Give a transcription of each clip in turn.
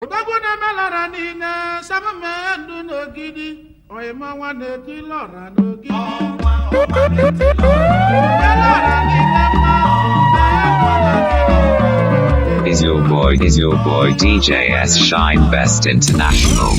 Udaguna melara nina sama mendu nogidi oyema wane ti lora nogidi melara nina Is your boy DJ S Shine Best International.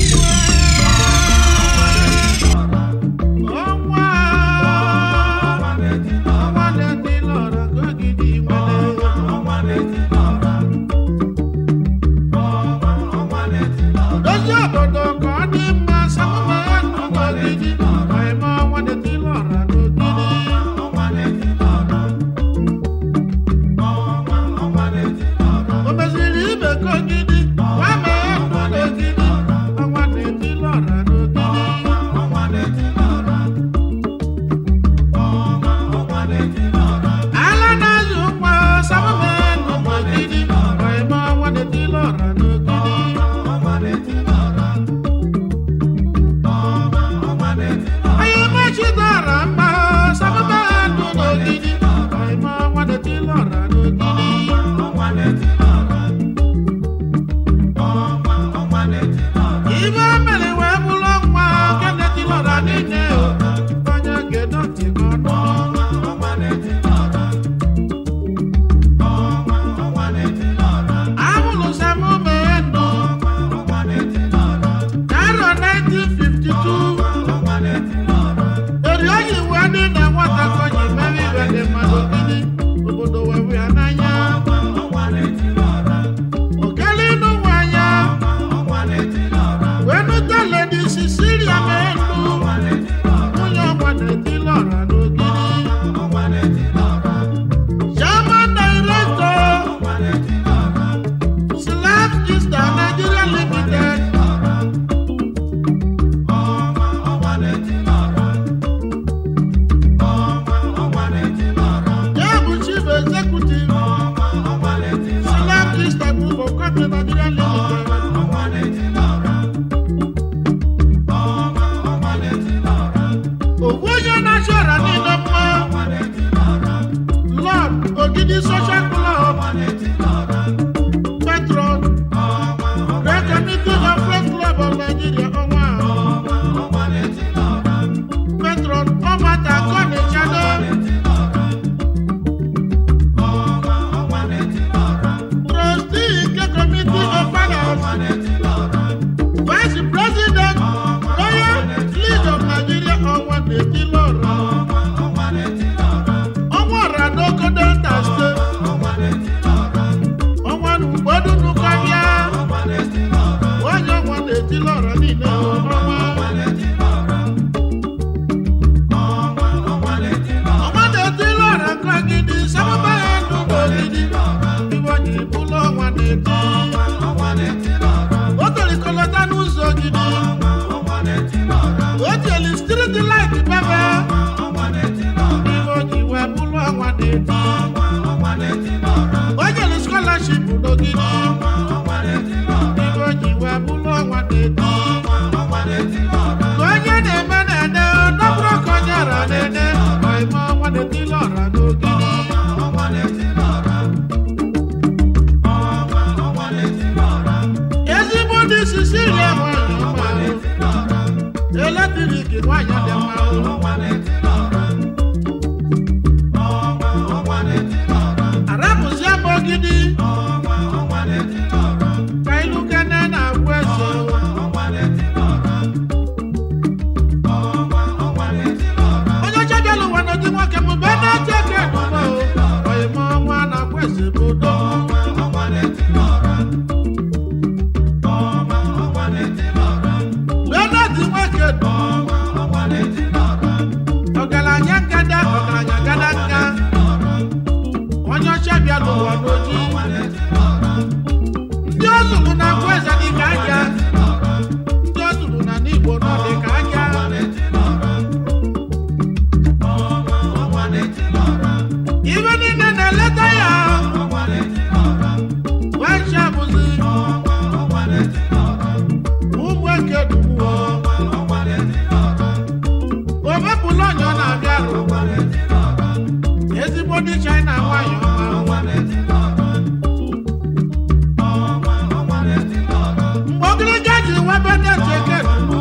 bẹ́ẹ̀ ṣe kẹ́nu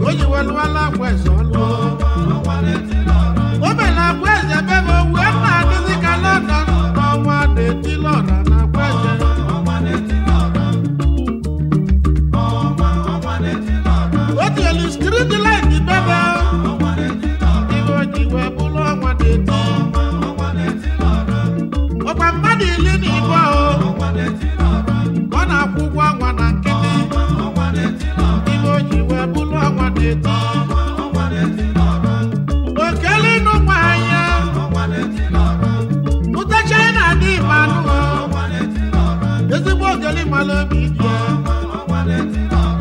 oyi wẹlu aláwọ̀ ẹ̀sọ́ lọ. ó bẹ̀rẹ̀ àpò ẹ̀sẹ̀ bẹ́ẹ̀ mo wú ẹ̀ náà ní síkà lọ́nà ọmọ àdètí lọ́ra náà pọ̀ ẹ̀sẹ̀. ó ti èlù síríìtì láìpì bẹ́ẹ̀ ìwé òjìwẹ̀ búlọ̀ ọmọ àdètí. ọ̀pá mmadụ ili ní ìbọ̀ o ọ na-akwụkwọ ọnwa na nkịtị. ìwé òjìwẹ̀ búlọ̀ ọmọ àdètí. okele inú nwanyị ụta China dị mmanụ ezigbo ogeli mmalụ obi dị ya.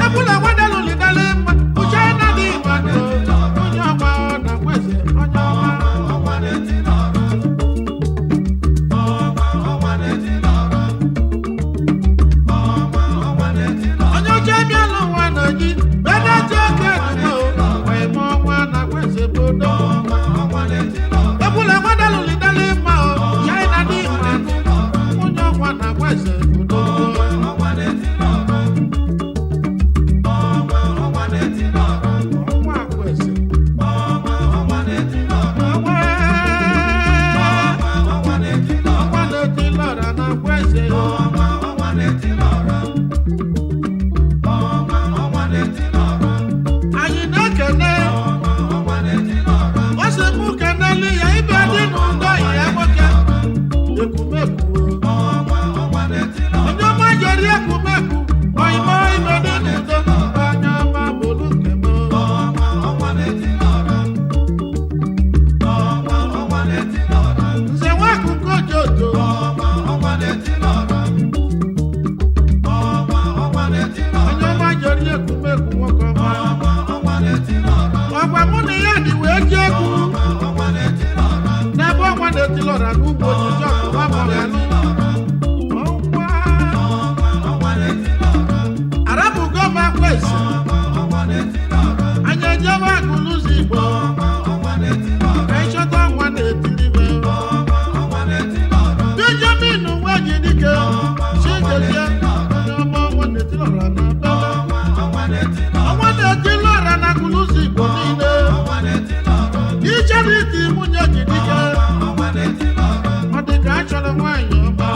ebula nwadelu lidala mma China dị mmanụ onye ọma ọ na-akweze onye ọma. onye oche bịalụ nwa n'oji ebe dị oke edumo wee mụọ nwa na-akweze bodo. ebula nwadelu lidala mma China dị mmanụ onye ọma na-akweze bodo. ọnwa akweze ọnwa na-eti lọra na-akweze. anyị na-ekene ọ sị mụ keneli ya ibe dị n'ụdọ ya nwoke ekwumekwu. onye ọma jere ekwumekwu oyime ime dị n'ụdọ onye ọma bụrụ nke m. nze nwa akụkọ jojo onye ọma jere ekwumekwu nwoke ọma. ọgwa mụ na ya dị wee ji egwu n'ebe ọnwa na-eti lọra n'ugbo ojiji ọkụma mọgalụ arabugo m akwezi anya ejebe agụlụzi igbo ka ịchọta ọnwa na-etiribe. Benjamin nwaanyị dike chigezie onye ọma ọnwa na-eti lọra na bebe. ọnwa na-eti lọra na agụlụzi igbo niile ichere iti nwunye ji dike ọ dị ka a chọrọ nwaanyị ọma.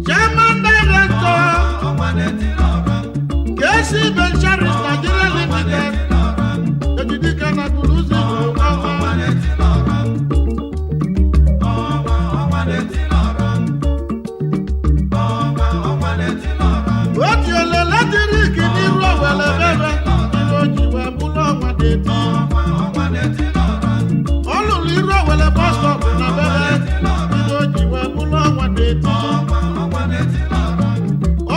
Chairman Director KC Ventures Nigeria Limited ejidike na agụlụzi igbo ọma. otu ole latrik n'iru owele bebe ihe o ji wee bụrụ ọnwa na-eti. ọ lụrụ iru owele bus stop na bebe ihe o ji wee bụrụ ọnwa na-eti.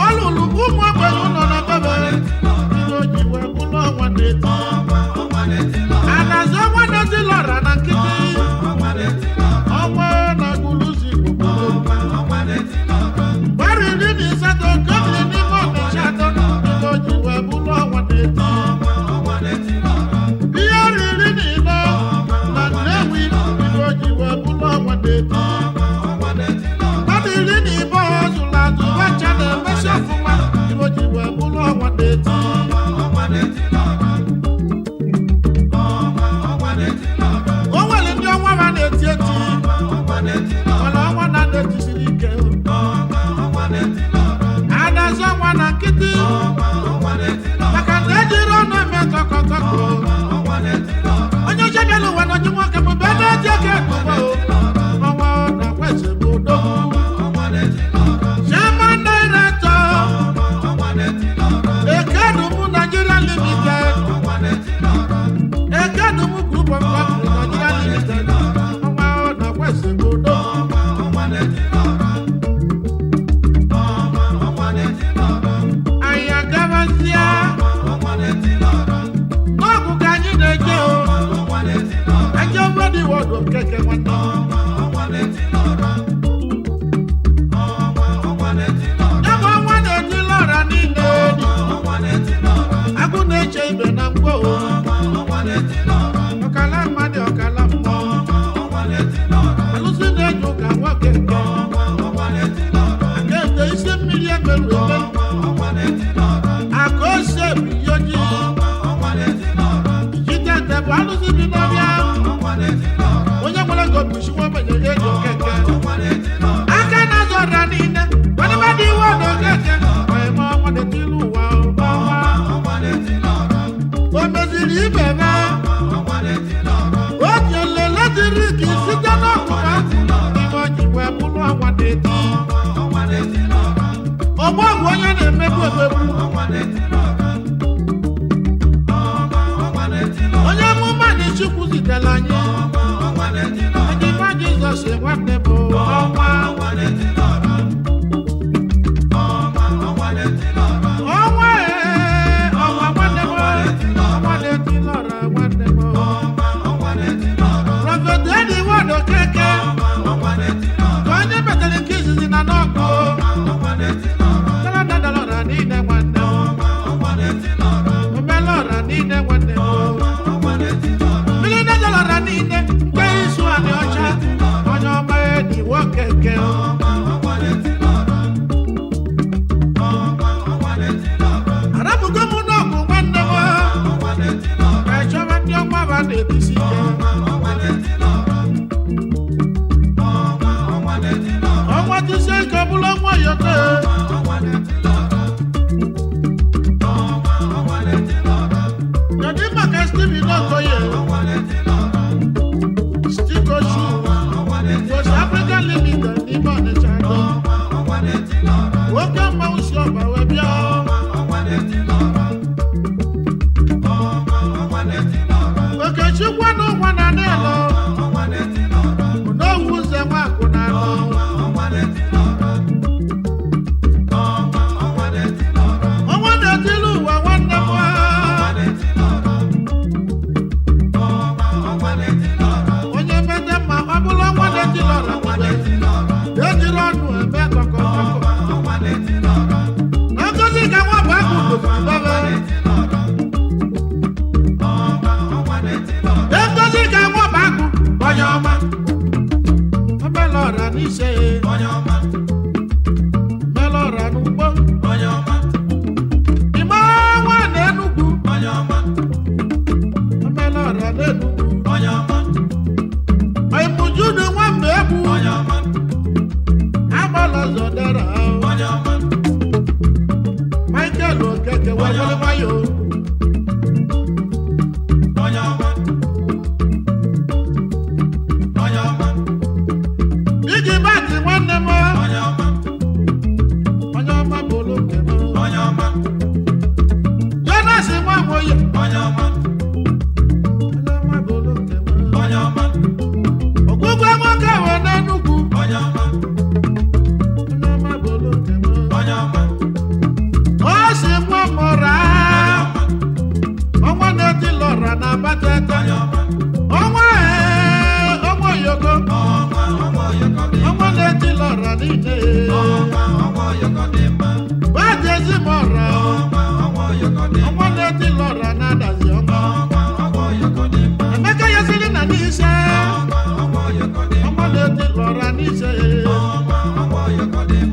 ọ lụrụ ụmụ ogbenye ụlọ na bebe ihe o ji wee bụrụ ọnwa na-eti. anazi ọnwa na-eti lọra na nkịtị ọnwa na agụlụzi igbo gbara iri na ịsatọ kebiri n'ime ọnịcha atọ ihe o ji wee bụrụ ọnwa na-eti. ihe oriri na ịnọ na Nnewi ihe o ji wee bụrụ ọnwa na-eti. mmadụ iri na ịbọ zụrụ azụ bacha na-emesi ọfụma ihe o ji wee bụrụ ọnwa na-eti. o nwere ndị ọnwa ha na-eti eti mana ọnwa na-etisiri ike. adazi ọnwa na nkịtị maka na ejiri ọnụ eme tọkọtọkọ. onye oche bịara ụwa na ọjị nwoke bụ be na-eji eke ekpugbo ọnwa na-akweze bụ odogwu. Chairman Director Ekedumu Nigeria Limited Ekedumu Group of Companies Nigeria Limited ọnwa na-akweze bụ odogwu. anyị agabazịa n'ọgụ ka anyị na-eje o aje obedi wọdụ keke nwanne. ebe ọnwa na-eti lọra niile dị agụ na-eche ibe na mgbe o ọkala mmadụ ọkala mmụọ alụsị na-enye ụka nwoke nke aka ete isi mmiri emerụ eme shiwo menye edo keke aka na zora nine wani ba di wodo keke oye mo wade tilu wa o mezili ibebe o tiele latiriki site na ọkụka iwe jiwe bụlụ awade ti ọgbọ bụ onye na-emegbu emegbu onye amụma na Chukwu zitere anyị ejima Jizọs nwanne bụ ọnwa ọnwa nwanne m ọnwa na-etilọra nwanne m prọfet Edi Wodo Keke ka onye metere nke izizi na n'ọkụ daladalọra niile nwanne omelọra niile nwanne mmiri dalara niile mgbe isu anị ọcha onye ọma Edi Wodo Keke arapụgo m n'ọgụ nwanne m ka ịchọba ndị ọma ba na-ebisi ike ọnwa tụsie ike bụrụ ọnwa yote kedu maka Stephen Okoye Stikochu West African Limited n'ime Ọnịcha nwoke mmanwụ si ọba wee bịa Okechukwu n'ụgwọ na n'elu n'owu ụzọ nwakụ na alụ ọnwa na-etili ụwa nwanne m onye mete mma ọ bụrụ ọnwa na-etili ọra ejiri ọnụ eme kọkọkọkọ na ngozi ka nwa bụ akụ bebe ngozi ka nwa bụ akụ onye ọma omelọra n'ise melọra n'ugbo ime ọnwa na Enugu omelọra n'Enugu oimujudu nwamba egwu agbalazodera Michael Okeke wewere mayo iji bati nwanne m onye ọma bụrụ nke m Jonas Nwamoye onye ọma bụrụ nke m Ogwugwe nwoke we n'Enugu onye ọma bụrụ nke m o si nwa mụra ọnwa na-etilọra na Abatete ọnwa Oyoko ọnwa na-etilọra niile bajezi mọra ọnwa na-etilọra na Adazi ọma Emeka yesiri na n'ise ọnwa na-etilọra n'ise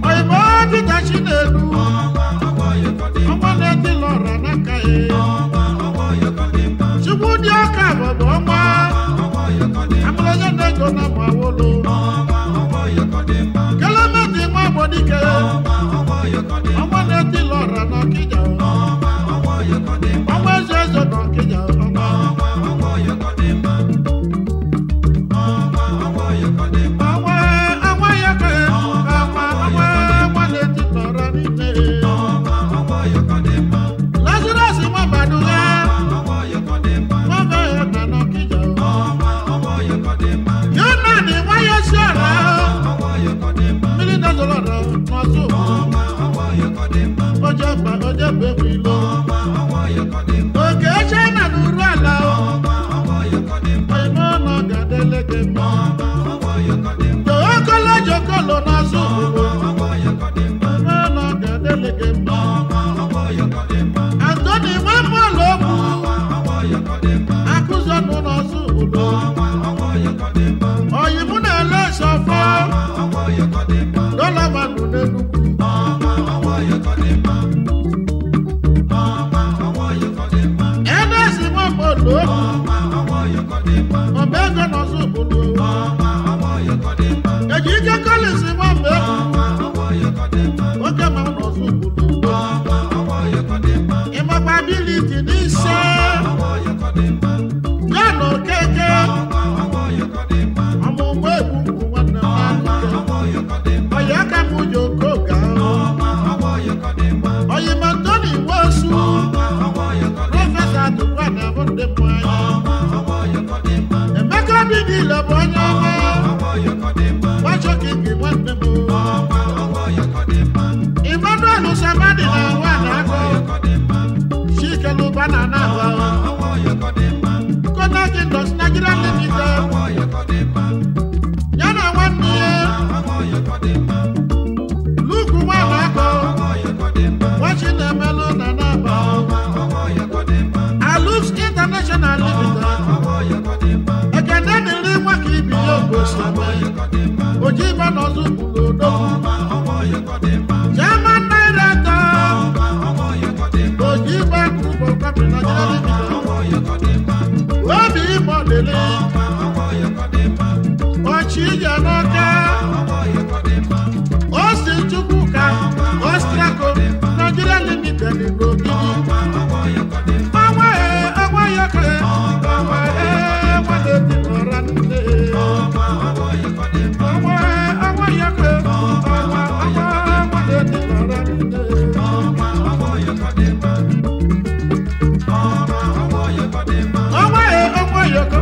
oyimo Pita Chinedu ọnwa na-etilọra n'aka Chukwu dị ọka bụ ọnwa amụrụ onye na-ego na Mawolo Kelometi nwa Agbodike ọnwa na-etilọra n'Ọkịja ọnwa eze eze n'Ọkịja ọnwa yeke ọnwa na-etilọra niile Lazarus nwa Baduga nwa ya na n'Ọkịja Yonani nwa ya si ọra mmiri dazọrọra n'ọzọ oje bụ ilo oke China n'uru ala oyime ọnọ ga-adele gị mma Jokolo Jokolo n'azụ oyime ọnọ ga-adele gị mma Anthony Nwamolo okwu akụzọnụ n'ọzọ obodo oyimụ na-ele sọfọ dọlamanụ n'Enugu Enesi Nwamolo okwu Omego n'ọzọ obodo ike kọlịsị nwambe oke ma ụnọzụ kwuru ịmakwa abiliti n'ise ya na okeke ọmụmụ egwu ngwu nwanne m oyi aka m ụjọ okoga oyi mantoni nwosu prọfesọ atụkwa na bụ ndị mmanya Emeka bi niile bụ onye ọma Wachokingi nwanne m Emmanuel Samadi na nwa na-akọ Chikeluba na Naba Kodak Indus Nigeria Limited ya na nwanne ya Luke nwa na-akọ Wachinemelu na Naba Alux International Limited Ekene niri nwa ka ibi ya ogosime Ojiba n'ọzọ kwuru German Director Ojiba Group of Company Nigeria Limited Obi Igbo Dele Ochije n'Ọka Osi Chukwuka Ostrako Nigeria Limited n'Ogidi Ọnwa yọke nwadị ọra nne ọnwa yọke nwadị ọra nne ọnwa yọke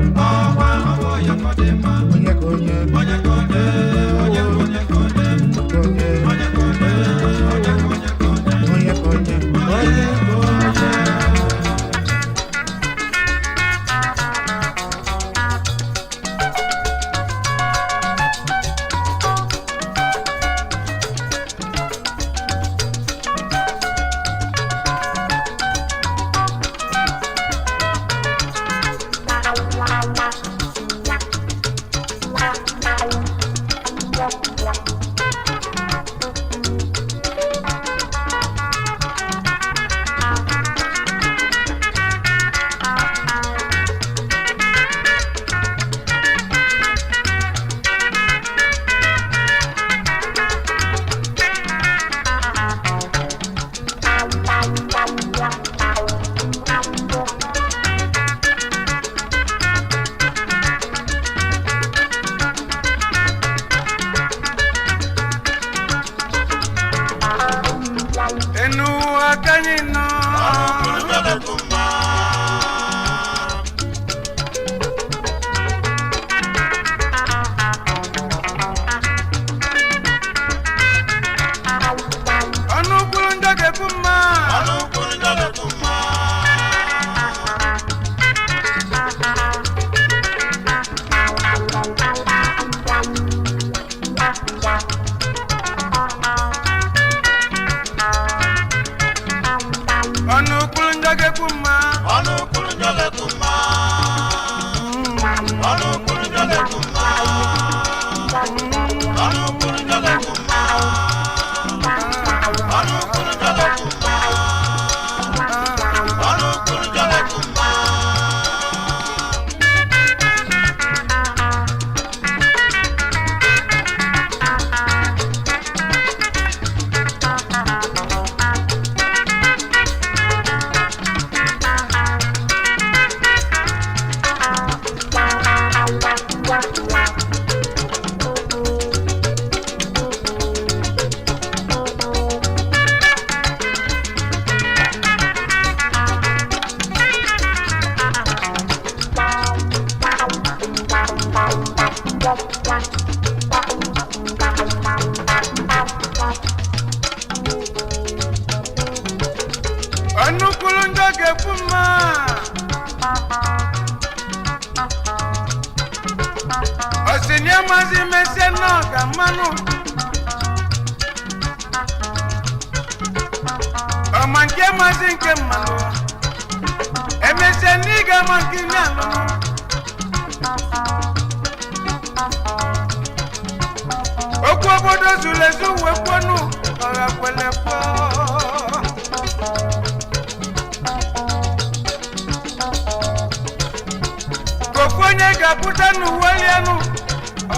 Kofonye ga puta nu walianu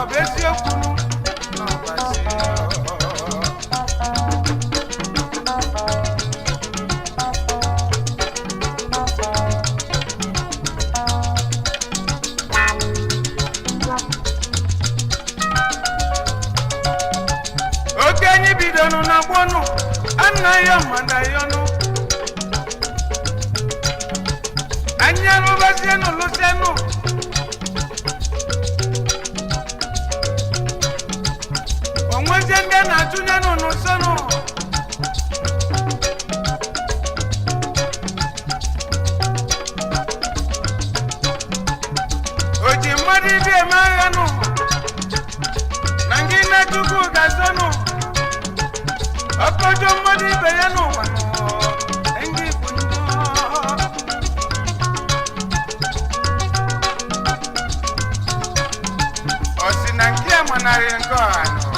obesi okunu na yo mana yo no anya no basieno luceno onwezenge na tunyano no sono oji mari bi emagano nangina tuku gazono akojo mari be yano wano engi kundo osinangia manari ngo ano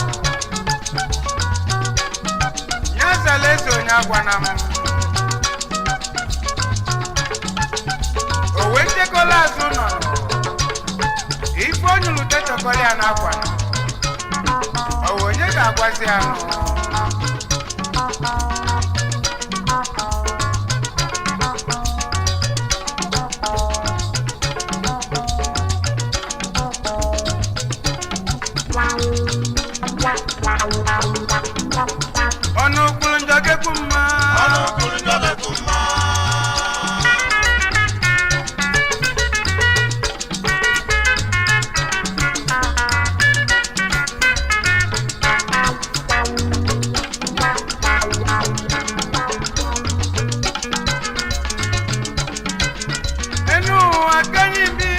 nyaza lezo nyagwana mu owente kola zuno ifo nyulu teto kole anakwana owonye ka kwasi ano ono kulunjoge kuma enu akanyi bi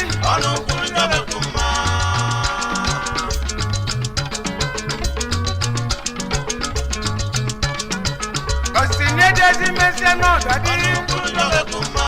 osinye dezi mesie no dadi kulunjoge kuma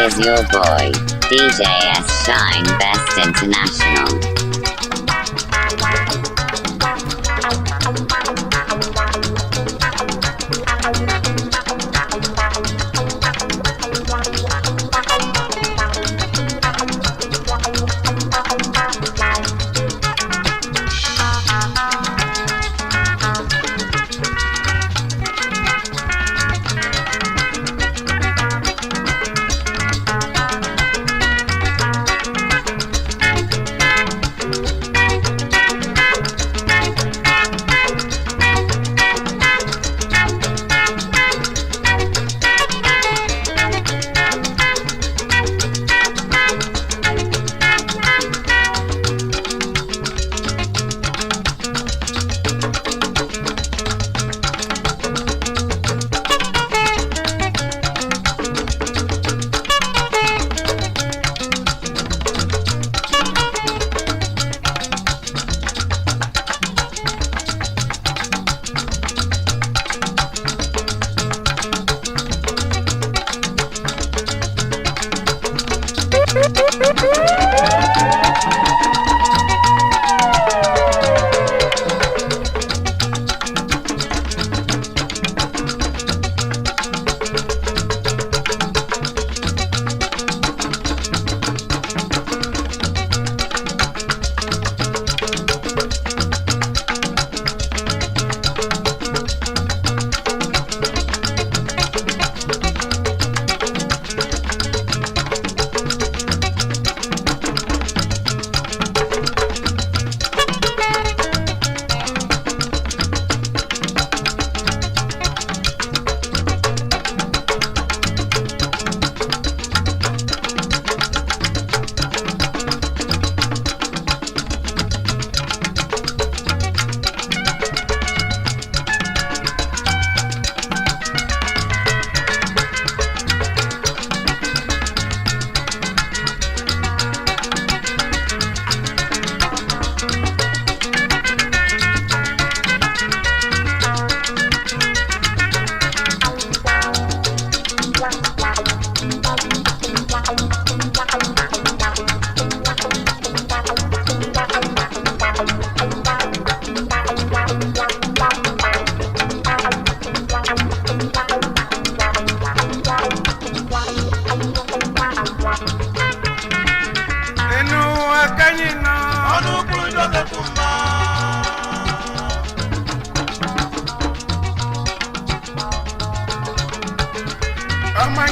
is your boy, DJ S Shine Best International.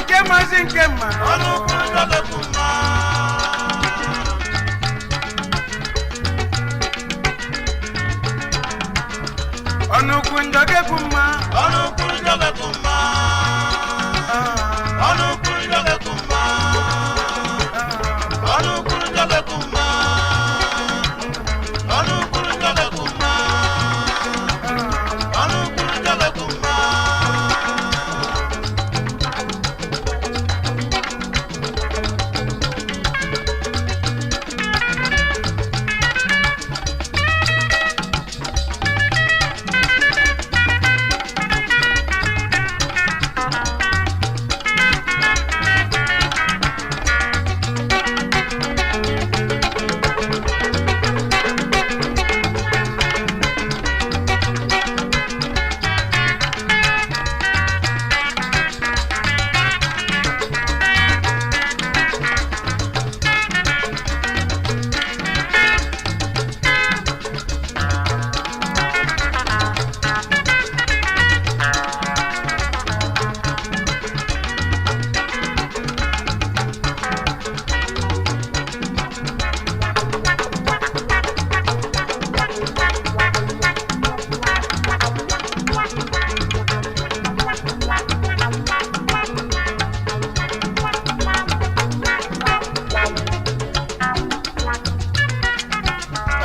nke masị nke mma ọnụ kwuru njọ ga-ekwu mma ọnụ kwuru njọ ga-ekwu mma ọnụ kwuru njọ ga-ekwu mma ọnụ kwuru njọ ga-ekwu mma ọnụ kwuru njọ ga-ekwu mma ọnụ kwuru njọ ga-ekwu mma ọnụ kwuru njọ ga-ekwu mma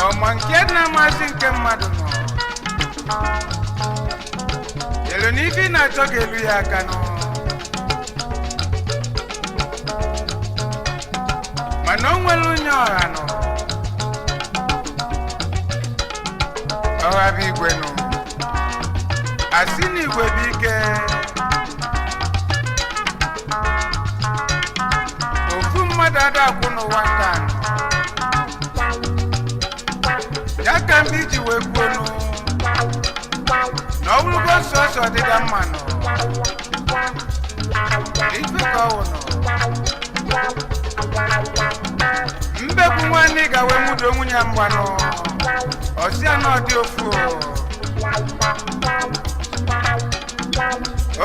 ọma nke na-amasị nke mmadụ nọ elu n'ife ị na-achọ ga-elu ya aka nọ mana o nwere onye ọha nọ ọha bụ igwe nọ asị na igwe bụ ike ofu mmadụ ada akwụ n'ụwa nke anọ ya ka mgbe iji wee kwuonu na ọ bụrụgo sọsọ ọdịda mma nọ ife ka ọ wụ nọ mbekwu nwanne ị ga-wee nwudo nwunye mgbanụ ọsịa na ọ dị ofu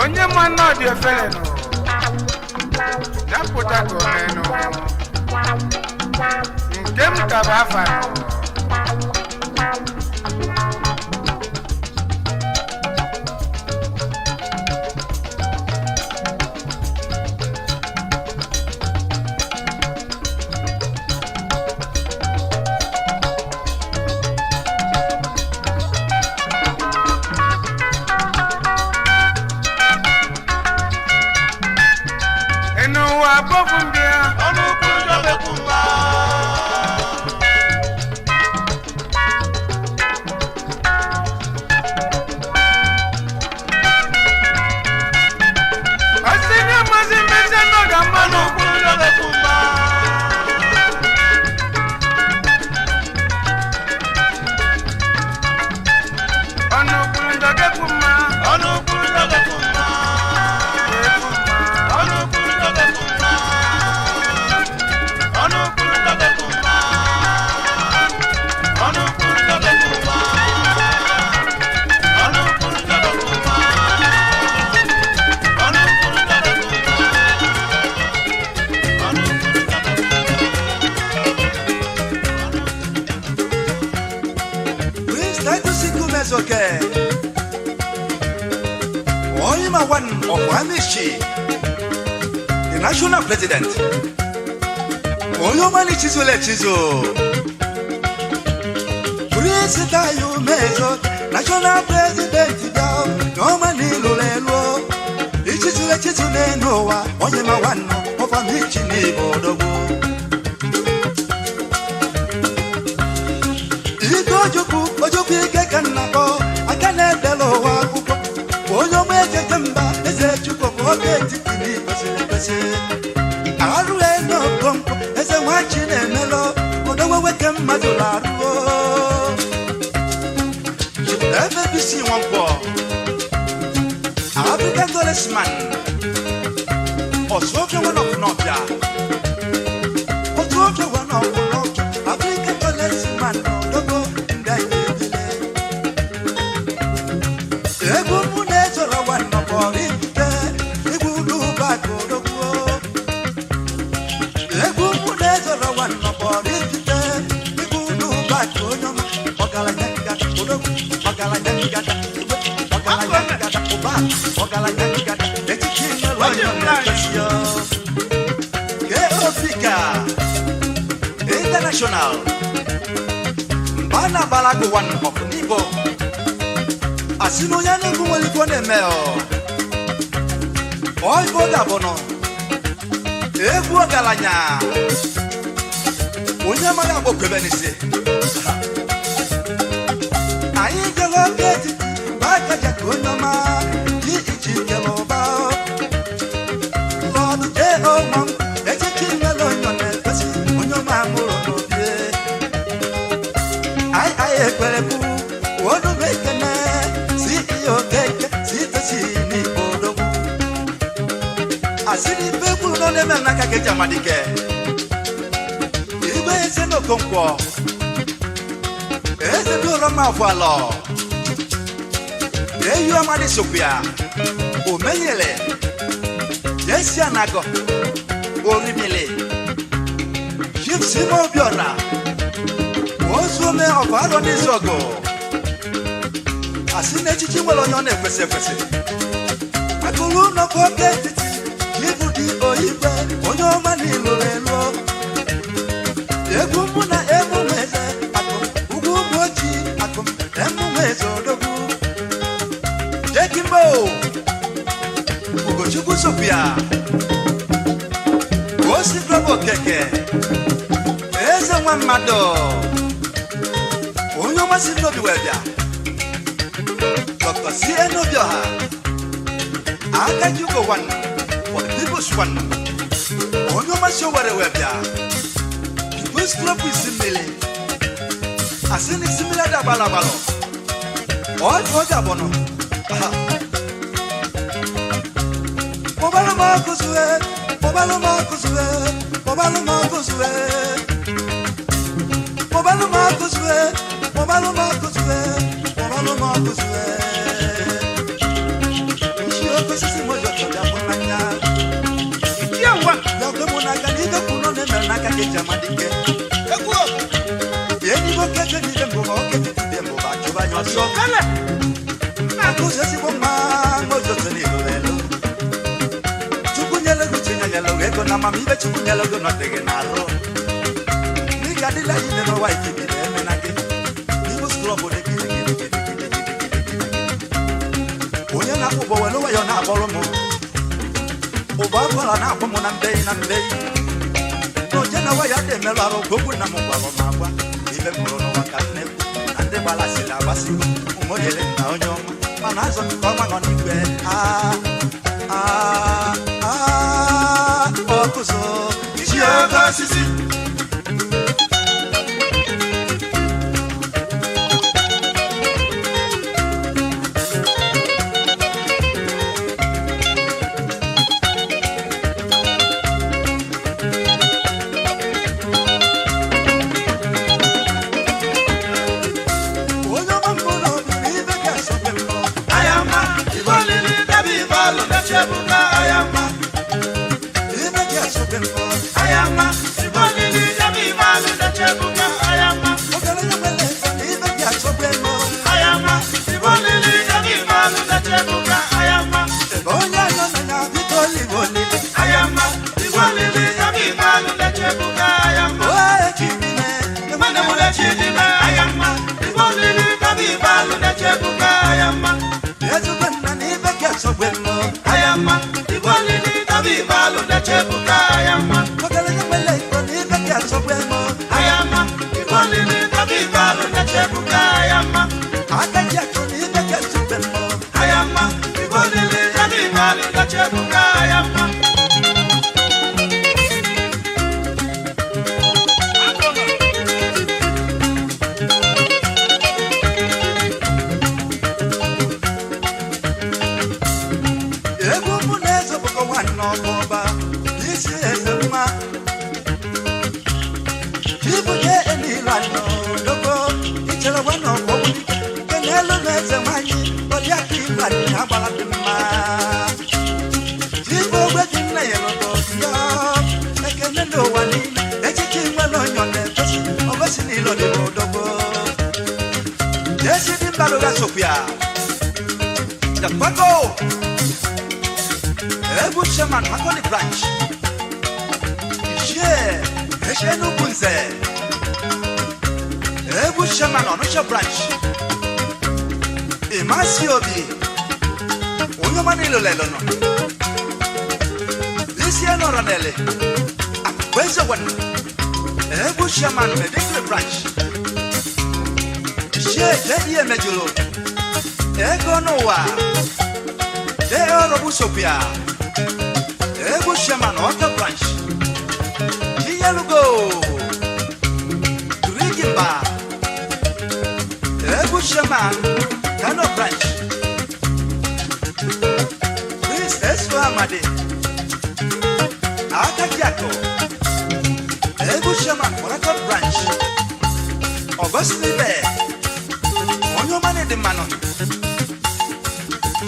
onye mma na ọ dị efere nọ ya pụta ka o menụ nke m ka bụ afa nọ ọnụ kwuru njọ ga-ekwu mma okay. Oyima one of Wamishi, the national president. Oyomani Chisule Chizo. President you mezo, national president yao. Nomani lulelo. Ichizule Chizule noa. Oyima one of Wamishi ni bodogo. Ojoku ike kanako akane delo wa kuko onyo meje jamba eze chuko oge tikini pese aru eno kompo eze wachi na melo odowe weke mmadu laruo FBC wonpo African Goldman Osofia one of Nobia Osofia one of Nobia African Goldman Dogo Ego munezo la wana bori te Ibu luba koro ba ọgaranya ngada echichi nwere onye na-ekpesi ya Ofika International Bana Balago one of Nibo Asino Yane Kumalikone Meo Oi Boda Bono Ebu Galanya Unyamaya Bokebenisi Ayi Galo Geti Baka Jakunama Yi Ichi Geloba Lord J.O. Mam Ekwerebu, wonu mekene, si iyo keke, si tesi ni bodogu. Asiri pebu no neme nakake jamadike. Ibe ese no konkwo. Ese duro mafwalo. Eyo amadi sopia. Omeyele. Yesi anago. Orimile. Jipsimo biora. Ozume ọbaro n'izogo Asi n'echichi nwere onye ọ na-ekwesị ekwesị Akụrụ nnọkọ oke etiti Ibu dị oyibe onye ọma n'ilo elu Egwu mụ na emume eze Akụm ugwu ụmụ ojii Akụm emume eze odogwu Jekimbo Ugochukwu Sofia Osi Globo Keke Eze nwa mmadụ Onyo masi no biwebia Dr. C.N. Obioha Aka Jugo one For the people's one Onyo masi owere webia People's club is simile Asini simile da balabalo All Oja Bono Mobalo Marcoswe Mobalo Marcoswe Mobalo Marcoswe Mobalo Marcoswe Mobalo Marcoswe Mobalo Marcoswe Shio sisi moyo toja mwana Yawa Yawa mwana kanige kuno neme nakake jamadike Ekuo Yeni boke ni dembo boke dembo bacho banyo sokale Akuse si bomma moyo tani lelo Chukunyele kuchinya yelo eko na mami be chukunyele go no tege naro Ni gadila ine no waiki bile menake Onye na-akpụbọ welu wayo na-akpọrọ m Ụba ọbụla na-akpọ m na mbei na mbei N'oje na waya dị emerụ arụ Ogwu na m gwara m agwa Ibe mụrụ n'ụwa ka nnekwu Na ndị gbalasịrị agbasigo Ụmụnyere na onye ọma Mana azọ nke ọma nọ n'igwe Ọkụzọ Isi ogo osisi Dr. Paco Ebu Shaman Makoni Branch Ishe Eshenu Bunze Ebu Shaman Onosha Branch Imasi Obi Unyomani Lolelo Lisiano Ranele Akwezo Wan Ebu Shaman Medicare Branch Ishe Jedi Mejulo Ego Noa Deo Robusopia Ebu Shaman Oka Branch Kiyalugo Rigimba Ebu Shaman Kano Branch Chris Esu Amade Akakiako Ebu Shaman Morata Branch Augustine Bear Onyomane de Manon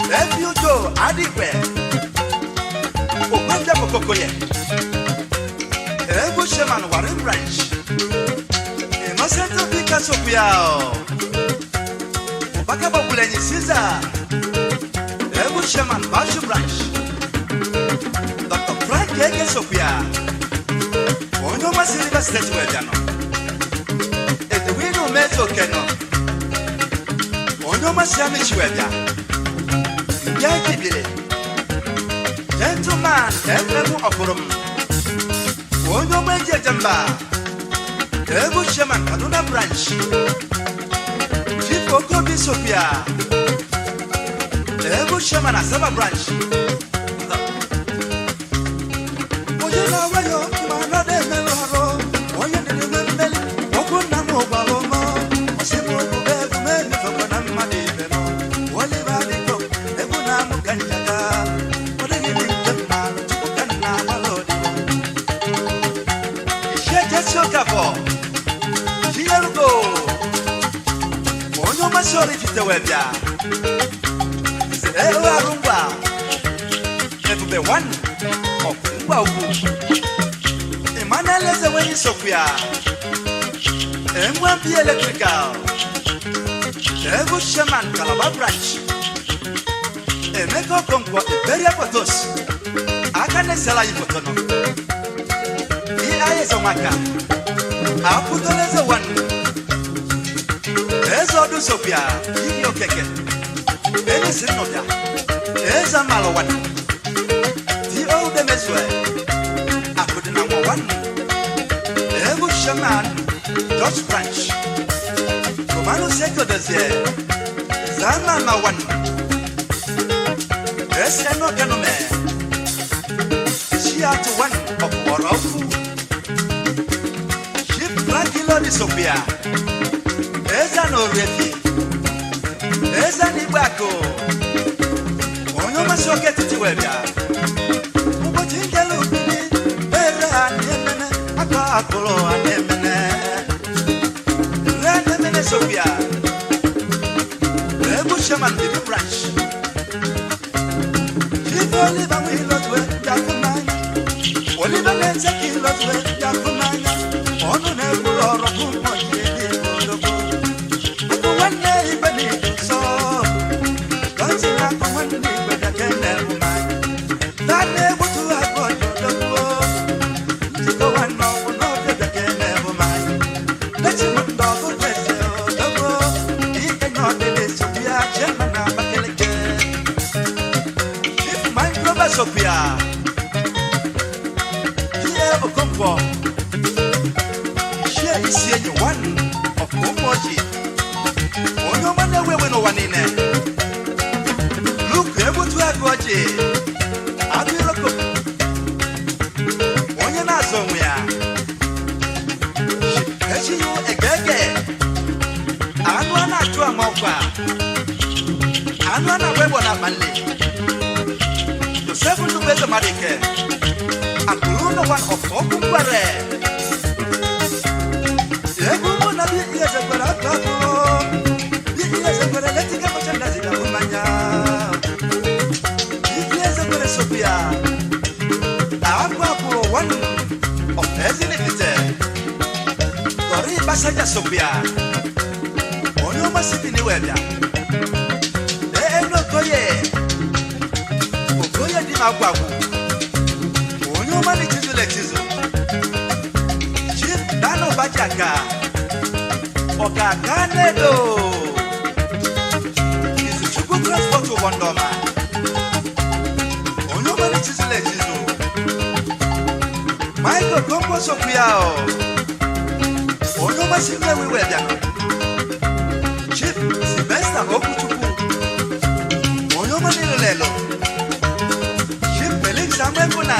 Ebujo Adigbe Okwanja Kokoye Ebu Shaman Warren Branch Innocent Vika Sopiao Obaka Babuleni Caesar Ebu Shaman Bashu Branch Dr. Frank Ege Sopia Onyoma Silver State Wediano Edwino Mezo Keno Onyoma Siami Chiwedia Yankee Gentleman, Ebu Opurum Onyoma Jamba Ebu Shaman Kaduna Branch Chief Okobi Sophia Ebu Shaman Asaba Branch Oyena Wayo Manade Meloro Oyena Memeli Okuna Mobaloma Osimo Ebu Meni Fokona Madibeno Oliva Diko Ebu Namu Kanjaka Odegini Jemman Chukana Malodi Isheke Sokafo Kiyalugo Onyoma Sori Fitewebia Ewa Rumba Ebu Be One Emmanuel is away in Sophia. M1P Electrical. Ebu Shaman Calabar Branch. Emeko Conco, Beria Potos. Akane Sala Ipotono. Ia is a Maka. Aputon is a one. Ezodu Sophia. Iyo Keke. Eni Sinodia. Eza Malawan. Dio de Meswe. Number one, Ebu Shaman, George Branch, Romano Seco Desir, Zama Mawan, Escano Canome, Shia to one of Warafu, Ship Blackilo de Sophia, Ezano Refi, Ezani Bako, Onoma Socket to Webia, Ubotingelo. Apollo and Emene Sophia Ebu Shaman Bibi Branch If Oliver will not wear Yakumana Oliver Lenza Kilos wear Yakumana Ono Nebul or Rumo Ako one day Benito so Dancing Ako one day But I can never mind That never to have got your go and know Sophia, here Okompo, share is here one of Omoji. Oh, no matter where we know one in it. Look, able to have Goji. I'll be look. When you're not somewhere, she you a gaggy. I'm one to a mofa. I'm not a web on a manly. Seven to better Marike, and Bruno one of Okumare. Everyone of the years of Baraka, the years of Paralytica Machandazina Umanya, the years of Sophia, Aqua one of Ezinite, Tori Basaja Sophia, Onoma City Nueva, Eno Toye. agwagwu onye ọma na-echizụla echizụ Chief Dano Bajaka ọ̀gá nedo Izuchukwu transport ụgbọndọma onye ọma na-echizụla echizụ Michael Kombo sokwu ya onye ọma si nwewe bịanụ Chief Sylvester Okwuchukwu onye ọma nilelelo Chief Felix Amwebuna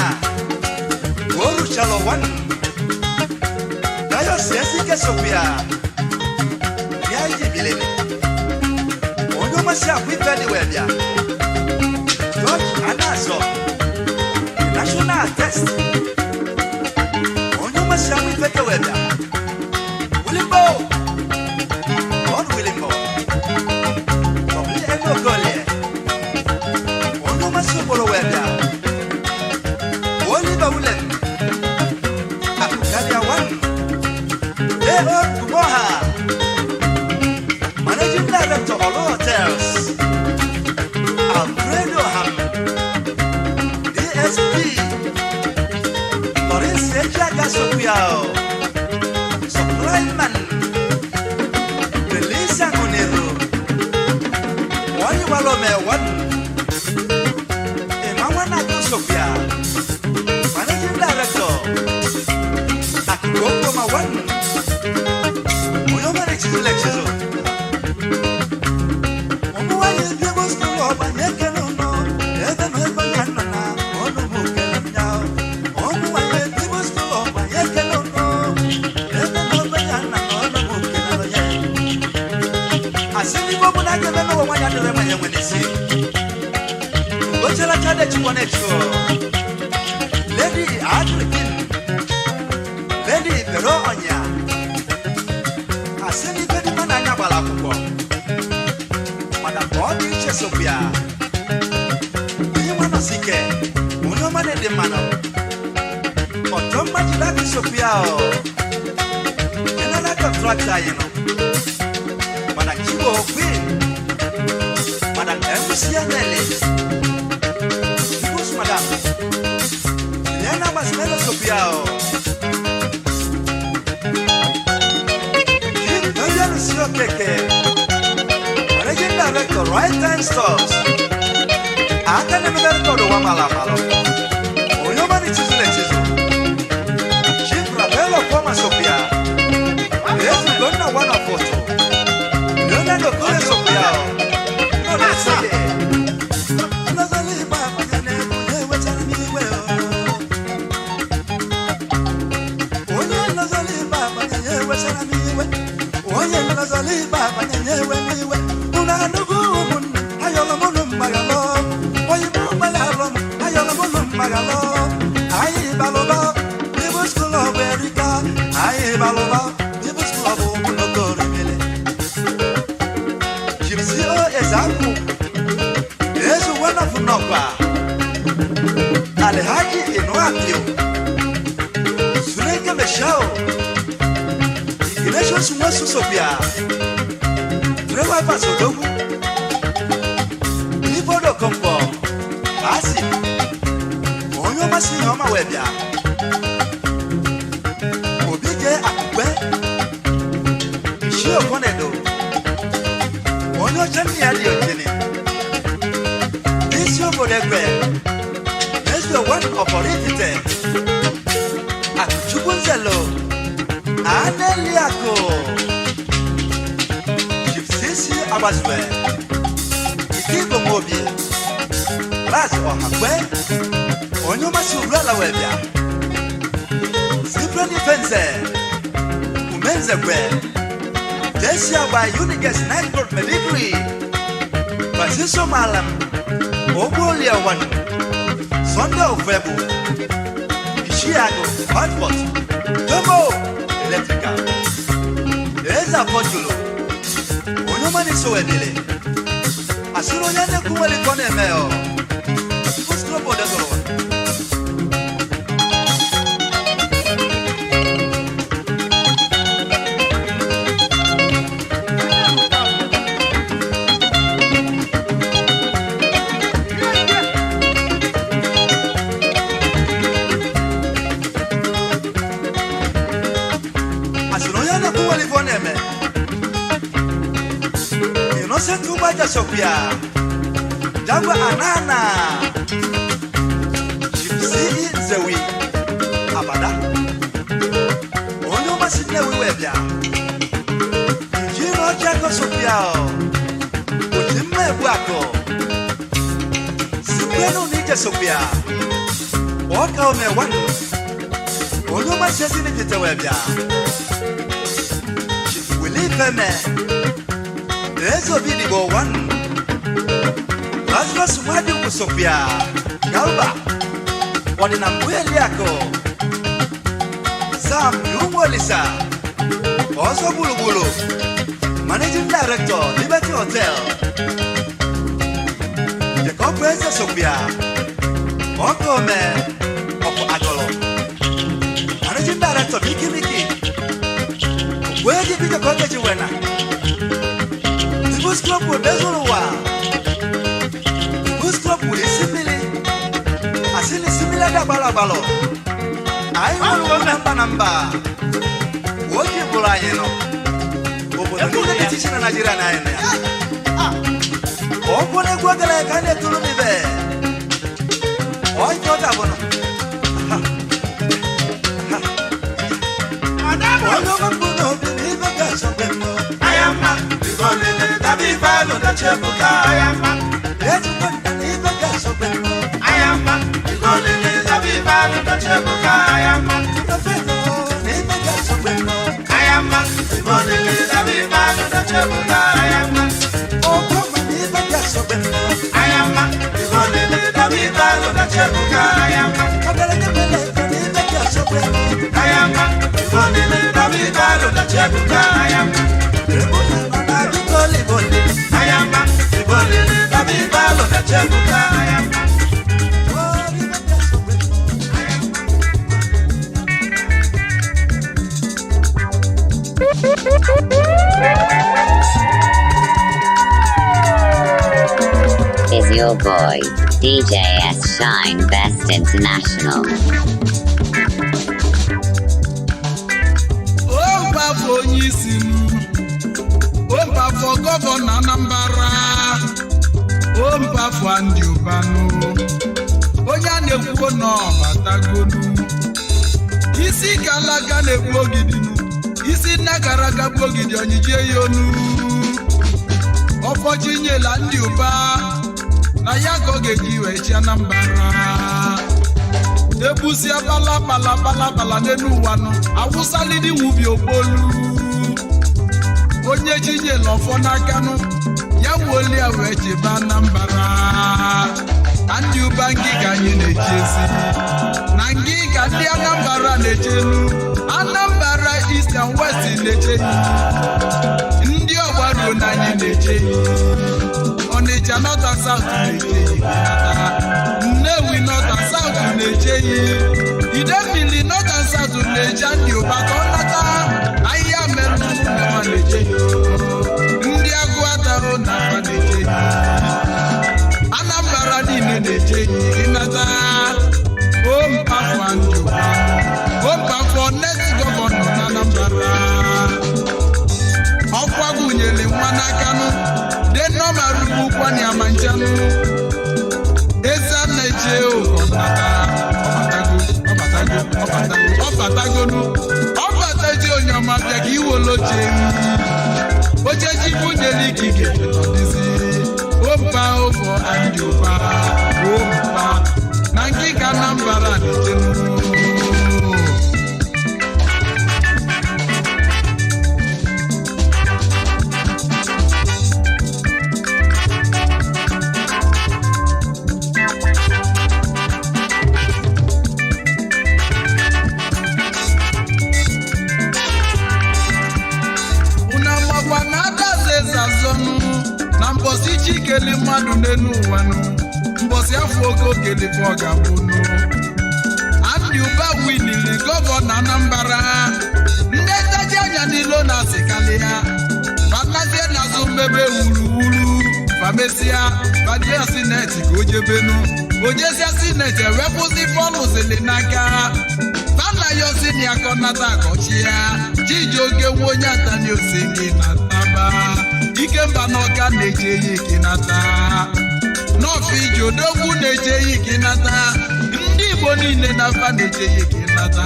Goru Chalowan Dayo Sesike Sofia Yaiji Bilele onye ọma si akwifedi webia George Anaso National Test onye ọma si akwifedi webia Wilimbo Wilimbo Ogolie onye ọma si okporo webia Oliver Willem Akalia One Leo Kumoha Managing Director of Hotels Alfredo Ham DSP Lawrence Ejaga Sopiao Supplyman Belisa Monero Wani Walome One Emmawana Sopia Managing Director Akokoma One Oyoma Lexizo Omuwaye Bible School of Ayekelono Even Ebanana Onumukelanya Omuwaye Bible School of Ayekelono Even Ebanana Onumukelanya Asini Bobu Nakemeno Wanya Derema Yewenisi Gochela Chade Chikonexo Lady Adrikin Lady Pero Onya Asini Pedi Mananya Balakuko Madam Bodi Chesopia Yumano Sike Unomane de Mano Otoma Jilaki Sopia Yenala Contractor Yeno Madam Kibo Queen Madam Emusianele Kibus Madam Yana Masmelo Sopiao Sio Keke Managing Director Right Time Stores Aka Nemeberto do Wamala Malo Oyoma ni Chizule Chizu Chief Rabelo Koma Sopia Yesu Gonna Wana Foto Leonardo Kule Sopia Nona Sege Nazali Baba Yane Yewe Chani Weo Onye Nazali Baba Yewe Chani Weo Onye nazali baba nyewe niwe unanugu mun ayola munum magalo oyi mumalalo ayola munum magalo ayi baloba ibuskulo berika ayi baloba ibuskulo munogori mele jibsio ezaku yesu wana funokwa alhaji inwapio sunenge meshao Inesho Sumwa Susopia Trewa Pasodogu Ibodo Kompo Asi Onyo Masi Yoma Webia Obige Akwe Shio Konedo Onyo Chemi Adi Okini Isyo Bodegwe Nesdo One Oporifite Akuchukunzelo Aneliako Chifsisi Abazwe Ikigo Mobi Razi Ohakwe Onyoma Surala Webia Siprani Fenze Umenze Kwe Desia by Unigas Nightboard Medicri Francisco Malam Ogolia One Sunday of Webu Ishiago Hartford Tomo Electrical Eza Pochulo Onyoma ni Soedile Asiro Yane Kumali Kone Meo Fuskrobo Dezoro Sophia Jangwa Anana Jimsi Zewi Abada Onyo Masine Webia Jino Jago Sophia Ojime Buako Sikweno Nije Sophia Waka Ome Wanu Onyo Masine Jite Webia Willie Feme Ezo Bidi Go One Lazarus Madu Sophia Galba Wanina Mweli Yako Sam Lumolisa Oso Bulu Bulu Managing Director Liberty Hotel Jacob Reza Sophia Oko Me Oko Agolo Managing Director Miki Miki Where'd you go get you winner? The Bus Club will Bezoluwa Bus Club will simile Asili similar da balabalo I want number What you pull I know Open the kitchen and Nigeria Open a guagala can to live Why not abono I am not the golden David Valo that Chebuka. I am not I am not the golden David Valo that Chebuka. I am not I am not the golden David Valo that Chebuka. I am not I am not the golden David Valo that Chebuka. I am not I am not the golden David Valo that Chebuka. I am not I am not the golden David Valo that Chebuka. I am not Is your boy, DJ S Shine Best International. Oh, Papa Yisimu. Oh, Papa Governor Nambara. Oh, Papa Ndiubano. Oh, Yane Kuno Batagonu. Isi Galaga ne Bogidinu. Isi Nagaraga Bogidi Onijeyonu. Opojinye Landiuba. Na yago geji wechi Anambra Ebusi bala nenu wanu Awusa lidi wubi obolu Onye jinye lofo n'akanu Ya woli awechi ba Anambra Andi ubangi ganyi nechezi Nangi gadi Anambra nechenu Anambra East and West nechenu Ndi ogbaru nanyi nechenu Onitsha North and South Necheyi Nnewi North and South Necheyi Idemili North and South Necheyi Ndi Ụbaka Ọnata Ahịa Melu Nnewa Necheyi Ndị Agụata Ụnafa Necheyi Anambra niile Necheyi Ịnata Ompafọ Njuba Ompafọ next governor na Anambra Ọkwa gụnyere nwa n'akanu no maru kwani amanjanu eza neje o obatago onyama bia ki woloje ojeji bunyeli kike todisi opa ofo anjoba opa nangi kanambara nejenu Mbosi chikeli mmadụ n'enu ụwa nụ mbosi afọ ogo gele boga bunu Andi Uba winili gọvanọ Anambra ndị taji anya n'ilo na asịkalịa Batazie n'azụ mmebe wuru Famesia Badia Sineti ka ojebenu Ojesia Sineti ewepụzi pọlụzili n'aka Bana yosi akọnata akọchi ya Chijioke nwe onye atani osingi na taba Ikemba n'Ọka na-eje ya ikinata n'Ọfọ Ije Odogwu na-eje ya ikinata ndị Igbo niile na-afa na-eje ya ikinata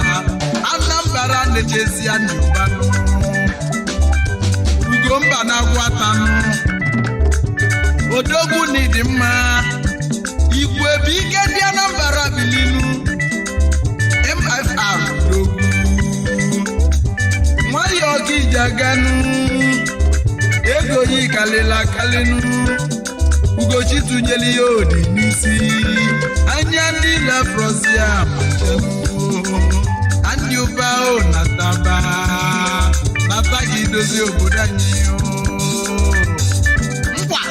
Anambra na-ejezi ya n'Ụbanụ Ugomba na-agwatanụ Odogwu n'ịdị mma Igwe bụ ike ndị Anambra bilinu MFR Odogwu nwayọọ gị jaganụ ego yi kalịla kalịnụ Ugochi tụnyeli ya odi n'isi anya ndị lafrosia ndị ụba o nata gị dozie obodo anyị ngwa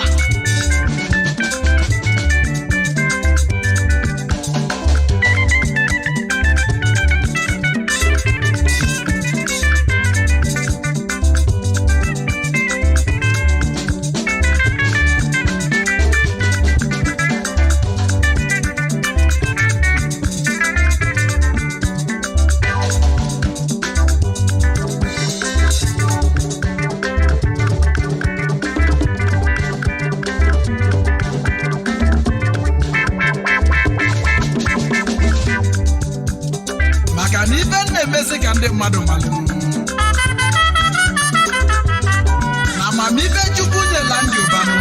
emezi ka ndị mmadụ malụ na amamife Chukwu nyela ndị Ụbanụ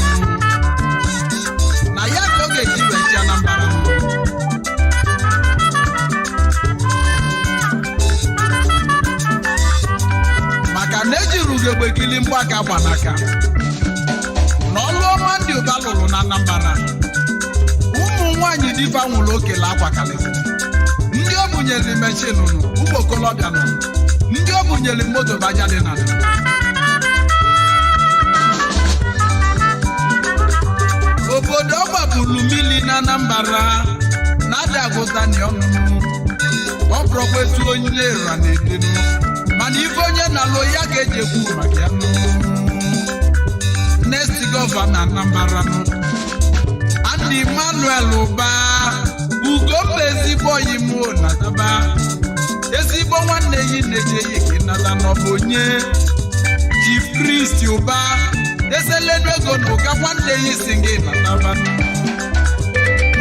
na ya ka ọ ga-eji wechi Anambra maka na ejiri ugegbe kili mgbaka gbanaka na ọlụ ọma ndị Ụba lụrụ na Anambra ụmụ nwaanyị diva nwụrụ okele akwa kalịsịrị ndị ọ bụnyere mechin ụmụ okolobịa nọ ndị ọ bụnyere moto baja dị na obodo ọ gbapụrụ mmiri na Anambra na-ada agụtani ọnụnụ ọ bụrụkwa etu onye ra na-edenu mana ife onye na-alụ ya ga-eji ekwu maka ya next gọvanọ Anambra Andy Emmanuel Ụba Ugomba ezigbo oyimo nataba ezigbo nwanne yi na-eje yike nata n'ọbụ onye Chief Priest Ụba eselenu ego na ụka nwanne yi si gị nataba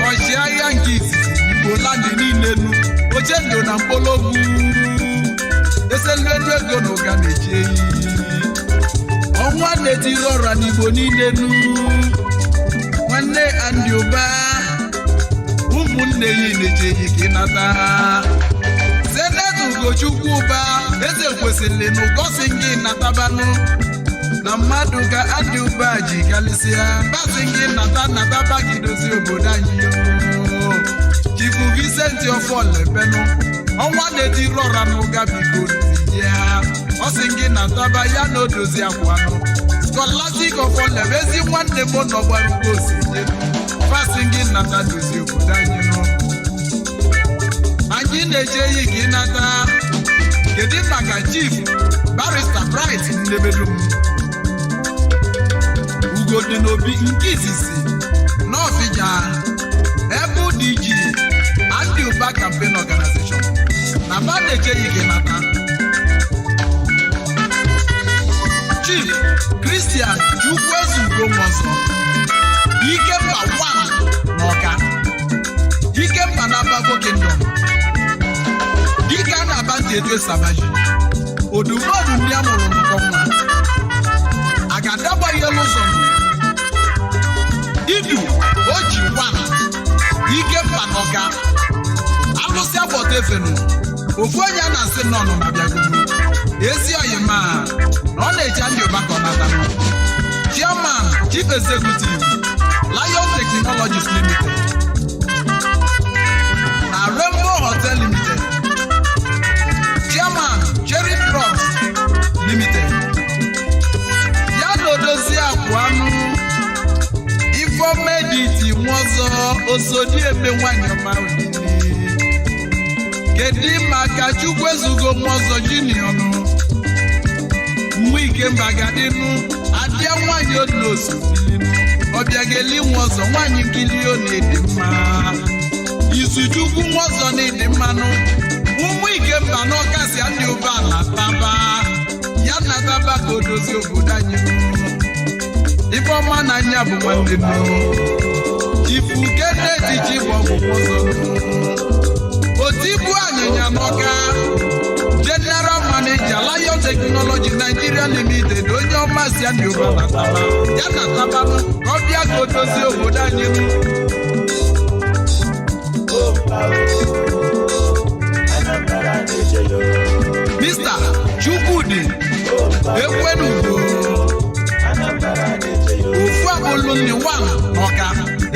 ọchịagha nke izizi Igbo landị niile nu Ochendo na Mkpologwu eselenu ego na ụka na-eje yi ọnwa na-etiri ọra n'Igbo niile nu nwanne Andy Ụba ụmụnne yi na-eje yike nata Senetọ Ugochukwu Ụba eze kwesịrị na ụgọsi gị natabanụ na mmadụ ka Andy Ụba ji kalịsịa basị gị nataba gị dozie obodo anyị Chief Vincent Ofolebenụ ọnwa na-etiri ọra n'ụga biko ya ọ sị gị nataba ya na odozi akwanụ Scholastic Ofolebe ezi nwanne m nọ gbara ugbo osinje basị gị nata dozie obodo anyị anyị na-eje yi gị nata kedu maka Chief Barrister Bright Nnebedum Ugodi n'obi nke izizi n'Ọfịja ebe DG Andy Ụba Campaign Organization na ba na-eje yi gị nata Chief Christian Chukwuezugo Nwosu Ikemba 1 n'Ọka Ikemba na Babo Kingdom Dika na Bante Edo Sabaji Odumodu ndị amụrụ n'ụkọ nwa Agadagba Yellow Zone Idu Oji 1 Ikemba n'Ọka alụsị agbọta efenu ofu onye a na-asị nọ na bịagoro ezi oyima na ọ na-eji Andy Ụba kọnata Chairman Chief Executive Lion Technologies Limited na Rainbow Hotel Limited Chairman Cherry Trucks Limited ya na odozi akwanụ Ifomediti Nwozo Osodieme nwanyị ọma kedu maka Chukwuezugo Nwozo Junior nwa Ikemba gadinu adịa nwanyị onosu ọbịageli Nwozo nwanyị nkili ọ na-edi mma Izuchukwu Nwozo na-edi mmanụ ụmụ Ikemba n'Ọka si Andy Ụba nataba ya nataba ka odozi obodo anyị ife ọma na anya bụ nwanne m ifu Kennedy ji bụ ọgwụgwọ ọzọ otibu anyịnya n'ọka General Manager Lion Technology Nigeria Limited onye ọma si anyị ụba na taba ya na tabanụ ka ọ bịa ka o dozie obodo anyị Mr. Chukwudi Ekwenugo ofu abụlụ nni wan ọka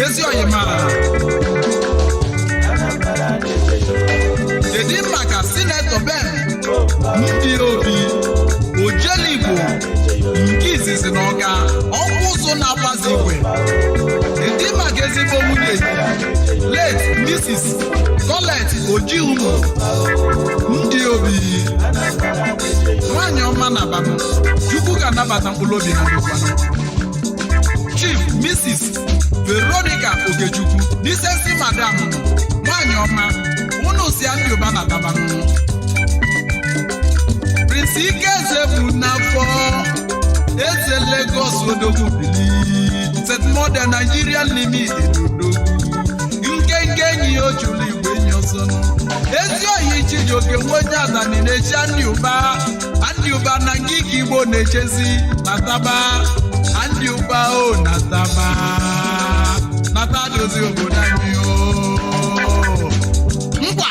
ezi oyimara kedu maka Senator Ben ndị obi Ojeligbo nke izizi na ọka ọkwụ ụzọ na-agbazi igwe kedu maka ezigbo nwunye late Mrs. Colette Ojiumo ndị obi nwanyị ọma na baba Chukwu ga-anabata mkpụrụ obi na ndokwanụ Chief Mrs. Veronica Ogechukwu Disensi Madam nwanyị ọma unu si ndị ụba na tabanụ Prince Ikeze bụ n'afọ eze Lagos odogwu bili St. Modern Nigeria Limited odogwu nkenke enyi ya ojulu igwe enyi ọzọ ezi oyi Chijioke nwenye adani na-echi ndị ụba na ngịga Igbo na-echezi na taba ndị ụba o na taba nata dozi obodo anyị o ngwa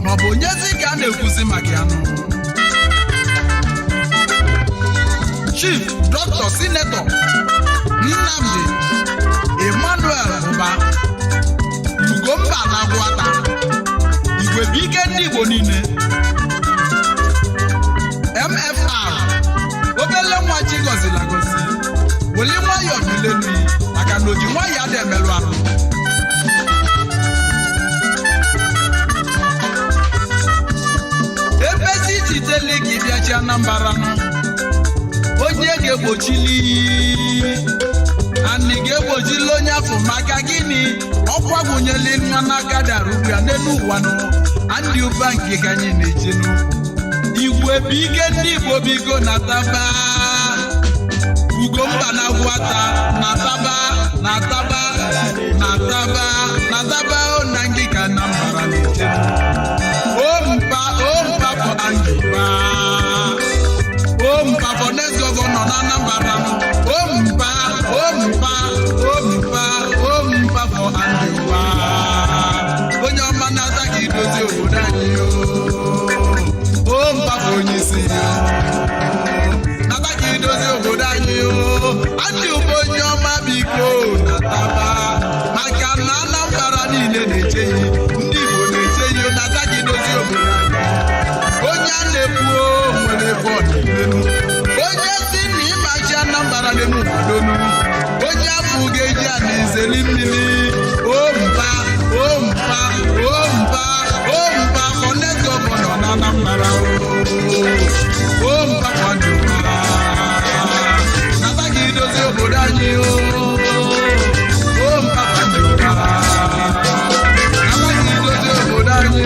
maọbụ onyezi ka a na-ekwuzi maka ya Chief Dr. Senator Nnamdi Emmanuel Ụba Ugomba na-agwata igwe bụ ike ndị Igbo niile MFR obele nwa chi gọzila gozi weli nwayọ bilelu maka na oji nwayọ adị emelụ ahụ ebezi ijitele gị bịachi Anambra onye ga-egbochili anị ga-egbochili onye afọ maka gịnị ọkwa gụnyeli nwa n'aka dara ugbu ya n'elu ụwa ndị ụba nke ka anyị na-ejenu igwe bụ ike ndị Igbo bigo na taba Ugomba na gwata na taba na taba na taba na taba na ngịga na mbara na-ejenu ompa for Angiba ompa for next governor na Anambra ompa for Angiba onye ọma na-ata ka idozi obodo anyị ompa for onye isi nata ka idozi obodo anyị ndị ụgbọ onye ọma biko na taba maka na Anambra niile na-echeghị ndị Igbo na-echeghị nata ka idozi obodo anyị onye a na-ekwu nwere bọọdụ onye si na ịmachi Anambra na-eme obodo onye afọ ga-eji a na-ezeli mmiri ompa for next governor na Anambra ompa for Anambra nata ka idozi obodo anyị ompa for Anambra nata ka idozi obodo anyị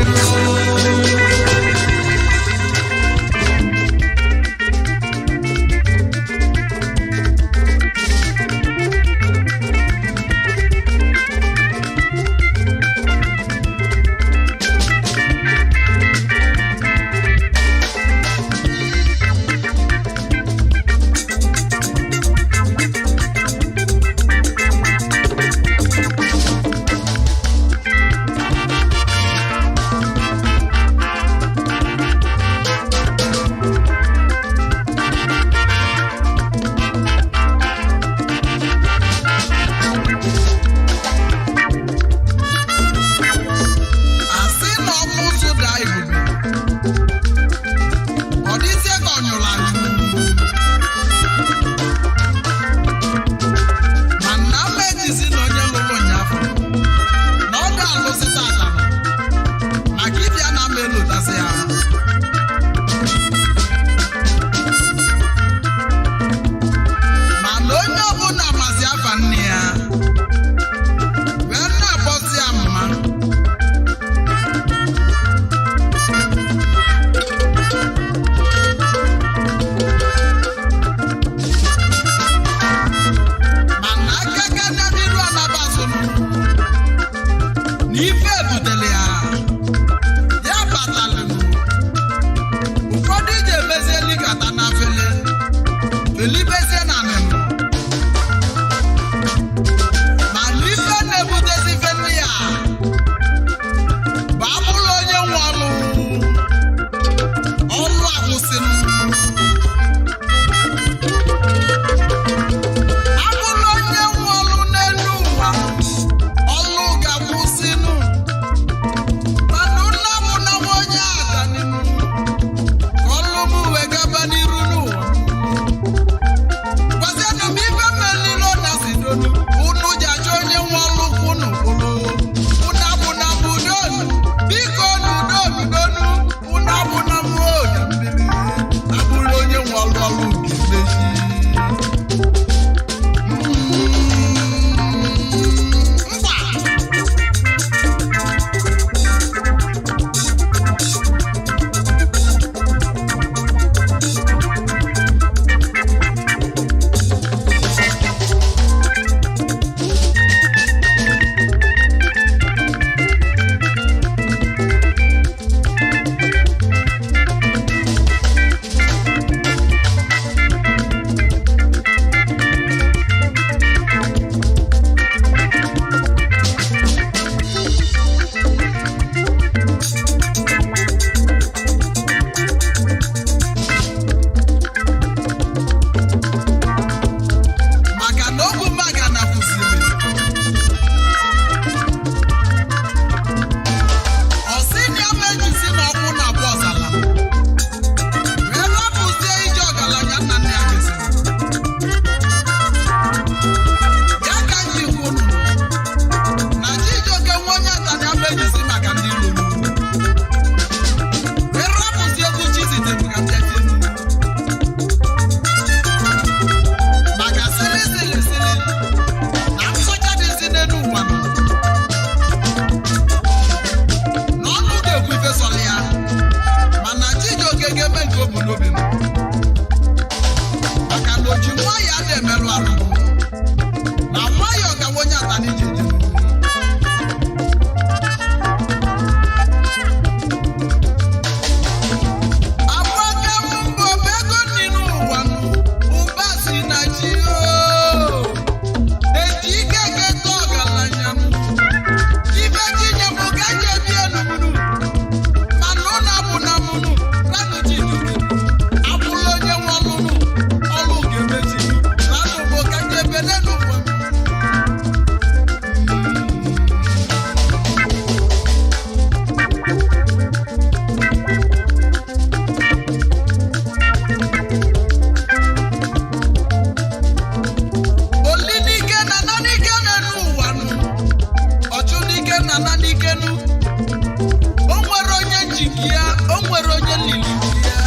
o nwere onye lili ya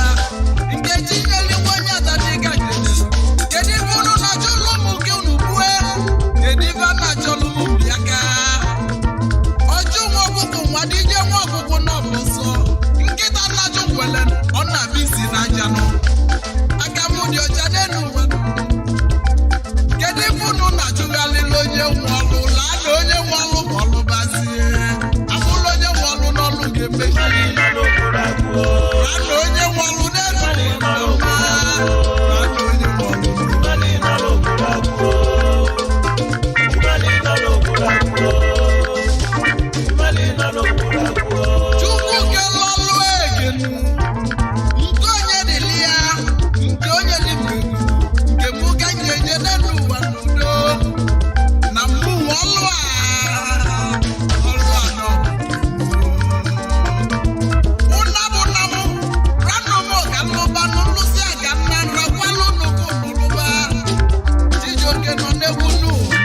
nke chinyeli onye adadịga kedu ife unu na-achọlụ ụmụ gị unu bue kedu ife a na-achọlụ ụmụ bịa ka ọjụ nwa ọkụkụ nwa dije nwa ọkụkụ n'ọbụsọ nkịta na-ajụ ngwele ọ na-abịa isi n'ajanụ aka mụ dị ọcha n'elu ụwa kedu ife unu na-achụghalịla onye nwe ọlụ laa na onye nwe ọlụ ma ọlụbazie abụrụ onye nwe ọlụ n'ọlụ ga-emechi laa na onye nwe ọlụ n'elu ụwa laa na onye nwe ọlụ Chukwu kele ọlụ egenu nke onye dịlị ya nke onye dị mmegbu nke mụ ga nyenye n'elu ụwa n'udo na mbụ ọlụ a nọ ụna bụ na mụ ranụ m ga nlụba n'ụlụsi aga nna nrakwalụ nnukwu n'ụlụba Chijioke nọ n'egwu n'ụwa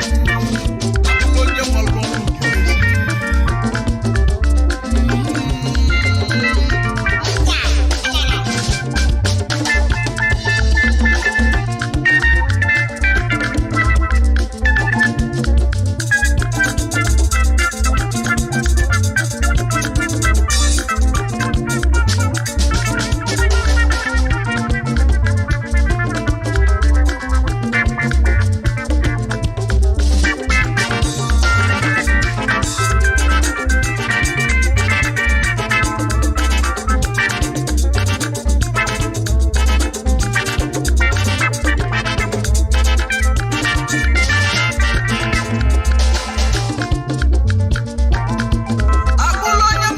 abụrụ onye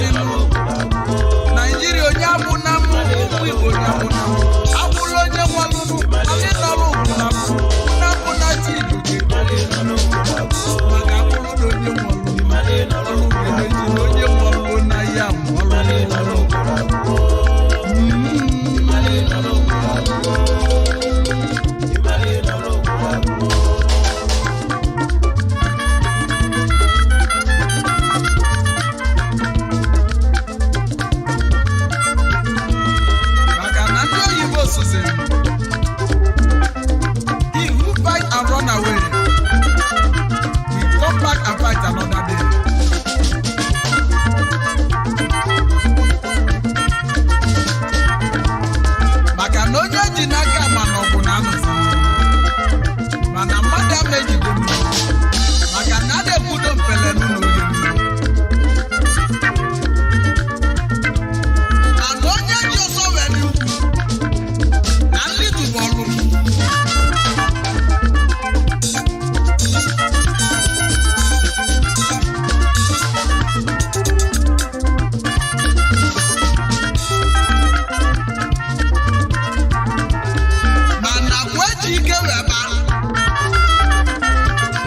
nwere ọrụ Naijiria onye abụ na mụ ụmụ Igbo onye abụ na mụ abụrụ onye nwalụnụ anyị nọrọ ugwu na mụ na mụ na Chijioke maka abụrụ na onye nwalụnụ ọrụ ga-emechi na onye nwalụnụ na ya maka na ndị oyibo sụziri he who fight and run away will come back and fight another day. Maka na onye ji n'aka mana ọ bụ na anụzi mana mmadụ ama ejide m maka na a na-ekwudo mpele n'ụlọ oge mana onye ji ọsọ were ukwu na ndị tụbụ ọlụ mana kwa eji ike wee ba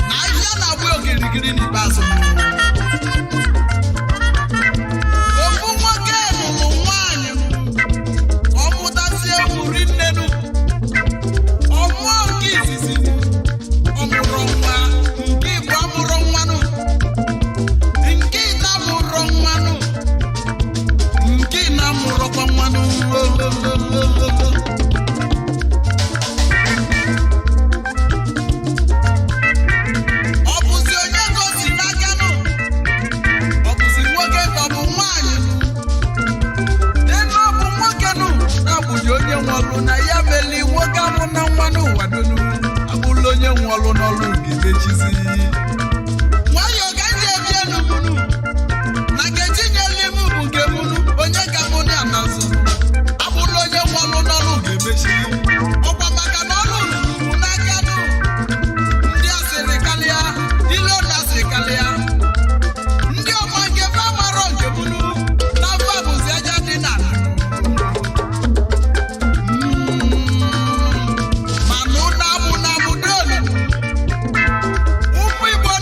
na ahịhịa na-agba ogirigiri n'ikpeazụ ofu nwoke lụrụ nwaanyị ọ mụtazie ụmụri nnenu ọmụọ nke izizi ọ mụrụ nwa nke igbo amụrụ nwanụ nke ịta mụrụ nwanụ nke na mụrụkwa nwanụ ọ bụzi onye gosi n'aka nụ ọ bụzi nwoke ka ọ bụ nwaanyị n'elu ọ bụ nwoke nụ na-abụghị onye nwe ọlụ na ya meli nwoke amụ na nwa n'ụwa donu abụrụla onye nwe ọlụ n'ọlụ nke mechizi nwayọọ ka ndị ebi elu mụnụ na nkechi nyeli m bụ nke mụnụ onye ka mụ na anazụ abụrụla onye nwe ọlụ n'ọlụ ga-emechi ọkwa maka na ọlụ ruru m n'aka nụ ndị asịrị kalịa ile ọdasị kalịa ndị ọma nke fa marọ nke mụnụ na mfa bụzi aja dị na mana ụna abụ na abụ dolu ụmụ Igbo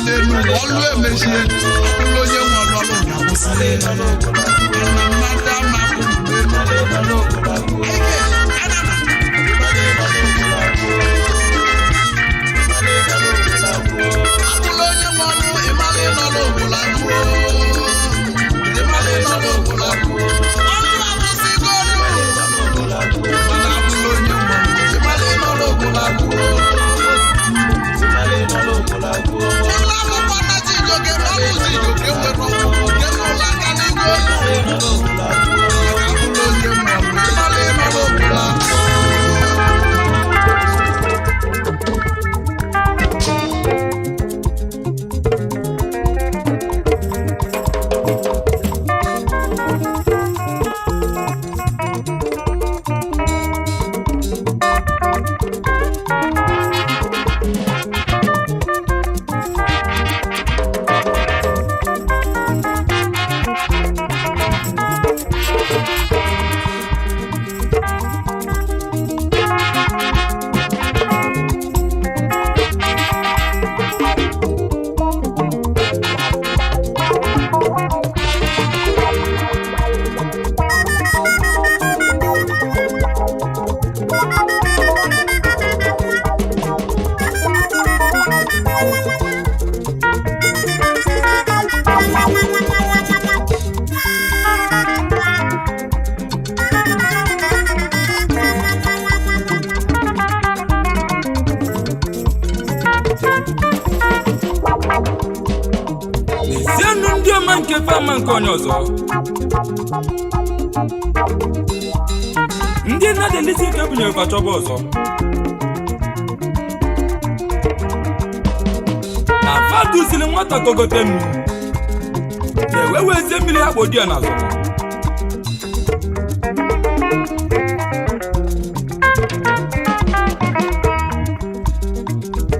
n'elu ọlụ emechie ọbụla onye nwe ọlụ ga-akwụsị na mmadụ ama n'elu ọbụla onye nwe ọlụ ịmalị nọ n'obodo abụọ ịmalị nọ n'obodo abụọ ọlụ akwụsịgo ọlụ mana abụla onye nwe ọlụ ịmalị nọ n'obodo abụọ ụlọ akwụkwọ na Chijioke ọlụ Chijioke nwere ọgwụgwụ nke n'ụlọ aka n'igwe maka abụla onye nwe ọlụ ịmalị nọ n'obodo abụọ. Nke ọzọ ndị mmadụ elisi ike bunyere kachọba ọzọ na faduzili nwata gogote nnu na-ewewezie mmiri akpụ di ya n'azụ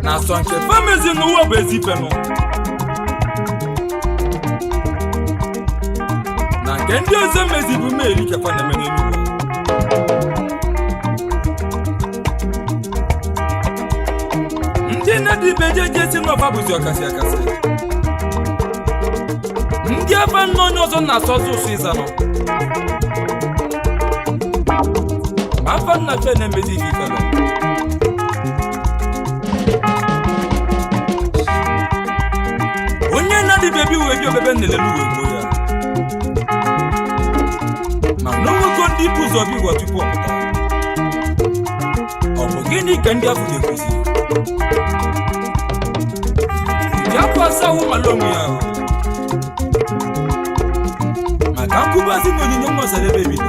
na asọ nke famezi n'ụwa bụ ezi ifenụ nke ndị ọzọ mezibu mmeri kefa na mere n'ugwu ndị na-adịbe jeje si n'ọba bụzi ọkasị akasị ndị aba nna onye ọzọ na-asọzi ụsụ ịzanụ ma afa nna fe na-emezi ife ifela onye na-adịbe bi uwe bi obebe nlelelu uwe gboo ya ma n'onwego ndị ibu ụzọ bi ụwa tupu ọpụta ọ bụ gịnị ka ndị afọ ga-ekwuzi ji afọ asaa mala onwe ya ahụ maka nkwubazi na onyinye mmụọsara ebe ebido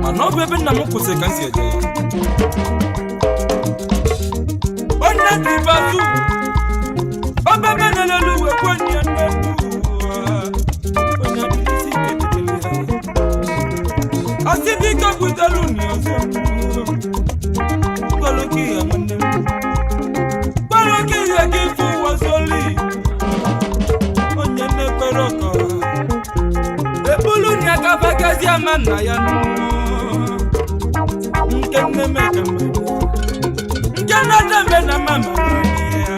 mana ọ bụ ebe nna m kwụsịrị ka m si eje onye dị bazụ obebe na-elelu uwe gwa ndị ya nnekwu asibika kwitalu ni ọzọ gbaloki ya nwanne m gbaloki ya gị fụ wazoli onye na-ekpere ọkọ ebulu ni agabagazi ama nna ya nke nne meke mbe nke na-adebe na mama ya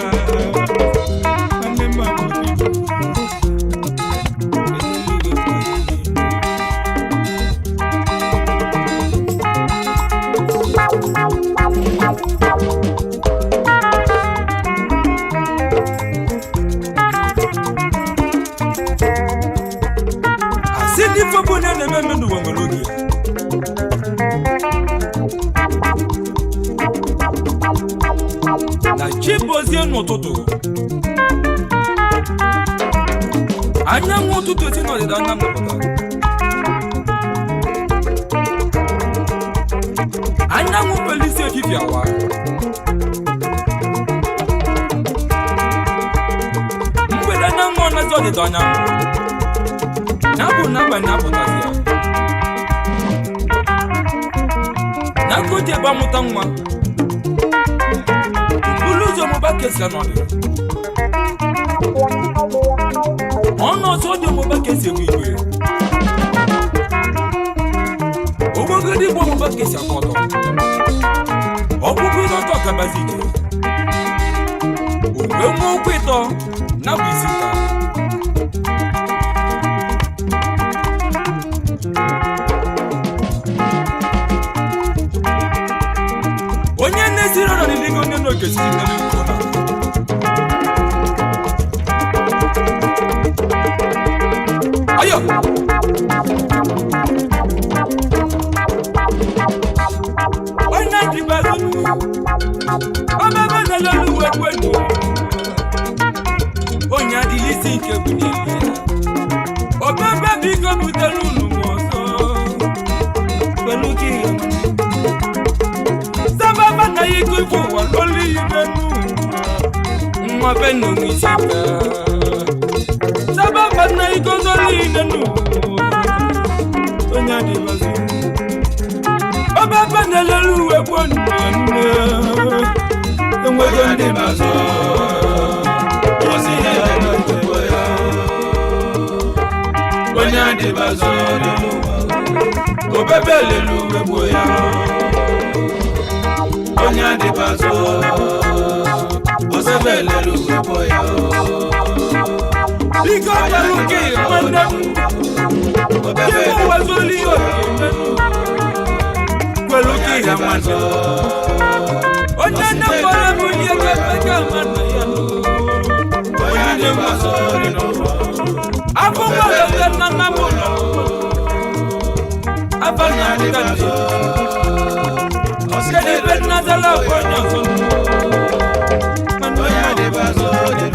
nwanne m abụghị asidi fobo na na-eme n'ụwa nwere oge na chibozie n'ụtụtụ anyanwụ ụtụtụ esi n'ọdịda anyanwụ pụtara anyanwụ pelisi efifie awa mgbede anyanwụ ọnazi ọdịda anyanwụ na bụ n'abalị na-apụtazi ya na koji ebe amụta nwa bulu ụzọ mụba kesi anọdụ ọnụ ọzọ dị mụba kesi ewu igwe ogogodi igbo mụba kesi akwa ọtọ ọgwụgwụ ihe ọtọ kabazi ike Emu kwito na visita. Onye neziro na ligo neno kesisi neno kona. Ayo. Ona dibazu. Ababa na lolu wekwenu. Onya dilisi nke bunye. Obaba biko butelu numoso. Peluki. Sababa na yiku wa loli yenu. Mwa benu misika. Sababa na yiku zoli yenu. Onya dibazu. Obaba na lolu wekwenu. Onya dibazu. Onya de bazore obebele luwe boya Onya de bazore obebele luwe boya Iko taluki manda obebele wazoli kwaluki hamando Onya na pala mulia kapaka mana yanu Onya de bazore no Afunga lana namuno Abana mutandi Oskede betna zala konya sonu Onya de bazore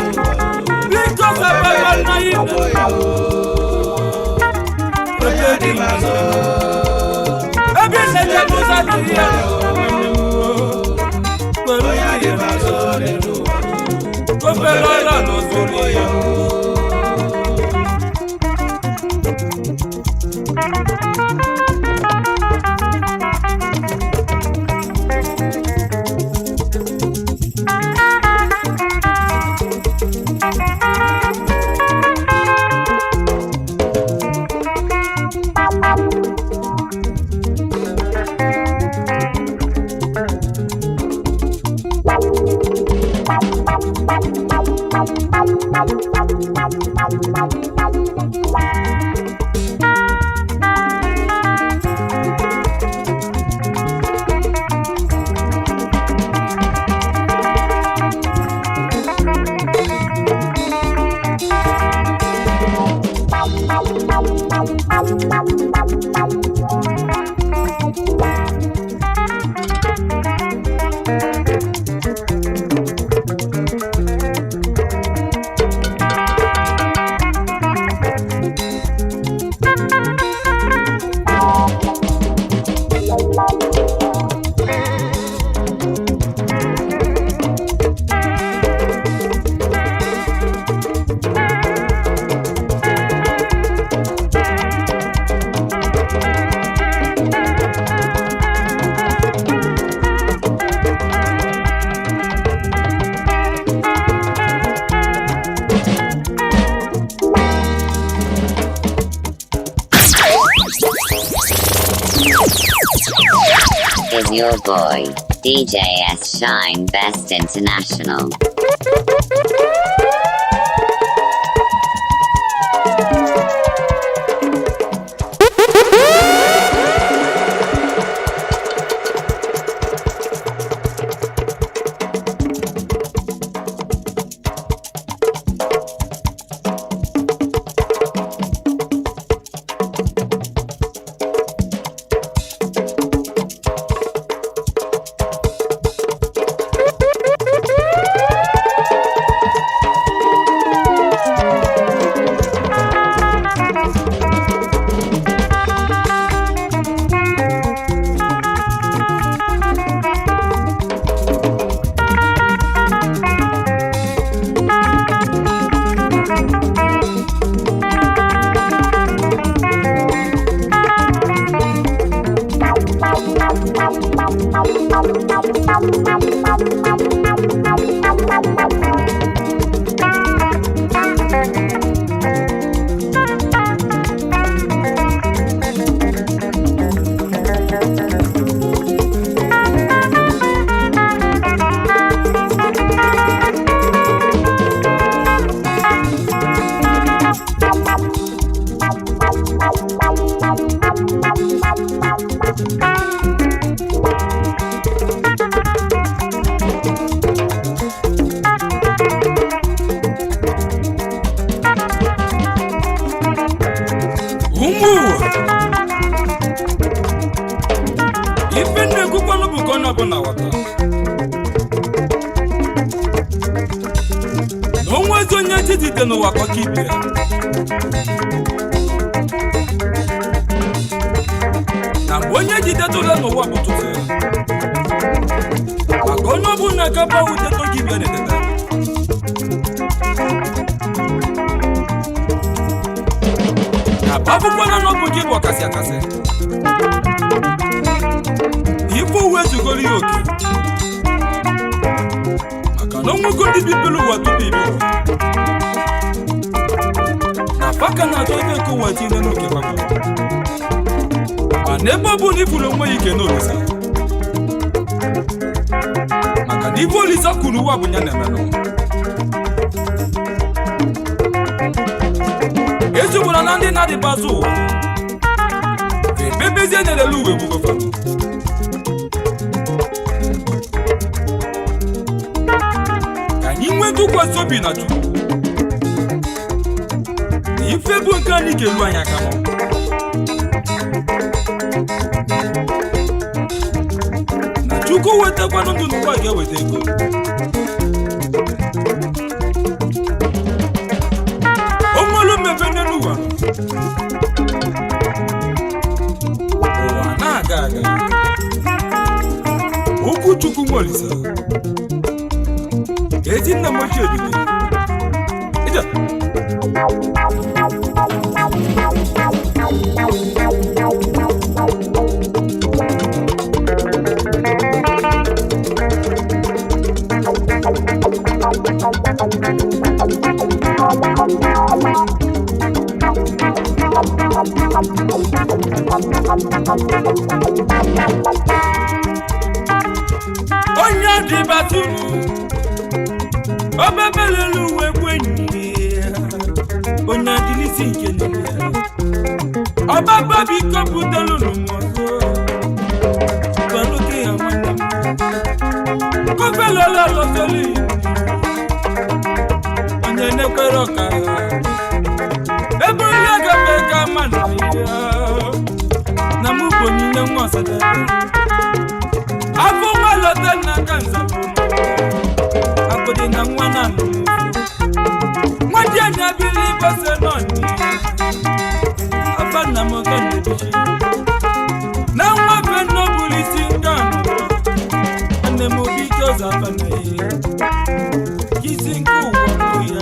Biko sababa na yine Onya de bazore Ebise jenu zadiriya Onya de bazore Kofelo lano zuriya Is your boy, DJ S Shine Best International. onye jidite n'ụwa kọka ibe ya na mgbe onye jidetụla n'ụwa bụ tụtụ ya maka onye ọbụla na-akaba udeto gị bịa na-edeta akwụkwọ na n'ọbụ gị bụ ọkasị akasị ife uwe zugoro ya oke maka na onwego ndị bibiri ụwa tupu ibe ụwa na faka na-achọ ebe nke ụwa tinye n'oke papa mana ebe ọ bụ na ifuru onwe ya ike n'olisa maka na ife olisa kwuru ụwa bụ ya na-eme ezugbara na ndị na-adịbazụ ụwa ebebezie na-elele uwe bugofa ka anyị nwee ntụkwasị obi na Chukwu na ife bụ nke anyị ga-eru anyị aka na Chukwu wetakwanụ ndụ n'ụwa ga-eweta ego onwelu mmepe n'ụwa ụwa na-aga aga okwu Chukwu nwolisa ezi nna m ochie ebido ije onye dịbatụrụ obebelelu uwe gwenyi onye adịlisi nke niile ọbaba biko butelu n'ụmụọzọ gbanụke ya nwanne m kofelola lọtọli onye nekwere ọka ebe onye agafe ka mmadụ na mụ bụ onyinye nwa ọsadebe afọ nwa lọta n'aka nzapụ akụdị na nwa na-alụ nwa dị anya bili bose n'ọnị afa nna m oge nnebichi na nwa fe n'obulu isi nke anụ nne m obi ike ụzọ afa na ihe isi nke ụwa bụ ya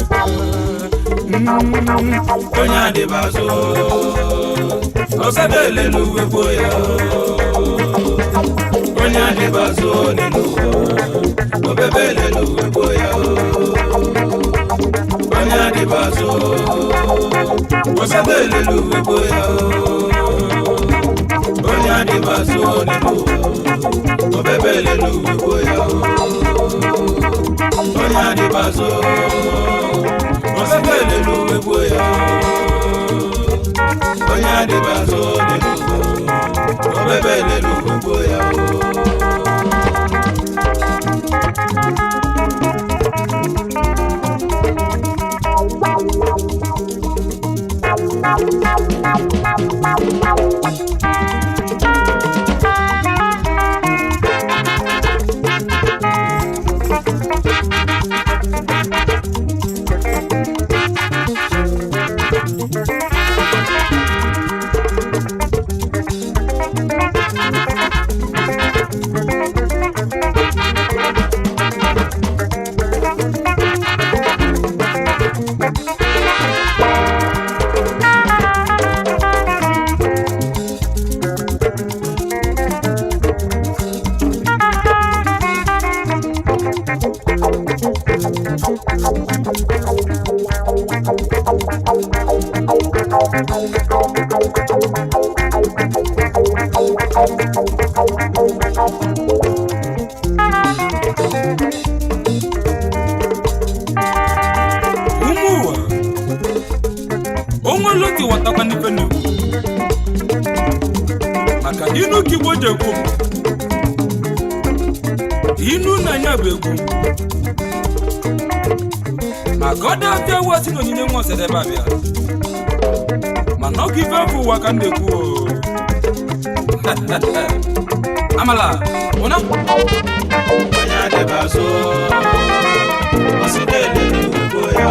onye adịbazụ ọsebe elelu uwe gboo ya onye adịbazụ n'ụwa obebe elelu uwe gboo ya onye adịbazụ ọsebe elelu uwe gboo ya onye adịbazụ n'ụwa obebe elelu uwe gboo ya onye adịbazụ ọsebe elelu uwe gboo ya onye adịbazụ n'ụwa obebe elelu uwe gboo ya onweloti watakwa n'ife n'ugwu maka inu ka igbo ji ekwu inu na anya bụ egwu maka ọ dị afịa ewu si n'onyinye nwa ọsadebe abịa mana ọ ga ife afọ ụwa ka m na-ekwu amala ụna onye adịbazụ ọsịdị elelu ugbo ya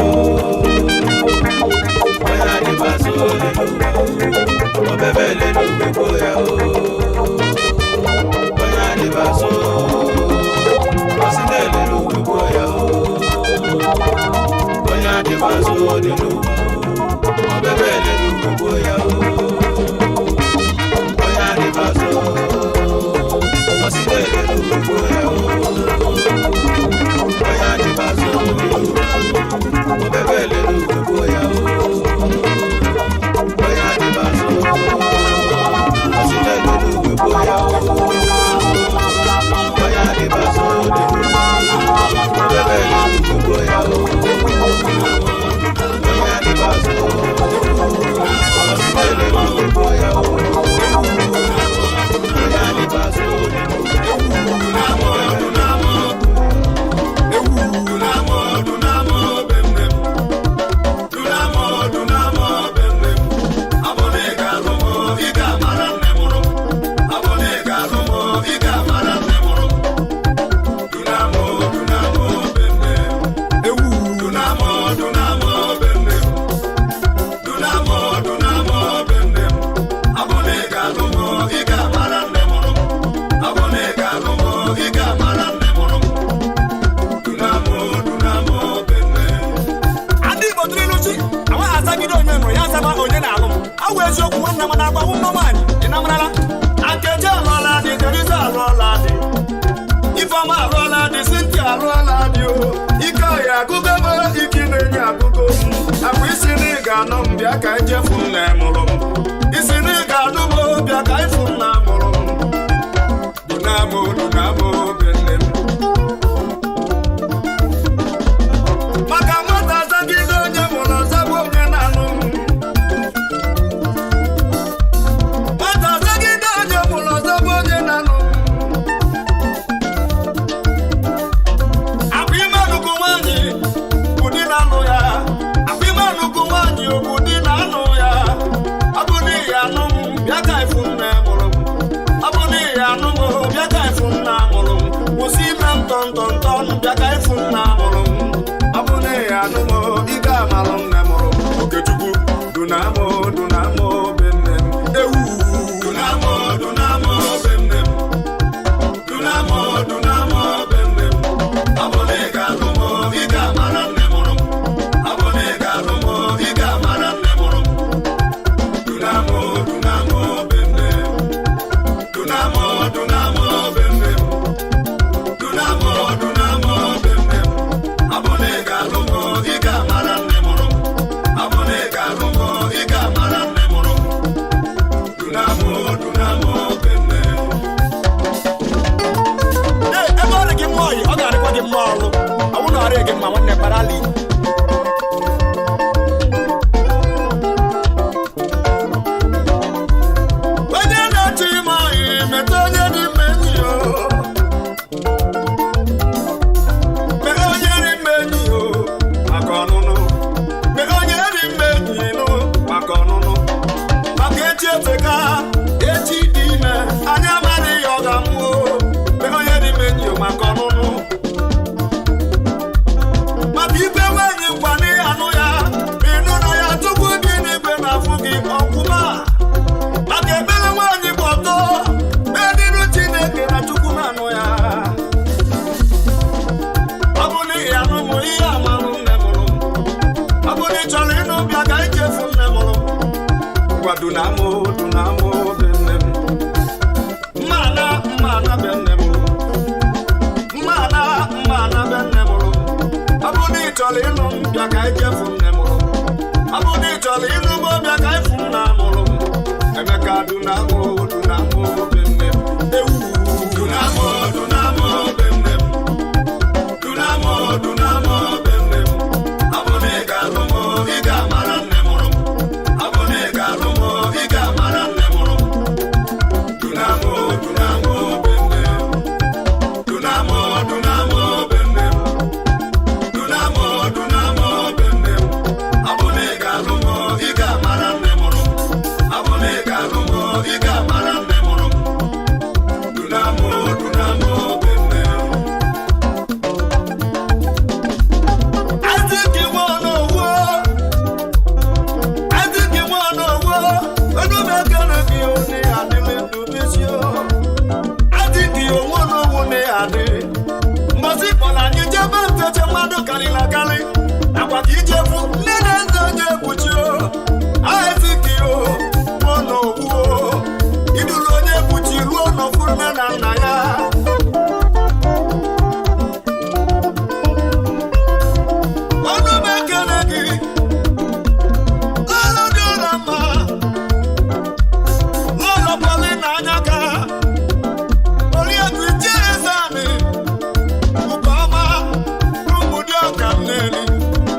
Ị ga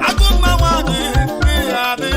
Agụmma nwanyị n'ihe adị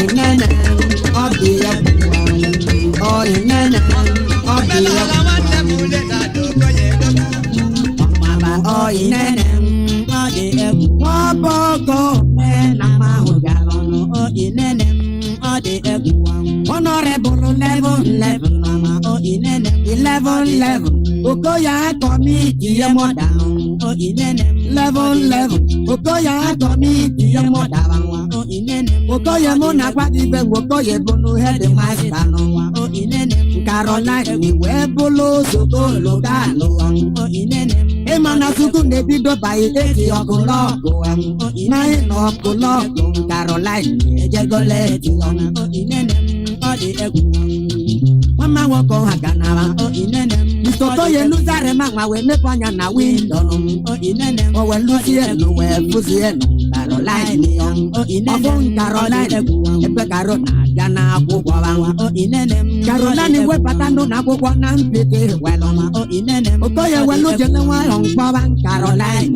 inene odi egwu o inene odi egwu o inene odi egwu waboko na mahujalo o inene odi egwu honorable level mama o inene 11 okoya committee moda o inene level okoya committee moda o inene okoye mona kwadi be okoye bonu head master no o inene Caroline we bolo soto lo dalo o inene e mana suku ne bido by 8 o'clock o 9 o'clock Caroline je gole ti o inene o di egwu mama woko hagana o inene Toto ye luzare mama we mepanya na window o inene o we luzie no we fuzie no Caroline o inene Caroline ebe Carona jana akwụkwọ wa o inene Caroline we patano na akwụkwọ na mpete weloma o inene okoye we lujele nwa nkwawa Caroline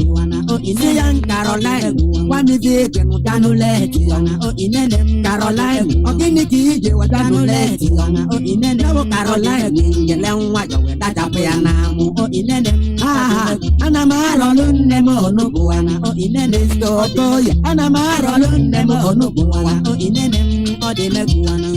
o inene Caroline kwani je kenu danule ti o inene Caroline o gini ki ije we danule ti o inene o Caroline ngele nwa jo we dada Pianamu o inene ana marolo nemo no buana o inene stokoya ana marolo nemo no buana o inene o de meguana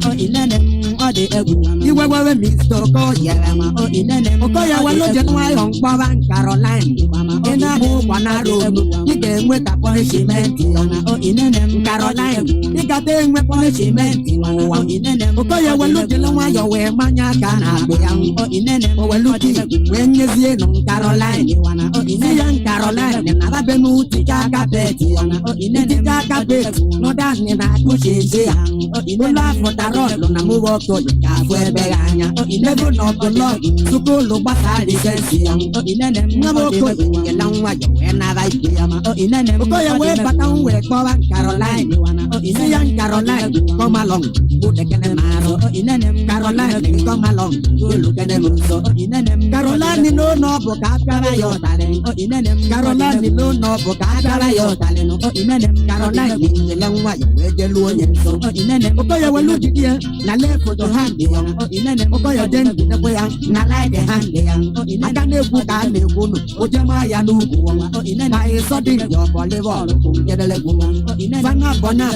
o inene o de eguana iwe wewe mi stokoya ma o inene okoya walo je nwa yo nkwawa Caroline mama ina bu kwana road ige enwe ka punishment o inene Caroline iga te enwe punishment o inene okoya walo je nwa yo we manya ka na agbe ya o inene o weluki we nyezie no Caroline o inene Caroline na babe mu tika carpet o inene tika carpet no dan ni na kucheje ya o inene fotarolo na mu woko ka fwe beganya o inene no blog sukulu basali sensi o inene ngaboko ngela nwa yo we na ba ya ma o inene okoya we bata we ko ba Caroline o inene Caroline come along bude kene maro o inene Caroline come along look at them so inene Caroline no boka para yo tale o inene Caroline no boka para yo tale no o inene Caroline ngela nwa yo we je lu onye so o inene okoya we lu didie na le photo hand yo o inene okoya den na boya na like hand ya o inene aka na egwu ka na egwu no o je ma ya n'ugwu o inene na so di yo volleyball ko jedele gwu o inene fana bona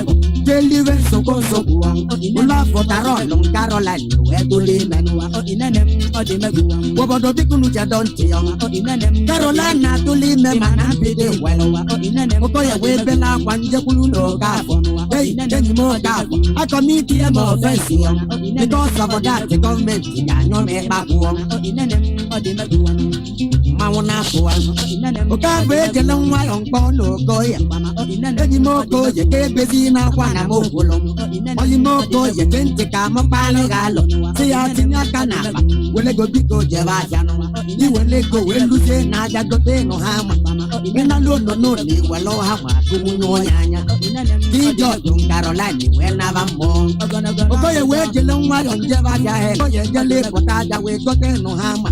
deliver so ko so gwu o inene la fotarolo Caroline we go le menu o inene o de meguwa wobodo bikunu ja don ti o inene Caroline na tuli me mana bide welowa o inene okoye we bela kwa njekulu no ka fo no inene mo ka fo a committee e mo offense o because of that the government ya nyo me pa ko o inene o de meguwa mawona ko o inene o ka be jele nwa yo npo no go ya mama o inene mo ko je ke bezi na kwa na mo ko lo o mo ko je tente ka mo pa lo ga lo ti ya tinya kana wele go biko je ba janu ni wele go we luze na ja go te no ha ma ina lo no ni welo ha ma ku nyo nyanya di jo dun Caroline we na ba mo okoye we jele nwa yo nje ba ja he oye jele pota ja we go te no ha ma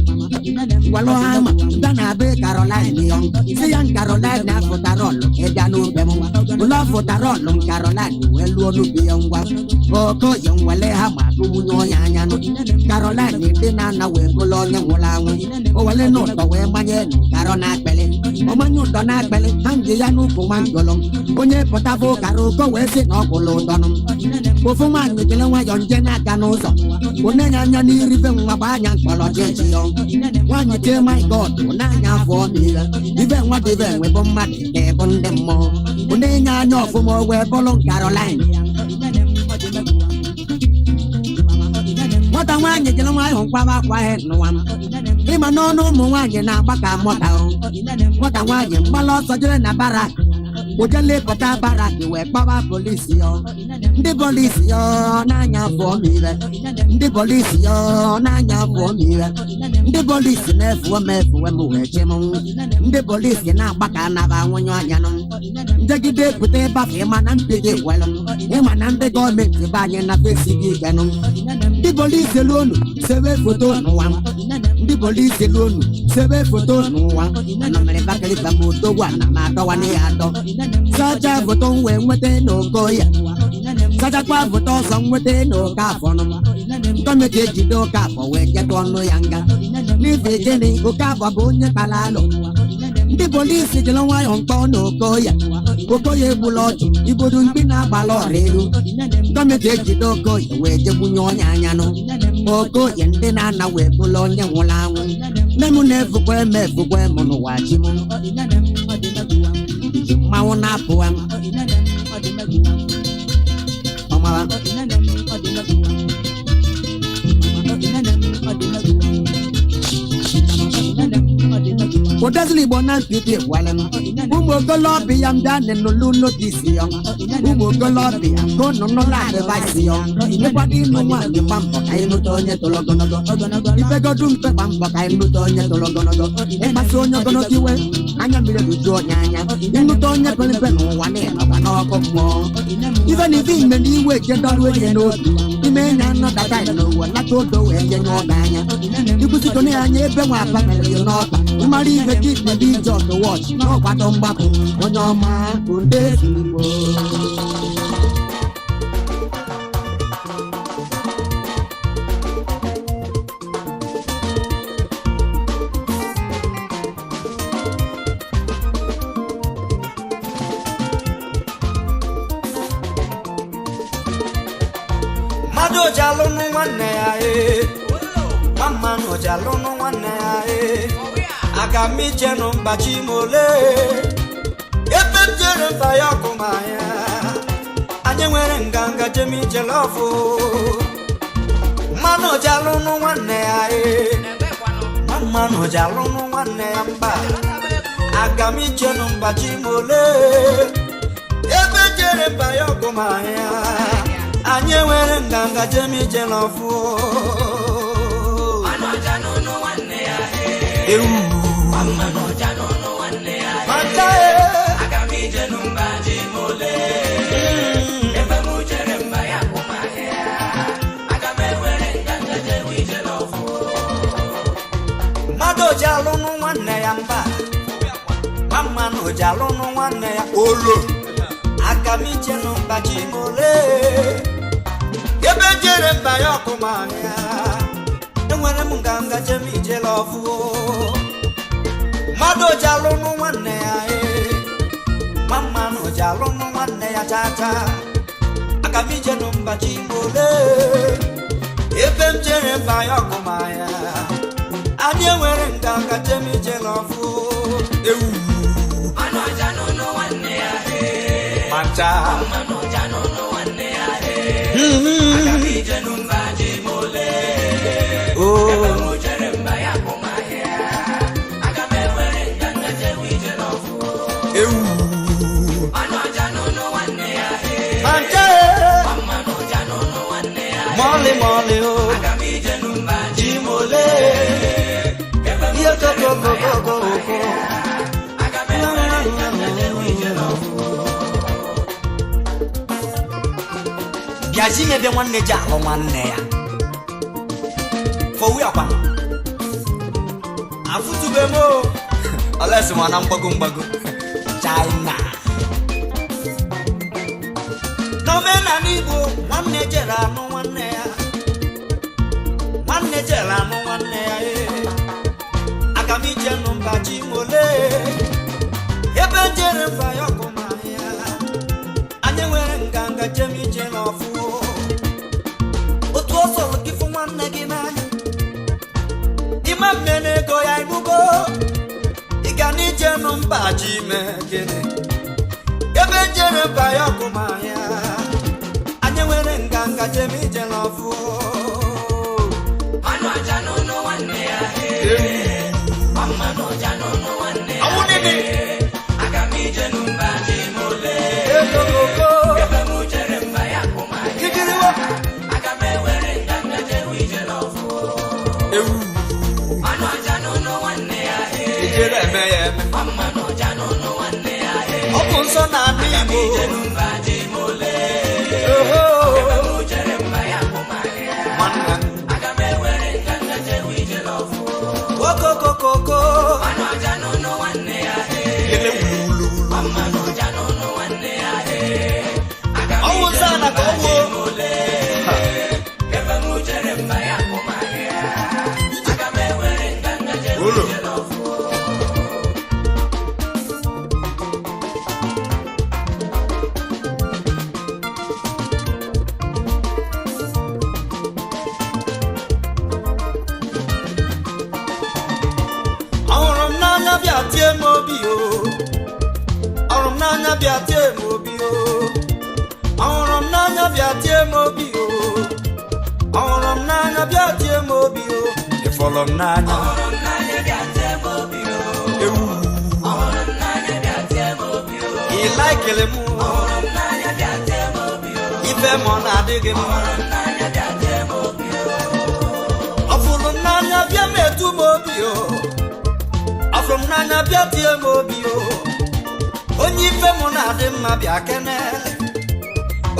welo ha ma dana be Caroline yo si yan Caroline na fotarolo e ja no be mo lo fotarolo Caroline we lu lu bi yo ngwa oko yo wele ha ma ku nyo nyanya no Caroline ni na we bolo nya wala wi o wale no to we manye Carona pele o manyu do na pele hangi ya nu ko man golong onye potavo karo ko we se no ko lo donum ko fu man ni tele wa yon je na ka no so o ne nya nya ni rive nwa ba nya kolo je ji yo wa ni te my god o na nya fo mi la rive nwa de be we bo ma de bon dem mo o ne nya nya fo mo we bolo Caroline Mota nwanyị jere nwa ahụ mkpaba kwa he n'ụwa m ịma n'ọnụ ụmụ nwanyị na-agba ka mọta mọta nwanyị mgbala ọsọ jere na barak ojele pụta barak wee kpọba polisi ya ndị polisi ya n'anya fụọ m ire ndị polisi ya n'anya fụọ m ire ndị polisi na-efuwe m efuwe m wee chi m ndị polisi na-agba ka anaba nwunye ọnya nụ njegide pụta ịbafe ịma na mpege welu ịma na ndị gọọmenti be anyị na fesi gị ikenụ ndị polisi elu unu sebe foto n'ụwa ndị polisi elu unu sebe foto n'ụwa na mere bakịrịba m otogwu a na m adọwanye ya adọ sacha foto m wee nweta n'ogo ya sachakwa foto ọzọ nweta n'oke afọ nụ gọọmenti ejide oke afọ wee jetụ ọnụ ya nga n'ife gịnị oke afọ bụ onye kpara alụ ndị polisi jiri nwayọọ mkpọ n'oko ya egbula ọchụ ibodo mkpi na-agbala ọra elu gọọmenti ejide okoye wee jegbunye onye anya nụ okoye ndị na-ana wee bụla onye nwụrụ anwụ nne m na-efukwa eme efukwa emu n'ụwa chi m iji mmanwụ na-apụwa m ọmara Odazili bona pipi wala Umo golobi yam dane no luno disi yong Umo golobi yam kono no la device yong Nobody no man the bambo kai no tonye tologonogo Ife go dumpe bambo kai no tonye tologonogo Ema sonyo gono kiwe Anya mire lujo nyanya Inu tonye pelipe no wane no kano komo Even if he meni we jendol we jeno Ime nyano data no wala todo we jenyo danya Ikusi tone anye ebe wapa mele yonota Umari the kid the beach of the watch no bottom back on your man good day Mado jalo no one Mama no jalo no one Agami jeno mbachi mole Epe jere faya kumaya Anye were nganga jemi jelofu Mano jalo no wane ae Mama no jalo no wane amba Agami jeno mbachi mole Epe jere faya kumaya Anye were nganga jemi jelofu Mano jalo no wane ae Mama no jano no one Agami jenumba jimole Eba mujeremba ya kumahea Agame were nganga jewi jelofu Mado jalo no one yamba Mama no jalo no one ya olo Agami jenumba jimole Eba jeremba ya kumahea Nwere munganga jemi jelofu Mado jalo no one Mama no jalo no one ya tata Akamije no mbaji mole Ebem jere bayo kumaya Anye were nganga jemi jelofu Ewu Mano jalo no one Mata Mama no jalo no one Akamije no mbaji mole Oh jere bayo kumaya Mano jano no one Mama no jano no one Mole mole ho Agami jenumba jimole Yo go go go go go go Agami jenumba jimole Biazi me be one jalo one For we are one Afutu bemo Unless one am bagumbagu China No men anibo one nejera no one nejera no one Agami jenum baji mole Ebe jere fire kumaya Anye were nganga jemi jelofu Otu oso loki for one negina Ima mene go ya ibugo Igani jenum baji mekene Ebe jere fire kumaya Anye were nganga jemi jelofu Mano jano no one Mama no jano no one Agami jenum baji mole Ebe mu jere fire kumaya Agame were nganga jemi jelofu Mano jano no one Mama no jano no one Okunso na nibo Agami jenum baji mole Ebe mu jere fire kumaya na ka owo Olo. ahụrụ m n'anya bịa tie m obi o ahụrụ m n'anya bịa tie m obi o ahụrụ m n'anya bịa tie m obi o ahụrụ m n'anya bịa tie m obi o ịfọrọ m n'anya ewu ị laikere m ife m ọ na-adịghị m ọfụrụ m n'anya bịa m etu m obi o afụrụ m n'anya bịa tie m obi o onye ife m na-adị mma bịa kenele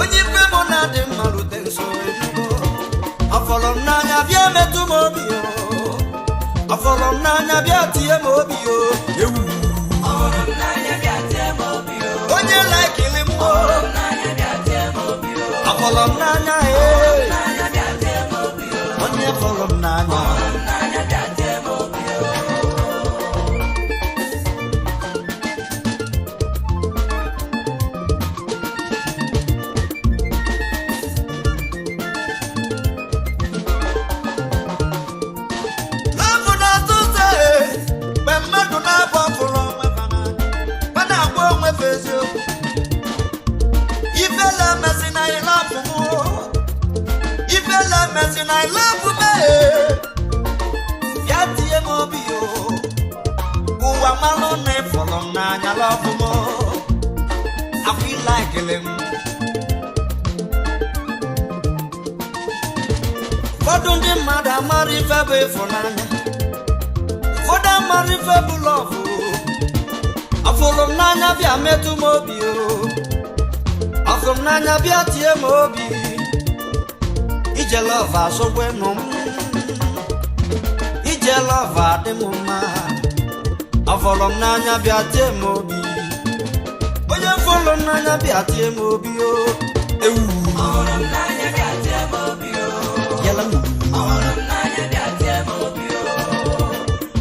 onye ife m na-adị mma rute nso enugo afụrụ m n'anya bịa metụ m obi o afụrụ m n'anya bịa tie m obi o ewu onye laikili m o afụrụ m n'anya onye fụrụ m n'anya and I love me. Yati emobio, uwa malone follow nanya love mo. I feel like him. For don't the mother marry fabe for nanya. For the marry fabe love. I follow nanya via metu mobio. I from nanya via tie mobi. Ije love so bueno. Ije love de mama. I follow nanya via tie mobi. Oye follow nanya via tie mobi o. Follow nanya via tie mobi o. Yela mu. Follow nanya via tie mobi o.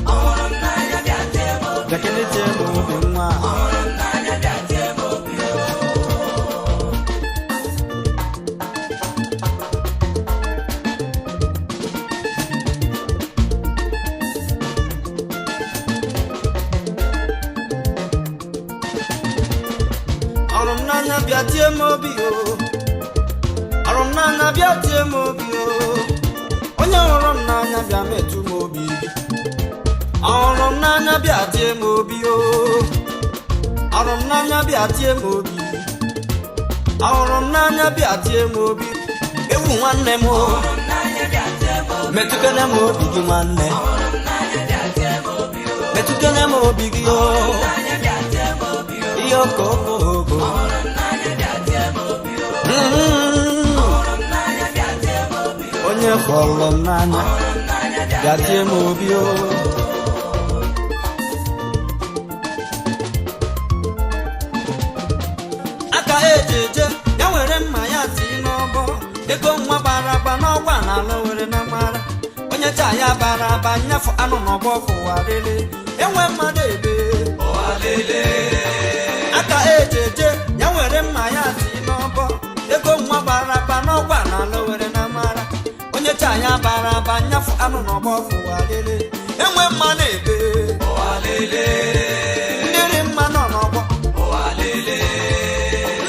Follow nanya via tie mobi. Dakene tie mobi mwa. Follow nanya via tie mobi o. Arunanya biatie mobio. Arunanya biatie mobio. Onya arunanya bia metu mobi. Arunanya biatie mobio. Arunanya biatie mobi. Arunanya biatie mobi. Ewu nwanne mo. Arunanya biatie mobi. Metukene mobi gi nwanne. Arunanya biatie mobi. Metukene mobi gi yo. Arunanya biatie mobi. Yo koko. Onye follow nanya gatie mobio. Aka ejeje ya were mma ya ti n'ọbọ ego nwa baraba n'ọgwa na ala were na mara onye cha ya baraba nyafu anụ n'ọgbọ fụwarịrị enwe mmadụ ebe ọhalele. Aka ejeje ya were mma ya ti n'ọbọ ego nwa baraba n'ọgwa na ala were na mara onye cha ya baraba nyafu anụ n'ọgbọ fụwarịrị enwe mmadụ ebe ọhalele. Ndịrị mma nọ n'ọgbọ ọhalele.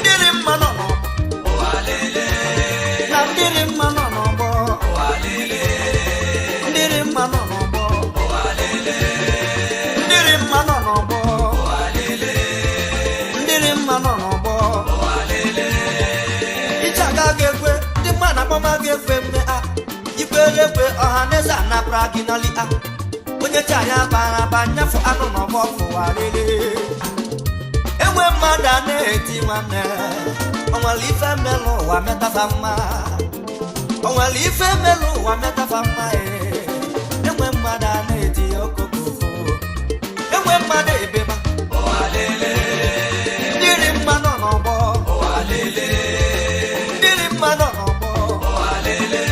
Ndịrị mma nọ n'ọgbọ ọhalele. Na ndịrị mma nọ n'ọgbọ ọhalele. Ndịrị mma nọ n'ọgbọ ọhalele. Ndịrị mma nọ n'ọgbọ ọhalele. Ndịrị mma nọ n'ọgbọ ọhalele. Ịchaga ga-ekwe ndị mma na akpọma ga-ekwe mme a ikwere ekwe ọha n'eze anapụra gị n'ali a onye cha ya bara aba nyafu anụ n'ọgbọ fụwarịrị enwe mmadụ a na-eti nwanne onwere ife melụ ụwa metafa mma onwere ife melụ ụwa metafa mma enwe mmadụ a na-eti okokoko enwe mmadụ ebeba ọhalele. Ndịrị mma nọ n'ọgbọ ọhalele. Ndịrị mmanụ ọgbọ ọhalele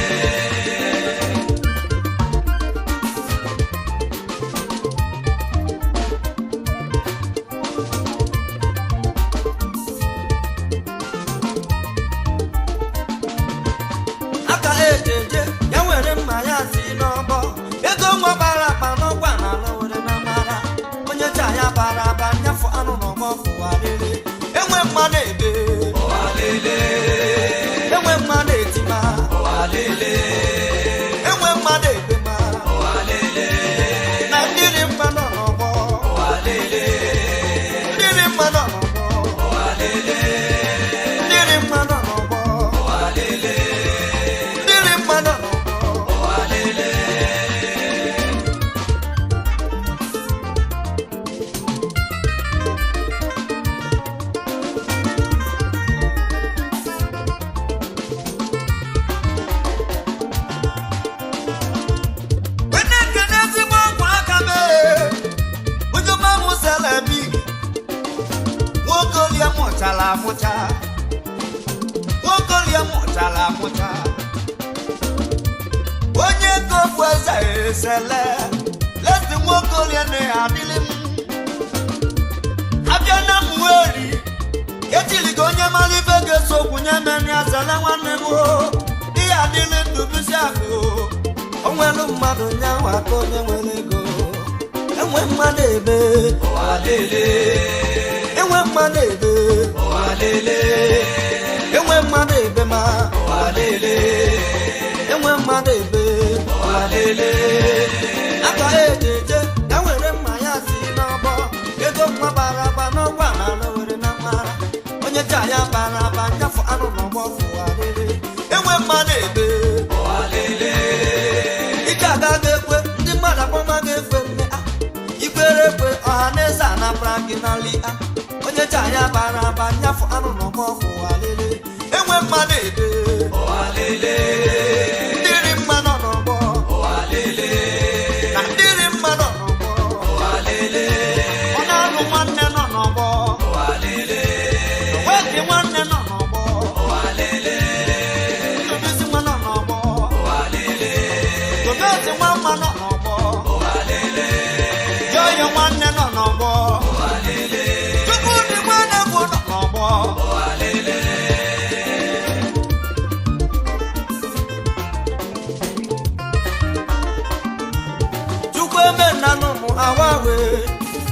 aka ejeje ya nwere mma ya si n'ọgbọ ego nwa bara akpa n'ọgwa na ala were na mara onye ji anya bara aba nyafụ anụ n'ọgbọ fụwarịrị enwe mmanụ ebe ọhalele enwe mmanụ etima ọhalele enwe mmanụ ebe ma ọhalele na mmiri mmanụ n'ọgbọ ọhalele mmiri mmanụ n'ọgbọ ọhalele mmiri mmanụ n'ọgbọ ọhalele mmiri mmanụ n'ọgbọ ọhalele onye nkene ezigbo ọgwụ aka mee onye mamụ selebi nwoke olie mụchara amụcha nwoke olie mụchara amụcha onye kofu eze esele lesi nwoke olie na adịlị m abịa na mweri etiligo onye mara ife ga-eso okwu nye meni azala nwanne m ihe adịlị ndụ bisi akụ onwelu mmadụ nyanwa ka onye nwere ego enwe mmadụ ebe ọhalele enwe mmadụ ebe ọhalele enwe mmadụ ebe ma ọhalele enwe mmadụ ebe ọhalele aka ejeje ya nwere mma ya si n'ọgbọ ego mma bara aba n'ọgwa na ala were na mara onye ji anya bara aba nyafụ anụ n'ọgbọ fụwarịrị enwe mmadụ ebe ọhalele ike agaghị ekwe ndị mmadụ akpọma ga-ekwe mme ikwere ekwe ọha na eze anapụra gị n'ali onye ji anya bara aba nyafụ anụ n'ọgbọ fụwarịrị enwe mmadụ ebe ọhalele ndịrị mmanụ n'ọgbọ ọhalele na ndịrị mmanụ n'ọgbọ ọhalele ọ na-alụ nwanne nọ n'ọgbọ ọhalele nweghị nwanne nọ n'ọgbọ ọhalele ndụbisi nwa nọ n'ọgbọ ọhalele tobeti nwa mma nọ n'ọgbọ ọhalele yoyo nwanne nọ n'ọgbọ ọhalele tupu dị nwanne bụ nọ n'ọgbọ ọhalele chukwu eme nnanụ mụ awawe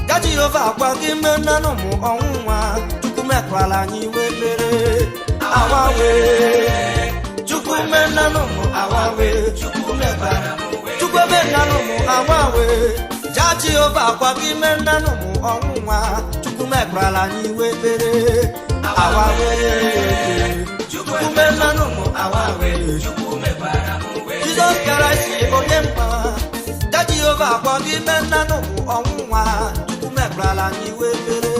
ka Jehova akwa gị ime nnanụ mụ ọnwụ nwa chukwu mekwala anyị iwe mere awawe chukwu eme nnanụ mụ awawe chukwu eme nnanụ mụ awawe ja Jehova akwa gị ime nnanụ mụ ọnwụ nwa chukwu mekwala anyị iwe mere awawe chukwu eme nnanụ mụ awawe Jizọs Kraịst onye mma ka Jehova akwa gị ime nnanụ mụ ọnwụ nwa chukwu mekwala anyị iwe mere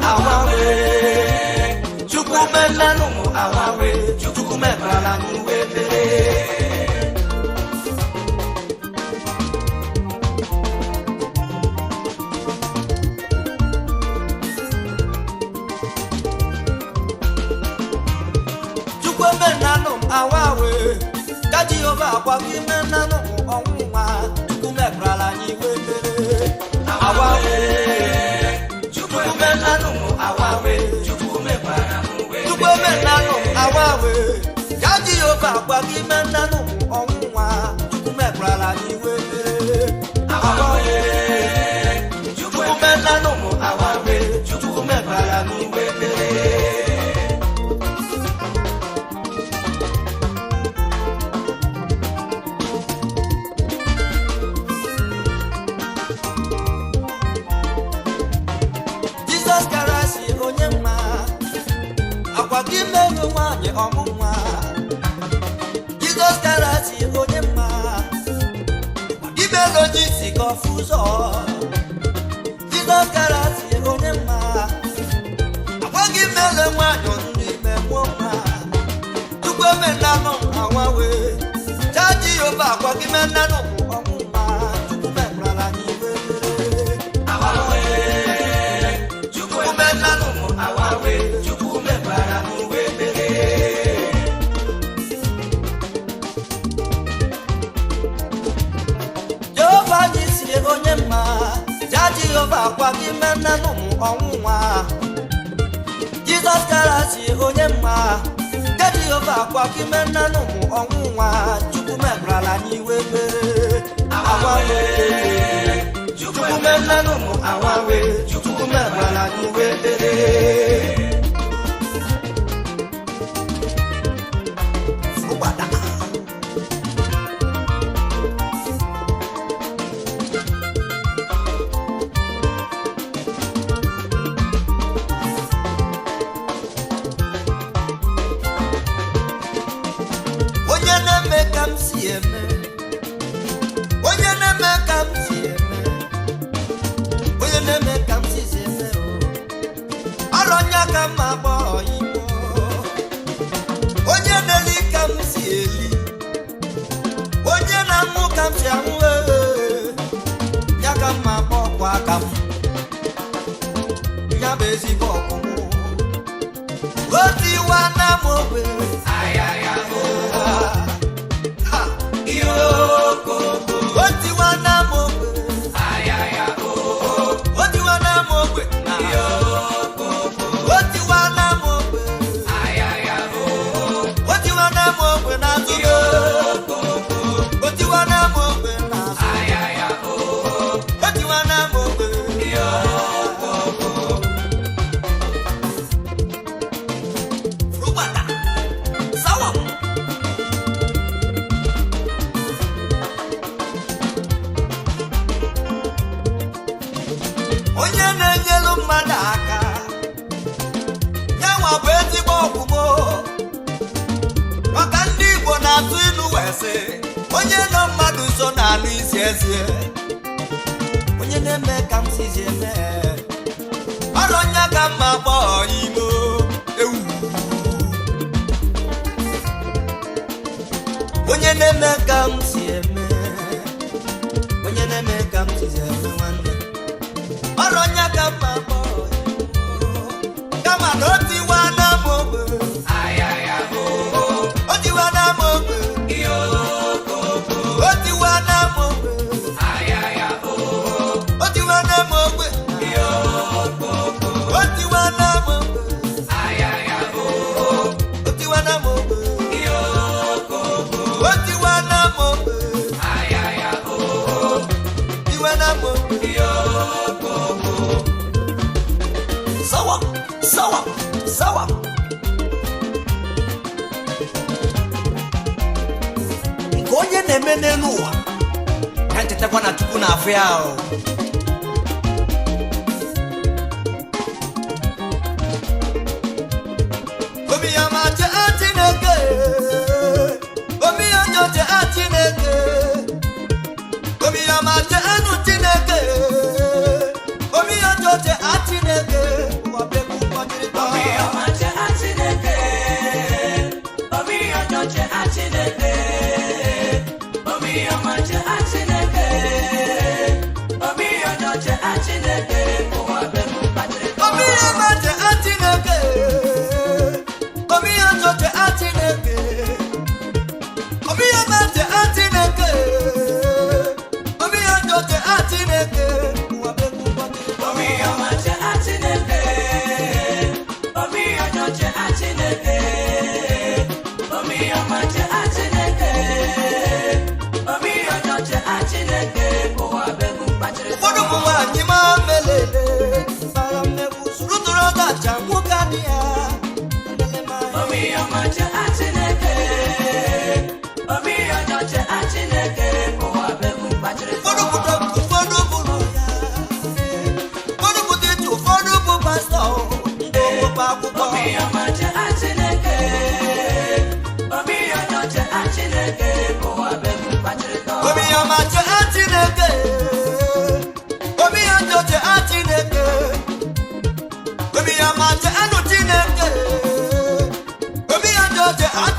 awawe chukwu eme nnanụ mụ awawe chukwu mekwala anyị iwe mere chukwu eme nnanụ m awawe ka Jehova akwa gị ime nnanụ mụ ọnwụ nwa chukwu mekwala anyị iwe mere awawe chukwu eme nnanụ mụ awawe chukwu eme nnanụ m awawe ka Jehova akwa gị ime nnanụ mụ ọnwụ nwa chukwu mekwala anyị iwe mere awawe chukwu eme nnanụ mụ awawe chukwu mekwala anyị iwe mere Jizọs Kraịst onye mma akwa gị merụ nwanyị ọmụ nwa Jizọs Kraịst onye mma imerụ ji si ka ọfụ ụzọ Jizọs Kraịst onye mma akwa gị merụ nwanyị ndị ime mmụọ mma chukwu eme nnanụ awawe ja Jehova akwa gị me nnanụ ọmụ nwa chukwu mekwala anyị iwe mere awawe chukwu me nnanụ awawe chukwu mekwala anyị iwe mere akwa gị mena n'ụmụ ọnwụnwa Jizọs karasi onye mma nke Jehova akwa gị mena n'ụmụ ọnwụnwa Chukwu mebrala n'iwe mere awawe Chukwu mena n'ụmụ awawe Chukwu mebrala n'iwe mere onye nọ mmadụ so na-anụ isi ezi onye na-eme ka m sizi eme ọrụ onye ka mma gbọọ imo ewu onye na-eme ka m si eme onye na-eme ka m sizi eme nwanne ọrụ onye ka mma gbọọ kama na o tiwa na m ogbe o tiwa na m ogbe Sawa nke onye na-eme n'elu ụwa ya nchetakwa na Chukwu na-afụ ya ahụ obi ya ma che Chineke obi ya nyoche Chineke obi ya ma che enu Chineke obi ya nyoche Chineke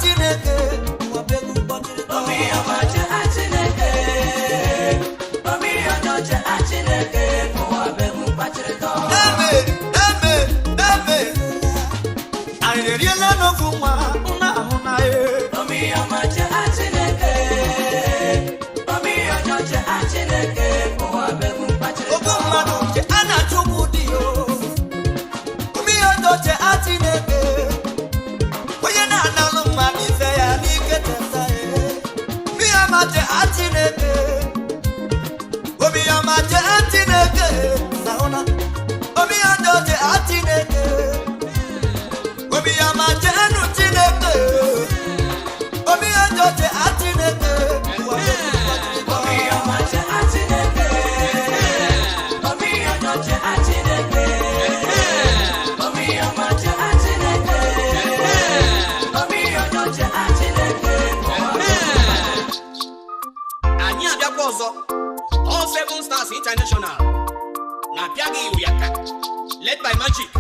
Chineke jote atineke. Anyị abịakwa ọzọ. All 7 Stars International na Piagi Uyaka, led by Magic.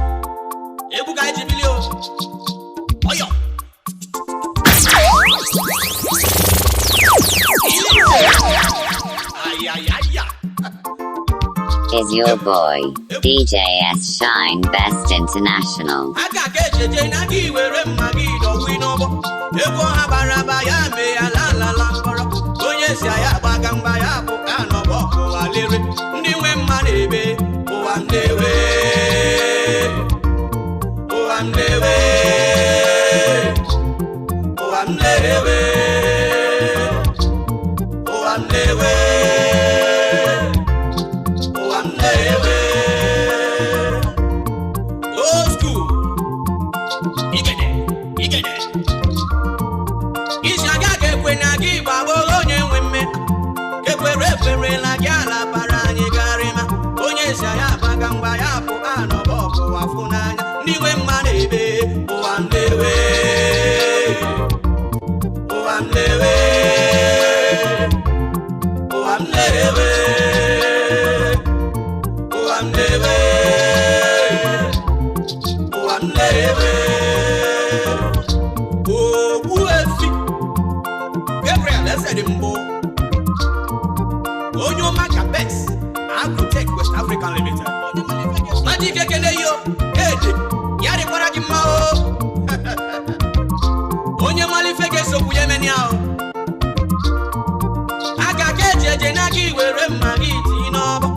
Ebuka Ejibilio. Oyo. Is your boy, DJ S Shine Best International. Aka kejeje na gị were mma gị dọwi n'ọgbọ. Ego ha bara ba ya me ya la la la mkpọrọ. Onye si ya gbaga mgba ya bụ ka nọbọ ụwa lere. Ndị nwe mma na-ebe ụwa ndewe. Ụwa ndewe. Ụwa ndewe. Ụwa ndewe. Old school. Igede. Isi aga ga-ekwe na gị gbagbo onye nwe mme. Ekwere la gị ala bara anyị garịma. Onye si ya abaga mgba ya bụ anọbọ ọkụwa fụ n'anya. Ndị nwe mma na-ebe ụwa ndewe. Ụwa ndewe. Ụwa ndewe. Ụwa ndewe. Ụwa ndewe. Ogbuefi Gabriel Ezedimbo onye ọma Capex Agrotech West African Limited. Magic ekele yo ede ya dịkwara gị mma o. Onye malife ga-esokwu ya emeni ahụ. Aka ka ejeje na gị were mma gị tii n'ọbọ.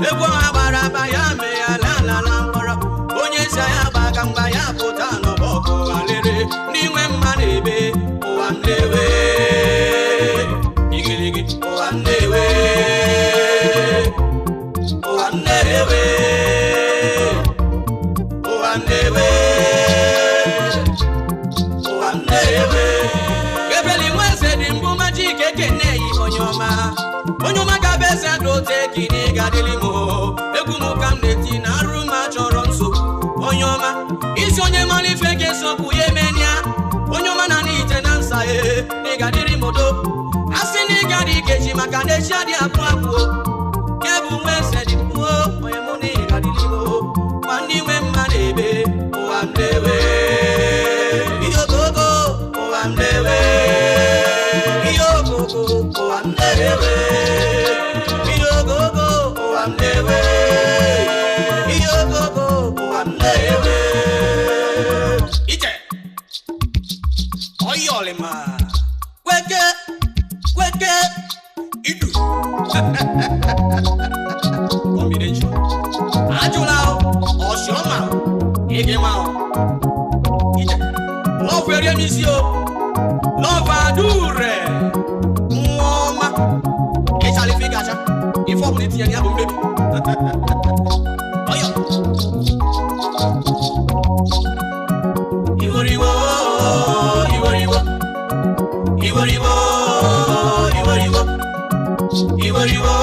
Egwu ha gbara aba ya me ya la la la mkpọrọ. Onye si ya gbaga mgba ya pụta n'ọbọ ọkụ alere. Ndị nwe mma na-ebe ụwa ndewe. Igirigi ụwa ndewe. Ụwa ndewe. Ụwa ndewe. Ụwa ndewe. Gabriel Ezedimbo Magic ekene yi onye ọma. Onye ọma ga-abụ eze Agrotech ni ga-adịlị m. Egwu m ka m na-eti na arụ ma chọrọ nsogbu. Onye ọma isi onye malife ga-esokwu ya emenia. Onye ọma na n'ite na nsa n'ịgadịrị modo. Asị n'ịgadị ikeji maka na echi adị apụ apụ. Kebu nwe Ezedimbo onye mụ na ịgadịrị m. Ma ndị nwe mma na-ebe ụwa ndewe. Ihe ogogo ụwa ndewe. Ihe ogogo ụwa ndewe. Ihe ogogo ụwa ndewe. Ihe ogogo ụwa ndewe. Ije Oyolima Kweke Idu Combination Ajula Oshoma Igema Ije Love area misio Love adure Mwoma Echali figacha Ifo buniti ya niyabu mbebi Oyo Iworiwo Iworiwo Iworiwo Iworiwo Iworiwo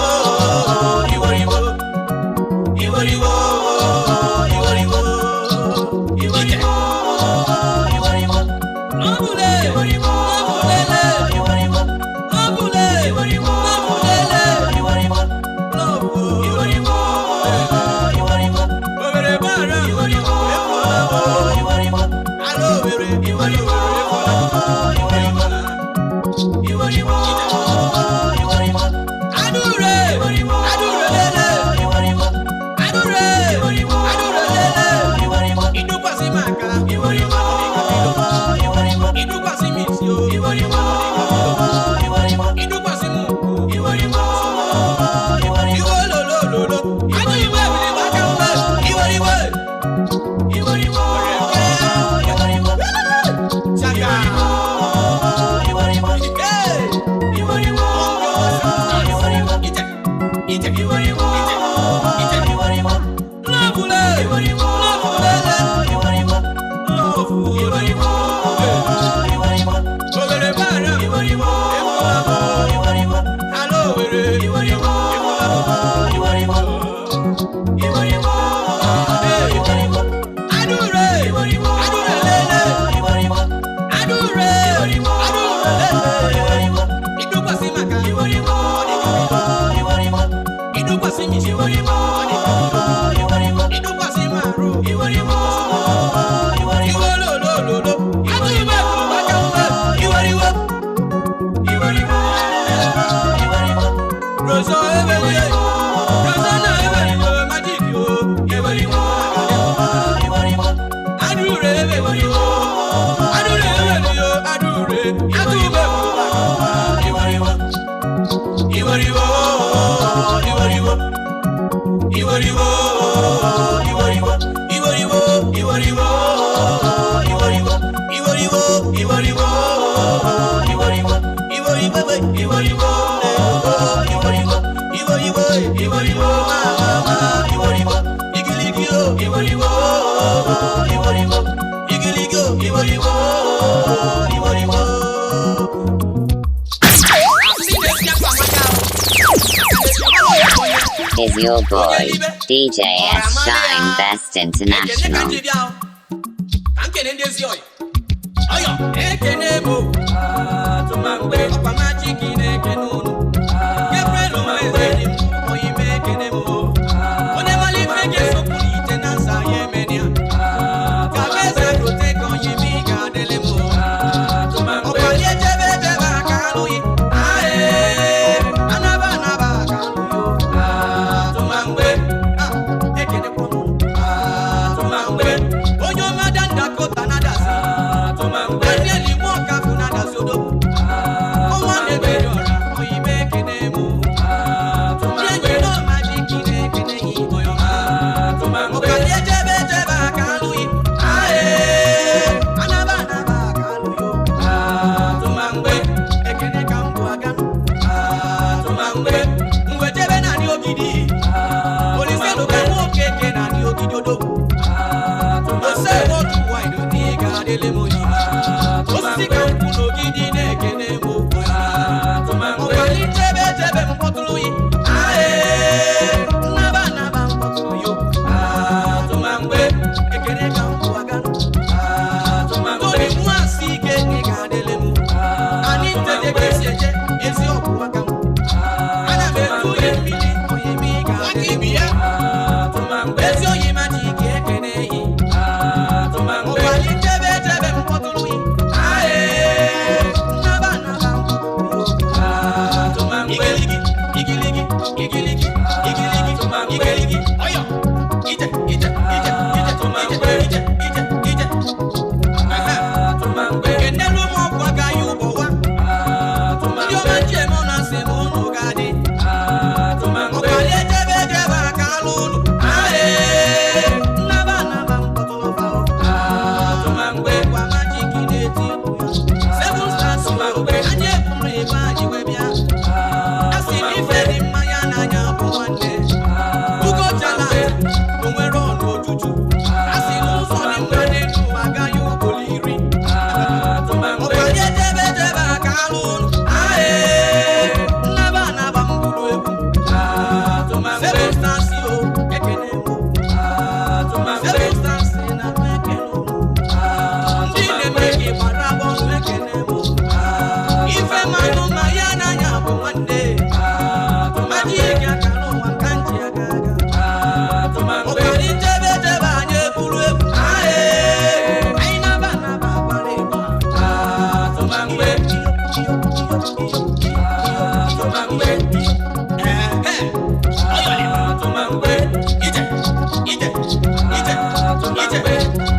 Iworiwo Iworiwo Iworiwo Iworiwo Iworiwo Nobule Iworiwo Nobulele Iworiwo Nobule Iworiwo Nobulele Iworiwo Lobo Iworiwo Is your boy, DJ S Shine Best International.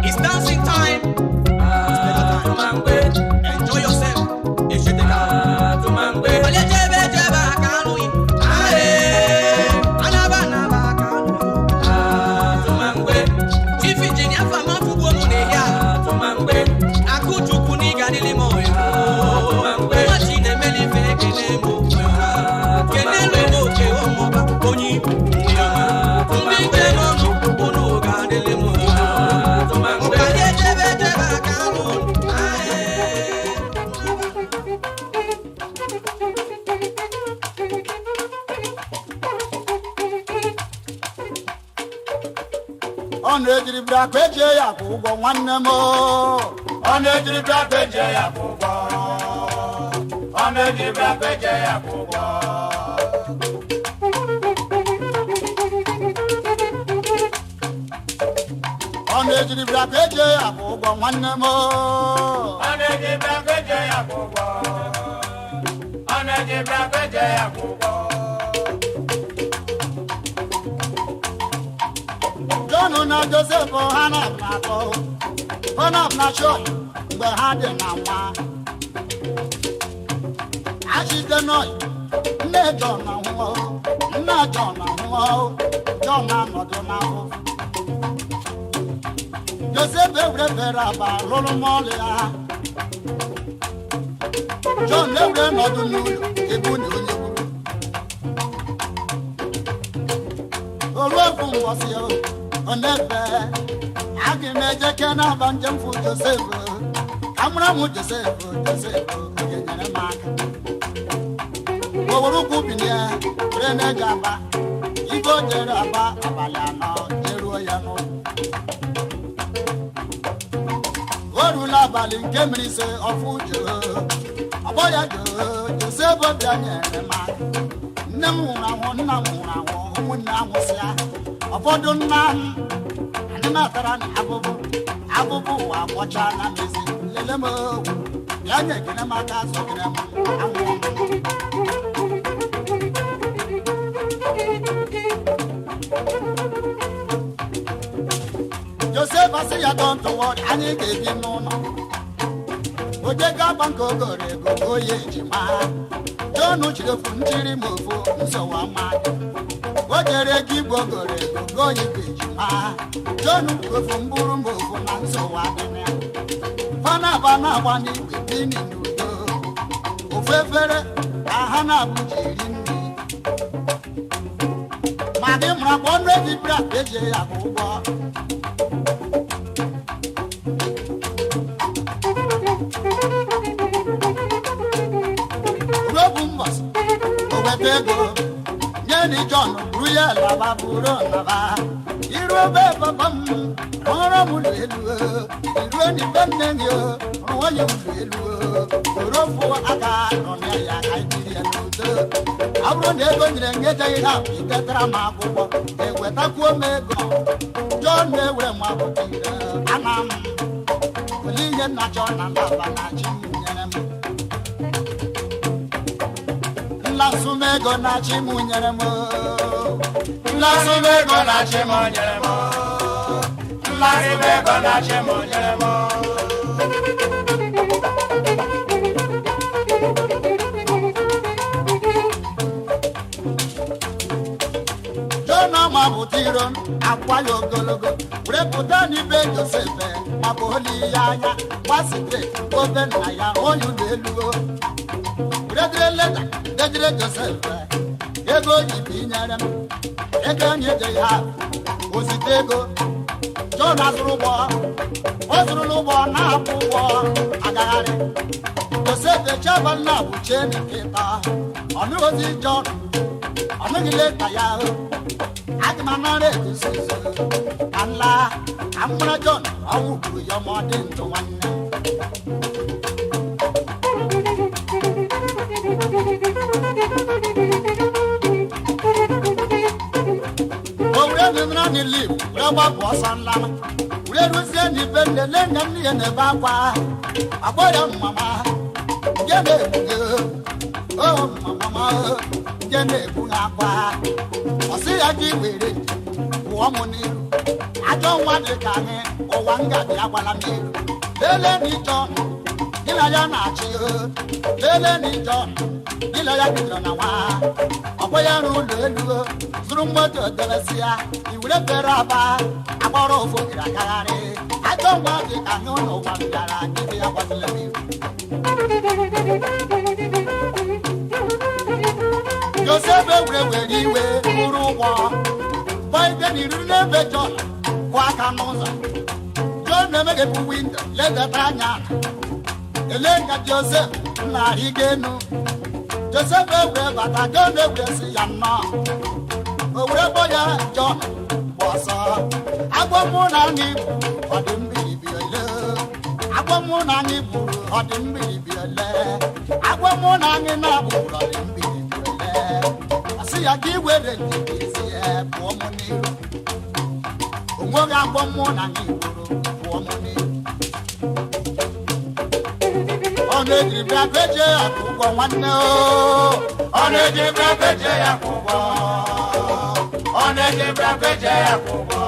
It's dancing time. Enjoy yourself. ọ na-ejiri bịa ka eji ya kwụ ụgwọ nwanne m ọ na-ejiri bịa ka eji ya kwụ ụgwọ na-eji bịa peje ya akwụkwọ. Ọ na-ejiri bịa peje ya akwụkwọ nwanne m. Ọ na-eji bịa peje ya akwụkwọ. Ọ na-eji bịa peje ya akwụkwọ. John na Joseph ha na-akpọ na chọọchị mgbe ha dị na nwa. Achite nọị nne John nwụọ, nna John nwụọ, John na-anọdụ n'ahụ. Joseph ewurebere aba lụrụ mọlụ ya. John ewure nọdụ n'ụlọ ebu na onye gburu. Oruofu mbọsị ọ na-ebe aga m eje ke na-aba njem fụ Joseph. Amụrụ m Joseph onye nyere m aka. Owere ukwu bilie were na-eje Aba. Ibe o jere Aba abalị anọ jeruo ya n'ụlọ. O rula abalị nke mmiri ise ọfụ ọgbọ ya Joseph bịa nyere m aka. Nne m nwụrụ anwụ, nna m nwụrụ anwụ, ụmụnne anwụsịa. Ụfọdụ nna m anyị natara na abụbụ ụwa agbọcha na mezi lele m bịa nye ekene m aka sọgide m anwụ. Joseph asị ya dọntụwọ anyị ga-ebi n'ụlọ. Oje ga-agba nke ogoro ego oye ejima. John chiri ofu ntiri m ofu nsọwa mmadụ. O jere ego igwe ogoro ego goyi bụ ejima. John ofu mbụrụ m ofu na nsọwa dị na ya. Fanaba na-agba n'igwe bini n'udo. Ofu efere ka ha na-abụ jiri nri. Ma gị mụrụ akpọ ọnụ eji bịa eji ya bụ ụgwọ. Robu mbọsị o weta ego nye ni John buru ya laba buru laba. Iru obe papa m ọrụ m ụlọ elu. Iruo n'ibe nne gị rụọ ya ụlọ elu. Orofu aka nọ na ya ka ibiri ya n'udo. Ọ bụrụ na ego nyere nyejeghị ha itetara m akwụkwọ ewetakwuo m ego. John na-ewere m akwụkwọ ire ana m wele ihe nna John na ndaba na chi m nyere m. Nlasumego na chi m nyere m. Nlasumego na chi m nyere m. Nlasumego na chi m nyere m. John amabụtiro akwa ya ogologo were pụta n'ibe Joseph maka oli ya anya gbasite obe nna ya onye ụlọ elu. Were leta dejire Joseph ego oyibo inyere m ego onye je ya ozite ego. John azụrụ ụgbọ o zụrụ n'ụgbọ na-akwụ ụgbọ agagharị. Joseph echebal na abụche nkịta ọnụ ozi John ọnụghị leta ya. Aga m anara egosi ka nla ka m mara John ọnwụ kwuru ya ma ọ dị ndụ nwanne. O were nụnara n'ili were gbapụ ọsọ nlama were ruzie n'ibe nlele nne nne ya na-ebe akwa. Akpọ ya mama nke na-egbu o mama nke na-egbu ha akwa. Ọ sị ya gị were pụọ m n'iru. Ajọ nwa dị ka anyị ụwa ngaji agbala m elu. Lele ni John gị na ya na-achị. Lele ni John gị na ya bidoro na nwa. Ọkpọ ya rụ ụlọ elu zụrụ moto deresi ya iwere fere Aba agbọrọ ofu gịrị agagharị. Ajọ nwa dị ka anyị n'ụwa bịara gị ya gbazila m iru. Joseph ewere iwe bụrụ ụgbọ gbaide n'iru n'ebe John kwụ aka n'ụzọ. John na-emeghepụ windo ledata anya ele nga Joseph na-arịgo enu. Joseph ewere bata John ewere si ya nnọọ. O were gbọ ya John gba ọsọ. Agwọ mụ na anyị ọ dị mbiribi ole. Agwọ mụ na anyị buru ọ dị mbiribi ole. Agwọ ebe mụ na anyị na-abụrọ mmiri asị ya ka iwere ndị ezi pụọ mụ n'iru onweghị agbọ mụ na anyị gburu pụọ mụ n'iru ọ na-eji bịa beje ya ụgwọ nwanne ọ na-eji bịa beje ya ụgwọ ọ na-eji bịa beje ya ụgwọ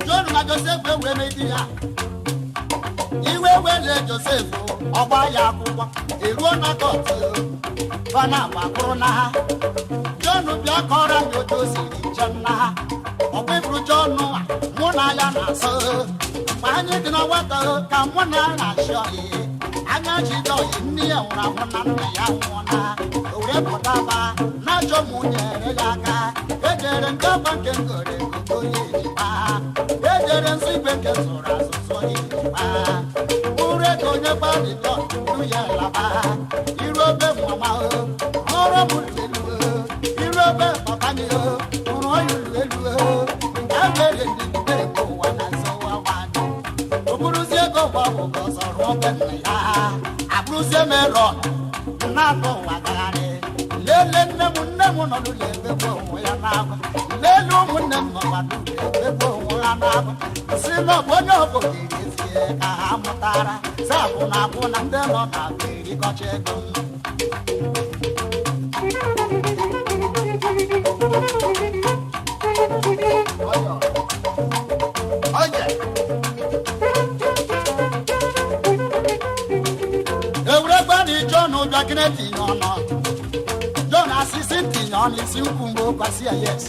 John na Joseph wee meji ya iwe wele Joseph ọgba ya akwụkwọ eruo na kọtụ fana gbakụrụ na ha John bịa kọrọ anyị otu o siri njem na ha ọkpịbụrụ John mụ na ya na-asọ mgbe anyị dị na nwata ka mụ na ya na-achị ọyị anya jidọyị nne ya nwụrụ anwụ na nna ya nwụọ na o were pụtaba na-achọ mụ nyere ya aka ejere nke ọgba nke ngore gogo ya ejikpa ejere nsọ igwe nke zụrụ azụzụ ya ejikpa bụrụ ego onye gbalịjọ ru ya laba iru obe mụma ọrụ m elu iru obe ọbanye ụrụ oyuru elu emere ndị nke ụwa na nsọwa nwadị o bụrụzie ego gbọbụgo ọzọ rụọ obe nna ya abụrụzie merọ na-atọ ụwa gagharị lele nne m nọ n'ụlọ ebebe onwe ya n'agwa lele ụmụnne m nọkwa n'ụlọ ebebe onwe ha n'agwa si n'ọbụ onye obodo ezie ka ha mụtara si akwụna akwụna ndị nọ na-abụ erikọcha ego ewuregbe dị John bịakịrị tinye ọnụ John asịsị ntinye ọnụ isi ukwu mgbe ụkwasị ya yes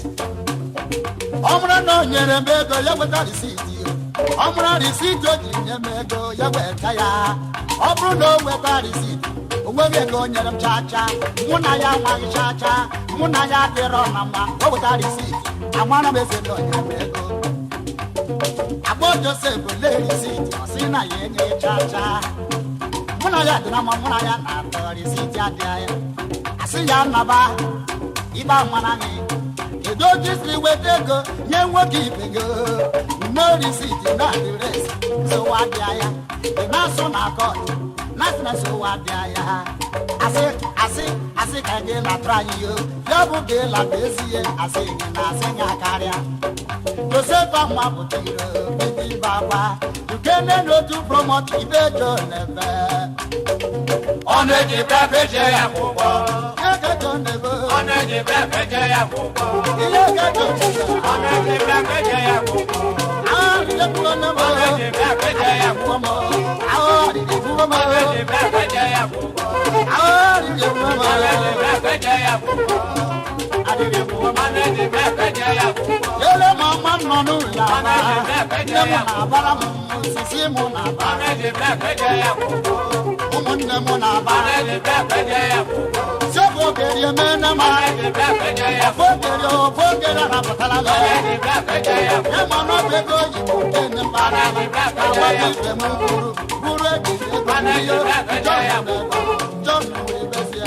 ọ bụrụ na o nyere m ego ya weta risiti ọ bụrụ risiti o jiri nye m ego ya weta ya ọ bụrụ na o weta risiti o nweghị ego o nyere m chacha mụ na ya amaghị chacha mụ na ya adịrọ na mma o weta risiti amara m eze na o nyere m ego akpọ Joseph lee risiti ọ sị na ya enye chacha mụ na ya dị na mma mụ na ya na-atọ risiti adịghị ya asị ya nnaba ịba mara gị kedu otu isi weta ego nye nwoke ibe gị no risiti na adịresi sowa bịa ya ị na-asụ na akọd na-asị na sowa bịa ya asị ka gị latara anyị yo ya bụ gị lata ezie asị gị na asị ya karịa Joseph nwa pụtara ebe ibe akwa ukene n'otu promot ibe jo n'ebe ọ na-eji bebeje ya kwụkwọ ọ na-eji bebeje ya kwụkwọ ọ na-eji bebeje ya kwụkwọ ọ na-eji bebeje ya kwụkwọ ọ na-eji bebeje ya kwụkwọ ele mama nọ n'ụlọ nne m na-abara m osisi m na-abara ụmụnne m na-abara sebe ogeri emene ma ofogeri arapụtara ịma n'ọbụ ego oyibo kene mbara agbaghị ibe m bụrụ ejiri ego n'ihe John wee bezie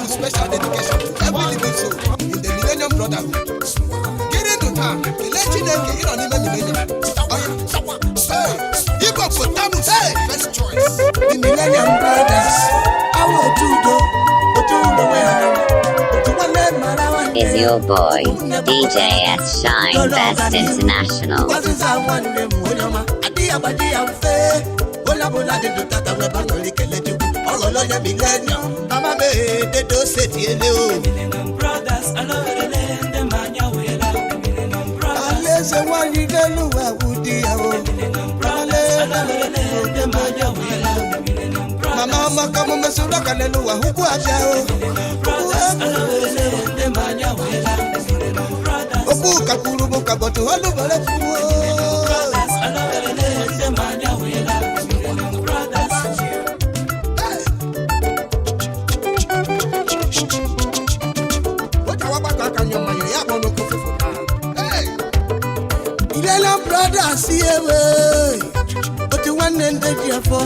Special dedication to every living soul in the Millennium Brotherhood. Get into town, let you know you don't even millennium. Hip hop for Tamus, first choice. The Millennium Brothers. I will do the way Is your boy, DJS Shine Best International. Mama kama mesura kanelua huku ajao Oku kakuru boka boto halu bale fuo Brothers, see but you want them there for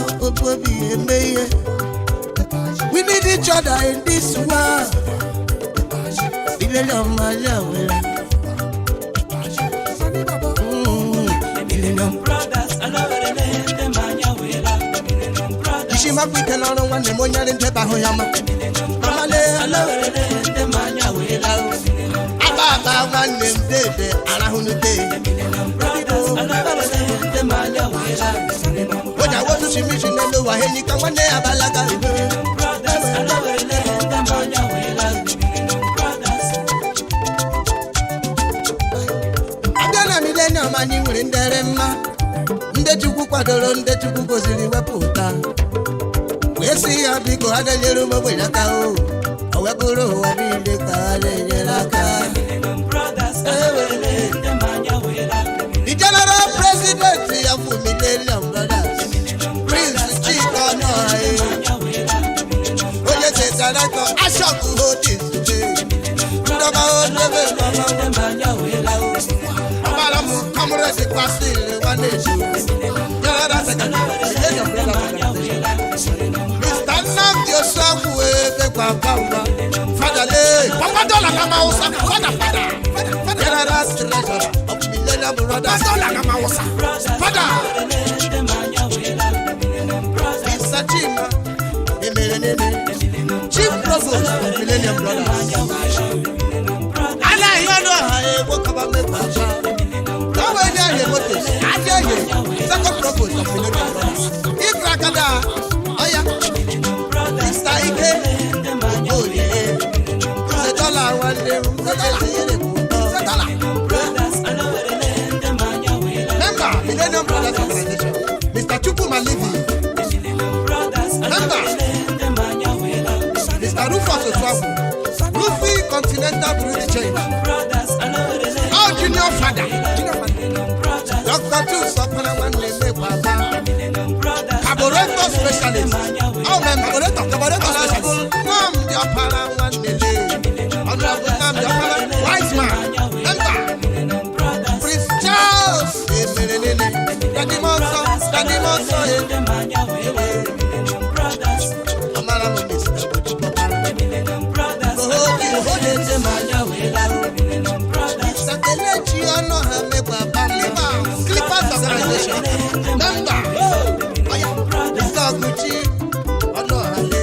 we need each other in this world. Millennium Brothers, I love it. Ishima kwite na no one mo nyare nte ba hoyama. Mamale, I love it. Aba one name dede arahunute. Oja wo tu shimi shine lo wa heni kan wane abalaga. Adana millennium ani nwere ndere mma. Nde chukwu kwadoro nde chukwu goziri wepụta. Wee si ya biko adanyere m ogbenye aka o. O wepụrụ ụwa niile ka a na-enyere aka. The General President of Millennium Brothers, Prince Chikono, Oye se director, Ashoku Holdings today. Ndaba Odebe Amalamu Comrade Kwasi Waneju. General Secretary, Millennium Brothers. Mr. Nnamdi Osogbu Ebekwa Bamba. Father Le, Papa Dola Kama Osa, Father. General Treasurer of Millennium Brothers. Father, Mr. Chima, Chief Provost of Millennium Brothers. Allah, you know how I woke up my pasha. Now I hear what is. I hear you. Second Provost of Millennium Brothers. Ikrakada, Aya, Mr. Ike, oh yeah. The dollar one day, Millennium Brothers Organization, Mr. Chukuma Levy, member, Mr. Rufus Oswabu, Rufi Continental Brewery Chain, our junior father, Dr. Tu Sopana Wanele Baba, Carburetor Specialist, our carburetor specialist, Nam Diapara Wanele, Honorable Nam Diapara, Wise Man, member, Prince Charles, Daddy Monso, Amara Mr. Sakelechi ono hame baba Clippers Organization member Mr. Gucci ono hale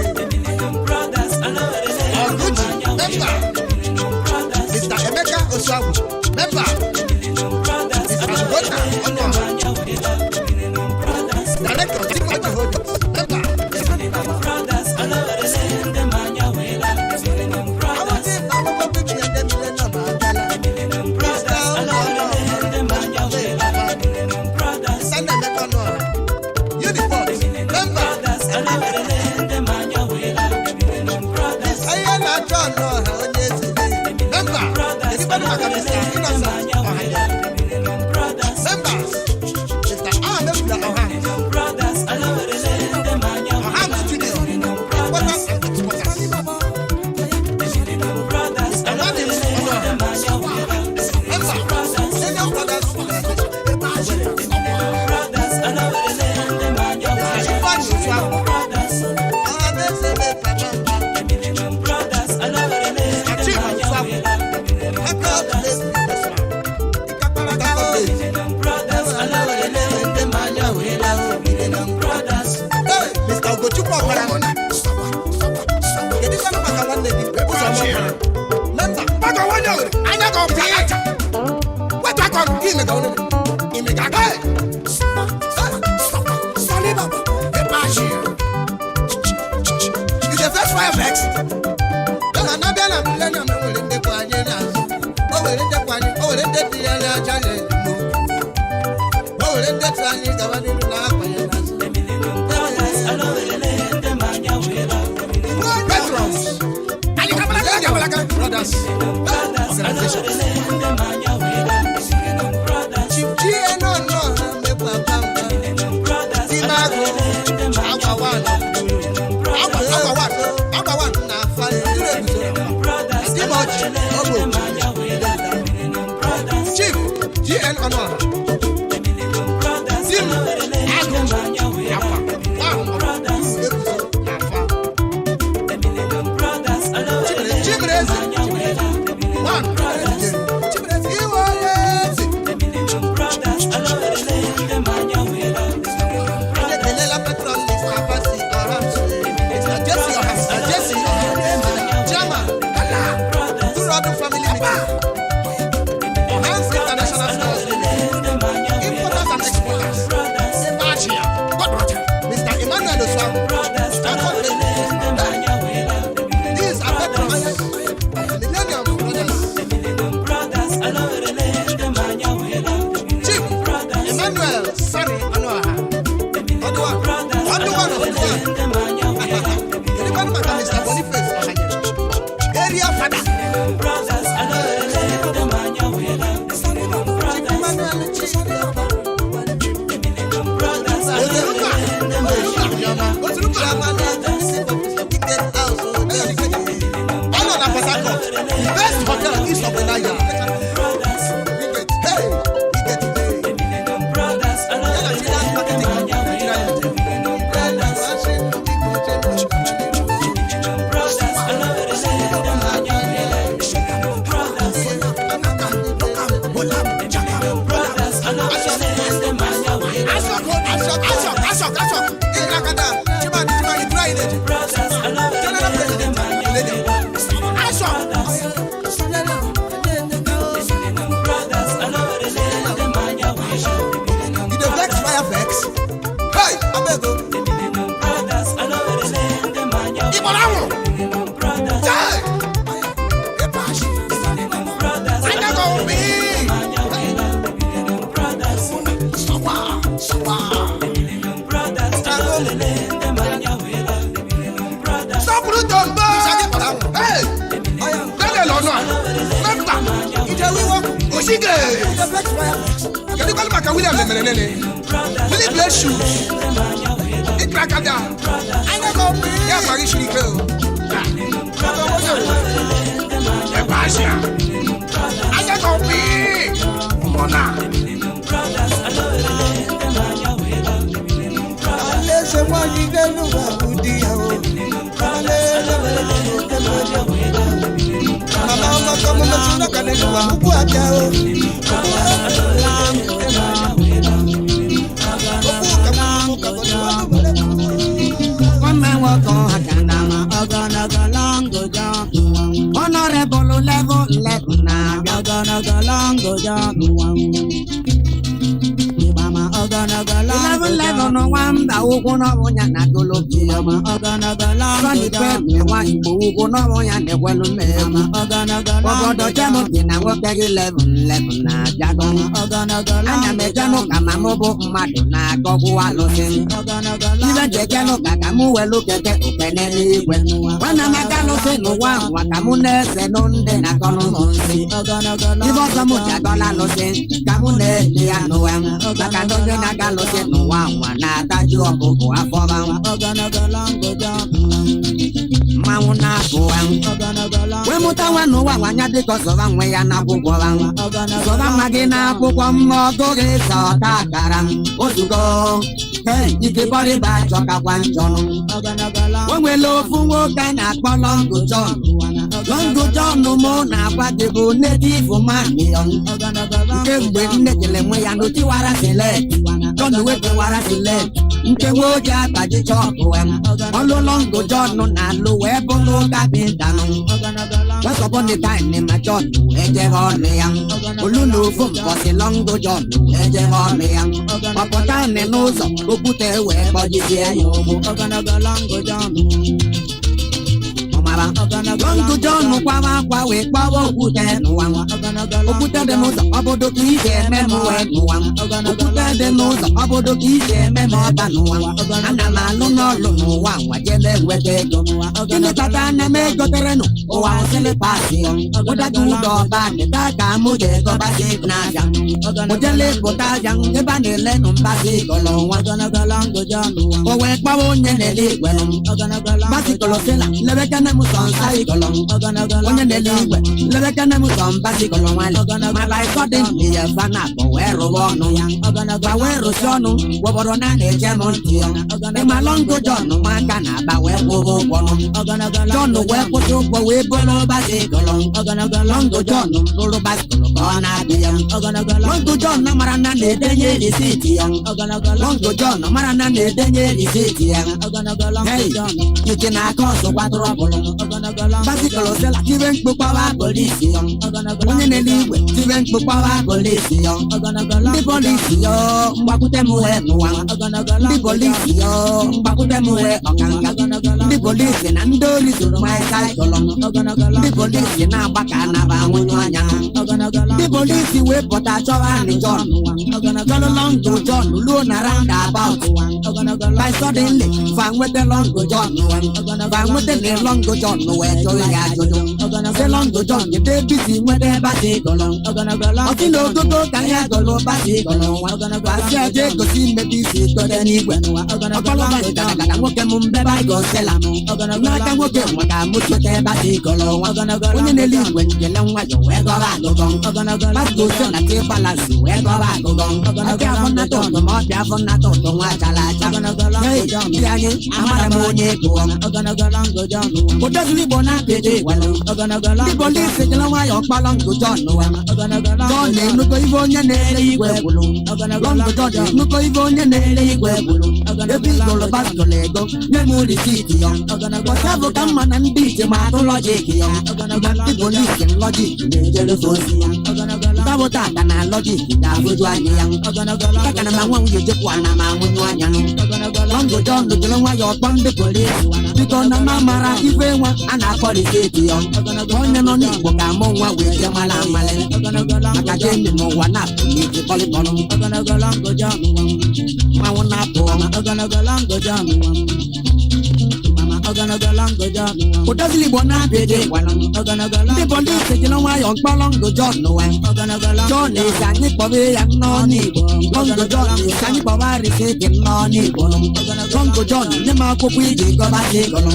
ọkwara kedu ka maka nwanne gị ụzọ ọkwara memba maka nwanne owere anya ka ọkwa aja wetu aka ọrụ gị imega onye imega ga sali baba ebe ahụ you the first fire vex na na bịa na millennium nwere ndekwa anyị n'azụ o were ndekwa anyị o were ndekwa ya na aja na elumo o were ndekwa anyị gaba n'iru na akwa ya n'azụ veterans anyị kabalaga brothers organization GNO no ha mekwa pampa timago agwa na afa Chief GN Honor Sim Agum Chibreze One Chibreze Iwoyezi Elela Petron is Kapasi Orange Jesse Jama Turado Family Meeting Hans International Stores Importers and Exporters Magia Godwater Mr. Emmanuel Oswam These are veterans Millennium Brothers Chief Emmanuel Sari Anoha Odwa of the Mr. Boniface Area Father Best hotel east of the Niger. William Philip bless you. It crackada. I never go. Yeah, Marie should go. I never go. Mona. Honorable level 11 now, you're gonna go long, go down level no one that will go no one and go look here. Sonny Pemmy, one who go no one and the well name. The Jamo in our bag 11 now, Jagon. And I make Jamo Kamamobo Madonna, go alone. Even the Jamo Kakamu will look at the open anywhere. When I'm a Galo say no one, Wakamune say no, then I come on. If I come with Jagola, Kamune, they are no one. I don't know. Galote no one na taju okoko afoma mauna kuwa we mutawa no wa wanya because of nwe ya na kwukwo so ba magi na kwukwo mmogo ge so takara ozugo hey ike body ba choka kwa njonu we lo fu wo ka na po longo John no mo na kwa de bo native man yon ke mgbe nne kele nwe ya no tiwara select don't wait to wara select nke wo ja taji chop we Longo John no na lo we bolo kapita no. Once upon the time in my John, eje hone yang. Olulu fum bosi Longo John, eje hone yang. Papota ne nozo, opute we boji yo. Longo John. Longo John kwa we kwa opute no wan. Opute de nozo, abodo kije memo we no wan. Opute de nozo, abodo kije memo ta no wan. Ana ma lo no wan wa jele we te go. Kini tata na me go tereno, o wa sele passion. Oda du do ba ne ta ka mo je go ba se na jam. O jele ko ta jam e ba ne le no ba se go lo wa Longo John. O we pa wo nye ne le we no. Ba se go lo se la, le be kana mu son sai go lo. O nye ne le we, le be kana mu son ba se go lo wa. Ma ba ko de ni ya fa na ko we ro wo no yang. Ba we ro so no, wo bo ro na ne je mon ti yang. E ma Longo John ma kana ba we wo wo no. John we ko to bo we bo no ba se go lo. Longo John no lo ba se go na bi yang. Longo John na mara na ne de ye di city yang. Longo John na mara na ne de ye di city yang. Hey, you can cause so what trouble. Basically, say like even power police yang. Onye ne liwe, even power police yang. The police yo, mbakute muwe nuwa. The police yo, mbakute muwe okanga. The police na ndoli zuru mai cycle. The police na baka na ba nwanya. The police we pota chowa ni John. Longo John lo na round about. By suddenly, fang with the Longo John. Fang with the Longo John. Where to ya jojo. Say Longo John, you dey busy with the basi golong. Oti no go can ya go basi golong. Basi je go see me busy to the ni gwenwa. Okolo ba ga ga wo ke mum be ba go sela mo. Na ka wo ke mo ka mo to the basi golong. Onye ne li gwen je la nwa jo we go ba go gong. Basi go se na ke balance we go ba go gong. Aka fon na to mo ja fon na to nwa chala cha. Hey, ya ni amara mo nye ko. Longo John. O dazuli bona pede walo. The police say la wa yo pa Longo John no wa. John ne no ko ivo nya ne le igwe bulu. Longo John no ko ivo nya ne le igwe bulu. E bi go lo bas go le go. Ne mo di city yo. Ko savo kam man and bi je ma to logic yo. The police in logic ne je lo so si yo. Savo ta na logic da bo jwa ni yo. Ka na ma won je kwa na ma won wa nya no. Longo John do lo wa yo pa the police. Because na mara ife nwa ana police ti yo. Onye no ni Igbo ka mo nwa we je mala male. Maka je ni no wa na ni ti poli polo. Longo John ma wona po Longo John. Longo John. O dazili bona bede walong. The police say no wa yo pa Longo John no wa. John is ani po be ya no ni. Longo John is ani po wa ri se ke no ni. Longo John ne ma ko kwiji go ba se go lo.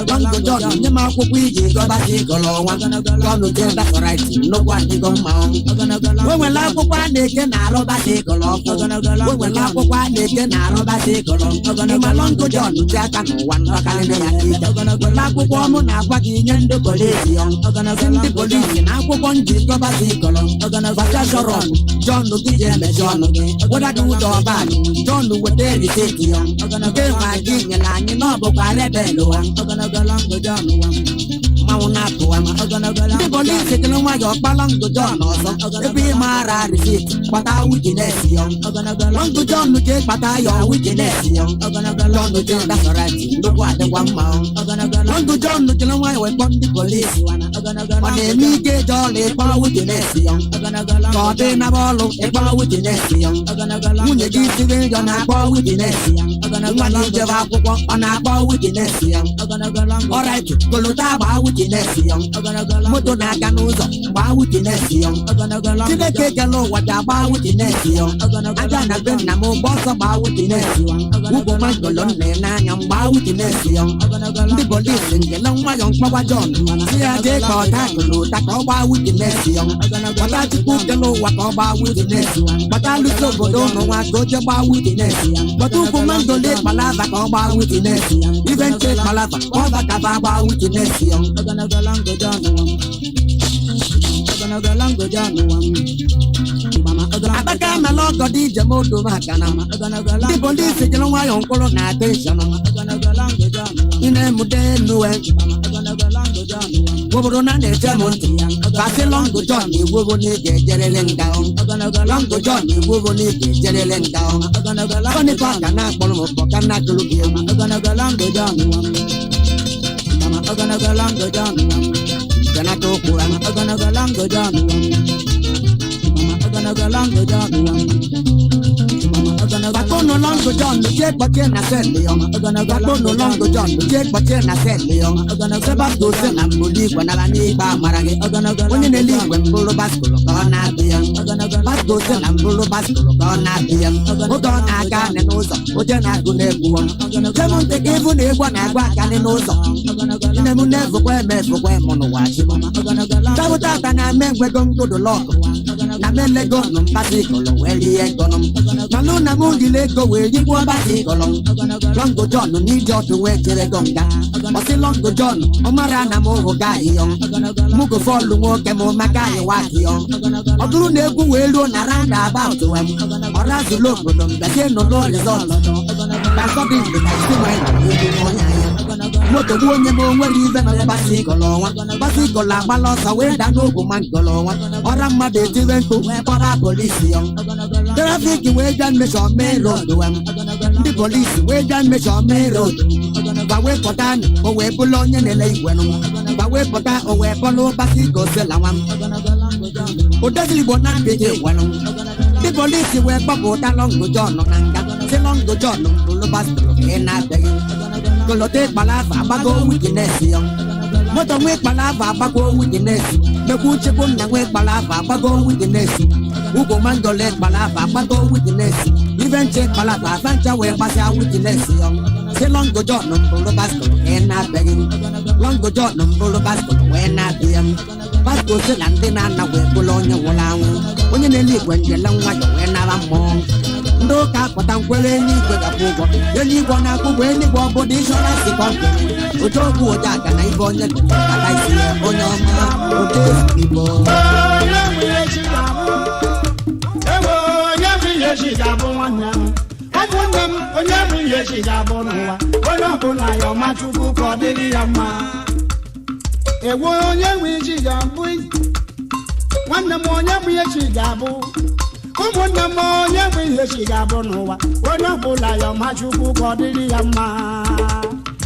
Longo John ne ma ko kwiji go ba se go lo wa. Longo John that's right. No kwa ni go ma. We la ko kwa ne ke na ro ba se go lo. We la ko kwa ne ke na ro ba se go lo. Ma Longo John ja ka no wan ka ka ne ya. La ko kwa mo na kwa ki nyendo police yo. Send the police na ko kwa nji go ba se go lo. Ba ja soro. John no ki je me John no. What I do do ba. John no we dey the city yo. Ke ma gi nyala ni no bo kwa lebe lo. Longo John ma wona to wa. The police say no wa yo pa Longo John oso. E bi ma ra receipt. Pata witness yo. Longo John no je pata yo witness yo. Longo John that's right. No kwa de wa ma. Longo John no je no wa yo pon the police wana. On the mi ke jolly pa witness yo. Ko de na bolo e pa witness yo. Munye gi siwe yo na pa witness yo. Nwa je va akwụkwọ ọ na-agba witness ya. Alright, kolota gba witness ya. Moto na-aga n'ụzọ gba witness ya. Chineke kele ụwa ji agba witness ya. Aja na be nna m ụgbọ ọsọ gba witness ya. Ugwu magolo nne n'anya m gba witness ya. Ndị polisi nkele nwayọ mkpọgwa John si ya jee ka ọ taa kolota ka ọ gba witness ya. Gbata Chukwu kele ụwa ka ọ gba witness ya. Gbata alụsị obodo ụnụ nwa ka o jee gba witness ya. Gbata ugwu magolo palava ka ọgba witness ya. Even check palava ọba ka ba agba witness ya. Longo John Longo John Abaka malogo di jamodo makana. The police jelo wa yo nkolo na attention. In mudenuwe Wobo na ne temonti Basi longo John ni wobo ni gejere ngao Longo John ni wobo ni gejere ngao Koni paka na kolomo poka na kulubi Longo John Longo John Kana to kura Longo John Longo John Batono longo John, take but in a set Leon. Batono longo John, take but in a set Leon. Sebasto Sen and Budi when I need Maragi. When in the league when Bolo Basco, gonna be young. Basto Sen and Bolo Basco, gonna be young. Hold on, I can and also, what you're not going to do. Come on, take even if one I got and also. Never never wear me for where Mono watch. That and I meant we're going to the lock. Namele go no bicycle, where he ain't gone. Maluna Moody Lego, where you go bicycle. Longo John, no need you to wait till they go down. But Longo John, Omarana Moho Guy, Mugo follow walk and more Magai, Waki on. Or do never will run around about to him. Or as you look with them, the no Lord is all. That's what is the next Moto buonye mo rive na bicycle bicycle la balosa we da no go man golo ora ma de divento para police traffic we dan me so me road the police we dan me so me road ba we potan o we bulonye ne le igwenu ba we pota o we polo bicycle se la wan o dadli bona de wanu the police we papo ta Longo John nanga se Longo John lo bastro e na de Colote palava bago witness young. Moto we palava bago witness. The Gucci boom na we palava bago witness. Ugo mando let palava bago witness. Even check palava fancha we pasa witness young. Say Longo John no basco and not begging. Longo John no basco when not them. Basco se landina na we Bologna wala. When you live when you long like when I'm wrong. No cap, but I'm willing to the poor. You live on a good way, live body, so that's the country. But don't go that, and I want it. I see a bonnet, people. Umuna moya mwe shiga bonowa wona bola yo machuku kodiri yama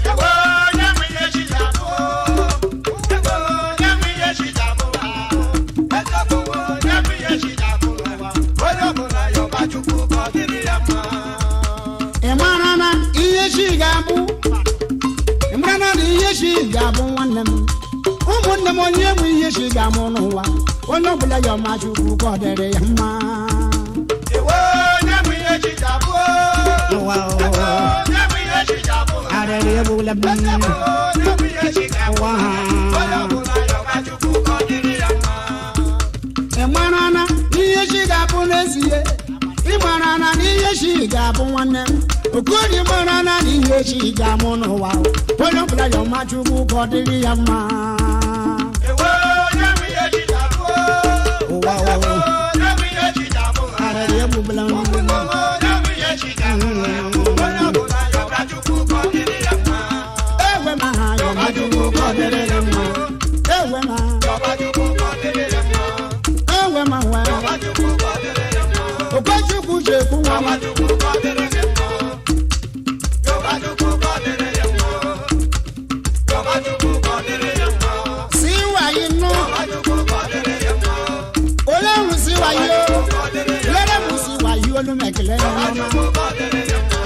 ewo nya mwe shiga bo ewo nya mwe shiga bo ewo nya mwe shiga bo wona bola yo machuku kodiri yama emarana iye shiga bo emarana iye shiga bo wanam umuna moya mwe shiga bonowa wona bola yo machuku kodiri yama Emanana niye shiga bonesie Imanana niye shiga bonwane Okuri manana niye shiga monowa Wona bula yo machuku kodiri yama Ewo nyami ye shiga bo Wa nyami ye shiga bo Are ye bula nyami ye shiga bo Wona bula yo machuku kodiri yama Ewe ma yo machuku kodiri yama Ewe ma yo machuku kodiri yama Ewe ma wa yo machuku kodiri yama Obachuku jeku wa machuku kodiri yama Yo machuku kodiri yama Yo machuku kodiri yama Siwa yino Yo machuku kodiri yama Ole musiwa yo Lere musiwa yo no mekele yo machuku kodiri yama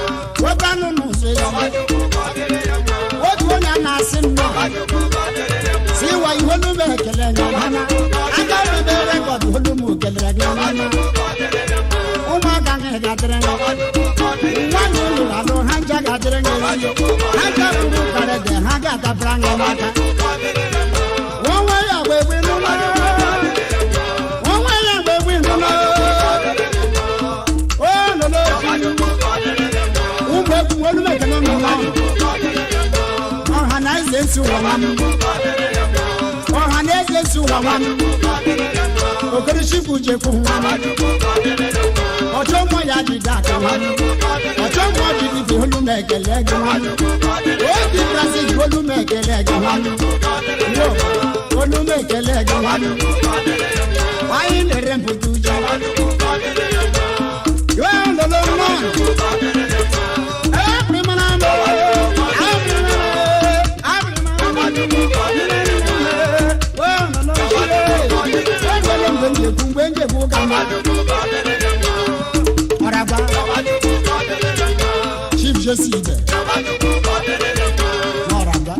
Wotanu nuse yo machuku kodiri yama Wotwonya nasin no machuku kodiri yama Siwa yo no mekele yo mama Aka bebere God holu mu kelere yo mama Uma gange gadrenga Wanu lalo hanja gadrenga Hanja buru karege hanja tabranga mata Wawa ya wewe nuna Wawa ya wewe nuna Oh lolo Umwe kuwelu mekele nuna Ohana izesu wawam Ohana izesu wawam Okerishiku jeku wawam Ocho mo ya di daka wam Ocho mo di di holu mekele wam O di Brazil Olu mekele gị nwanne. Anyị na-ere mpụta uche. Yoo lolo mmanụ. Chief Jesse there. Moranga.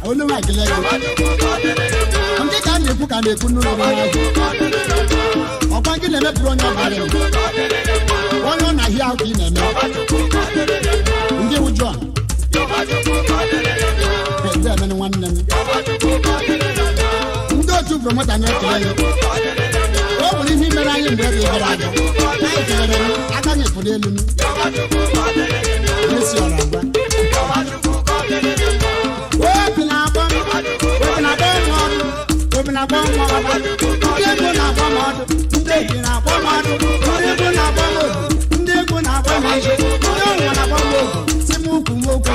Olu ma gele. Onde ka na-ekwu ka na-ekwu n'ụlọ n'ahụ. Ọkwa gị na-eme pụrụ onye ọbara. Onye ọ na-ahịa ahụ ka ị na-eme. Ndị ụjọ a. Ndị emene nwanne m. Ndị otu promota na-ekele ya. O nwere ihe mere anyị mgbe ebe gara aga. Anyị kelere m agaghị ekwuru elu m. Esi ọrụ agwa. Obi na-agba m. Obi na-agba m ọdụ. Obi na-agba m ọdụ. Ndị ego na-agba m ọdụ. Ndị ego na-agba m ọdụ. Ndị ego na-agba m obi. Ndị ego na-agba m ije. Ndị ọnwa na-agba m obi. Si m ukwu m okwu.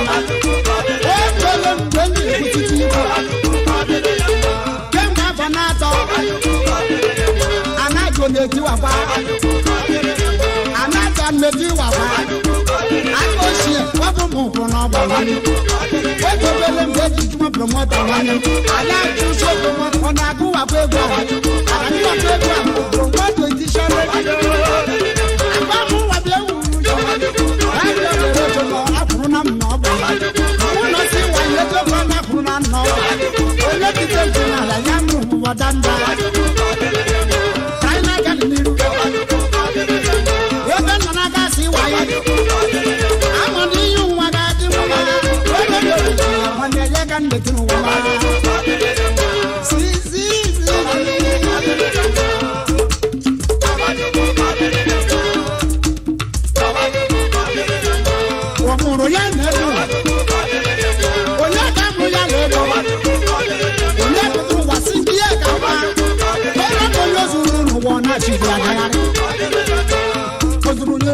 Ekwele m mgbe m na-ekwutite ibu. Kemgbe afọ na-atọ. Anaghị na-etiwakwa. Anaghị na-etiwakwa. Aka ochie wepụ m ụkwụ n'ọgba nwanne. Ekobele mgbe eji jụma promota nwanne m. Anaghị ụsọ promota ọ na-agụwakwa egwu ahụ. Agụwakwa egwu ahụ. Promota edition redio. Agba m nwabịa ewu ụjọ. Redio redio nọ akwụrụ na m n'ọgba. Ụlọ si nwanyị ejekwa na akwụrụ na nnọọ. Onye dịte ntị n'ala ya mụrụ ụwa danda. Ebe nọ na-agasị wayo. Amọ n'ihe ụwa ga-adị mma. Oge dị nwanne ya ga ndetị n'ụwa. Ọ mụrụ ya na-ego. Onye ga-amụ ya na-ego. Onye pụtara ụwa si ndị ya ga-agba. Ebe onye zuru n'ụwa ọ na-achịzi agagharị. Ozurunye.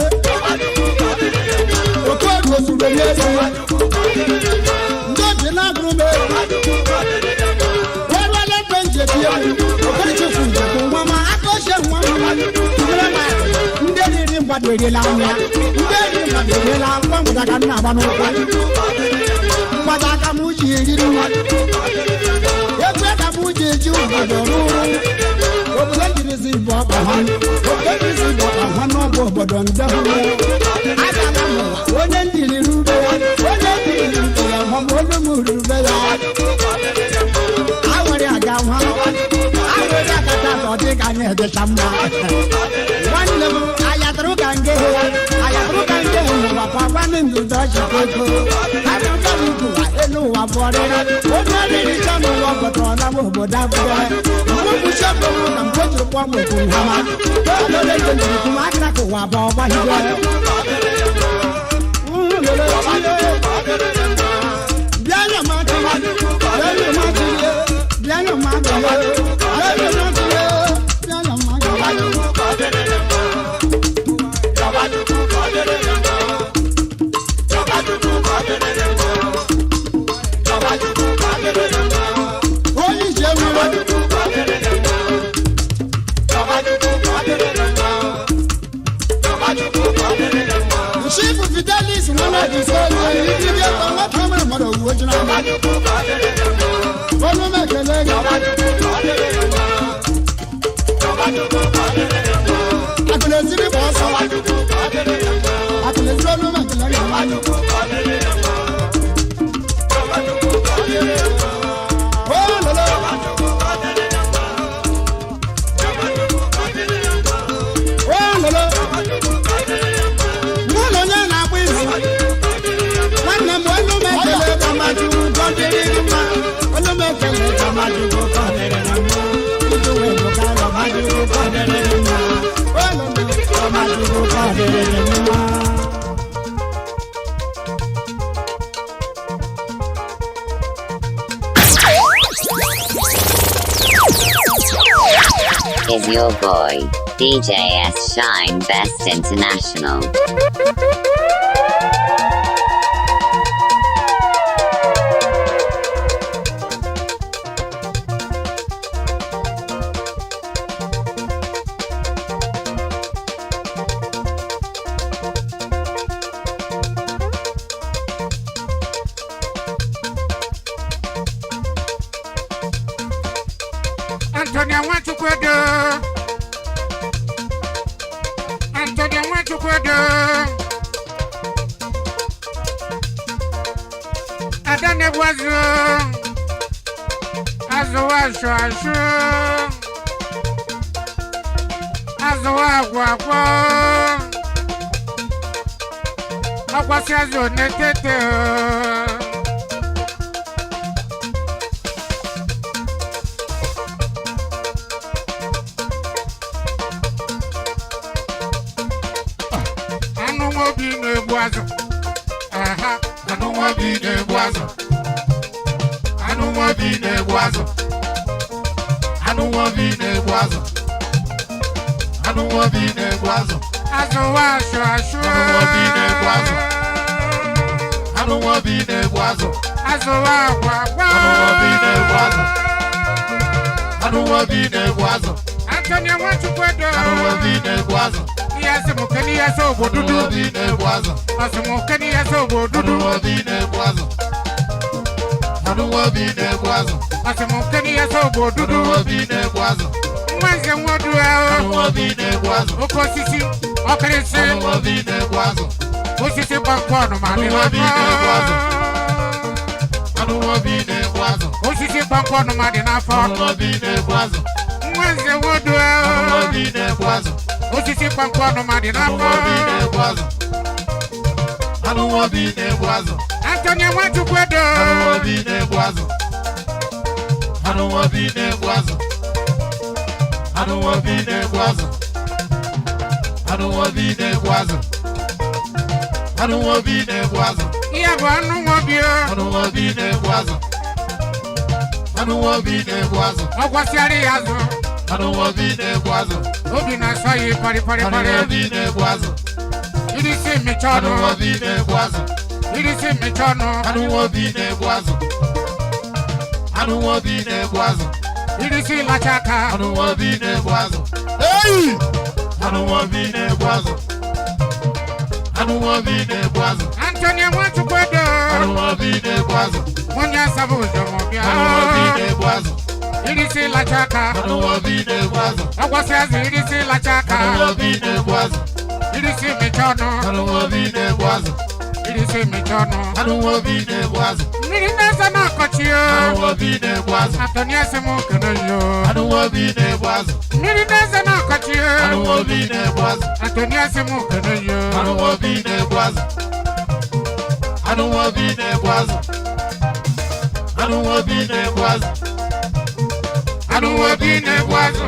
Oke ego ozurunye ego. Ndị obi na-agụrụ m ego. Ọrụ ala ebe nje bi ewu. Okere chefu njekwu nwa ma aka ochie nwa m. Ndị eriri mgbado eriela nwa ya. Ndị eriri mgbado eriela ngwa ngwụda ka m na-agba n'ụkwụ. Mgbada aka m ji eriri nwa. Ebe ka m ji eji obodo rụrụ. Obodo njirizi bụ ọkpa ha. Obodo njirizi bụ ọkpa ha n'ọbụ obodo ndị ọhụrụ. Aga m amụ onye ndiri rube ya. Onye ndiri rube ya ma onye m rube ya. Awere aga nwa. Awere akata ọ dị ka anyị edecha mma. Nwanne m ayatụrụ ka nge ya. Ayatụrụ ka nge ya n'ụwa kwa nwanne ndụ dọchịta ego. Abụka m ụwa elu ụwa bụọrịra. Onye riri cha n'ụwa pụtara na obodo abụọ. Mgbe m na mgbe kpọọ m okwu nhama. Olole njiri kwụ aka ka ụwa bụ ọgba hiwe. Bịa nyọ m aka ya. Bịa nyọ m aka ya. Bịa nyọ m aka ya. Bịa nyọ m aka ya. Bịa nyọ m aka onye ije nwere. Chief Fidelis nwana ise onye ikike ọnwata mere mmadụ owuwe ji na mmadụ. Olu m ekele gị. Akụleziri bụ ọsọ. Akụleziri olu m ekele gị. N'ụlọ onye na-agba izu. Nwanne m olu m ekele ka mmadụ ụgọ dịrị gị mma. Olu m ekele ka mmadụ ụgọ dịrị gị mma. Iji wee bụ ka mmadụ ụgọ dịrị gị mma. Olu m ka mmadụ ụgọ dịrị gị mma. Is your boy, DJ S Shine Best International. Antonia Wachukwedo. Antonia Wachukwedo. Adane Wazo. Azo. Azo. Akwasi azo netete. Anu mobi nebuazo. Aha, anu mobi nebuazo. Anu mobi nebuazo. Anu mobi nebuazo. Anu mobi nebuazo. Azo asho. Anu mobi nebuazo. Anu mobi nebuazo. Azo agwa. Anu mobi nebuazo. Anu mobi nebuazo. Antonia Wachukwedo. Anu mobi nebuazo. Yes, mukeni yaso bodudu. Anu mobi nebuazo. Asumukeni yaso bodudu. Anu mobi nebuazo. Anu mobi nebuazo. Asumukeni yaso bodudu. Anu mobi nebuazo. Mwanze mwadua. Anu mobi nebuazo. Okosisi. Okrese. Anu mobi nebuazo. Osisi bankwano mali. Anu mobi nebuazo. Anu mobi nebuazo. Osisi bankwano mali nafo. Anu mobi nebuazo. Mwanze mwadua. Anu mobi nebuazo. Osisi bankwano mali nafo. Anu mobi nebuazo. Anu mobi nebuazo. Antonia Wachukwedo. Anu mobi nebuazo. Anu mobi nebuazo. Anu mobi nebuazo. Anu mobi nebuazo. Anu mobi nebuazo. Iyabo anu mobi o. Anu mobi nebuazo. Anu mobi nebuazo. Okwasi ari yazo. Anu mobi nebuazo. Obi na soyi pari. Anu mobi nebuazo. Irisi michono. Anu mobi nebuazo. Irisi michono. Anu mobi nebuazo. Anu mobi nebuazo. Irisi lachaka. Anu mobi nebuazo. Hey! Anu mobi nebuazo. Anu mobi nebuazo. Antonia Wachukwedo. Anu mobi nebuazo. Munya sabu jomobi. Anu mobi nebuazo. Irisi lachaka. Anu mobi nebuazo. Akwasi azi irisi lachaka. Anu mobi nebuazo. Irisi michono. Anu mobi nebuazo. Irisi michono. Anu mobi nebuazo. Mirinasa na kochio. Anu mobi nebuazo. Antonia semu keneyo. Anu mobi nebuazo. Mirinasa na kochio. Anu mobi nebuazo. Antonia semu keneyo. Anu mobi nebuazo. Anu mobi nebuazo. Anu mobi nebuazo. Anu mobi nebuazo.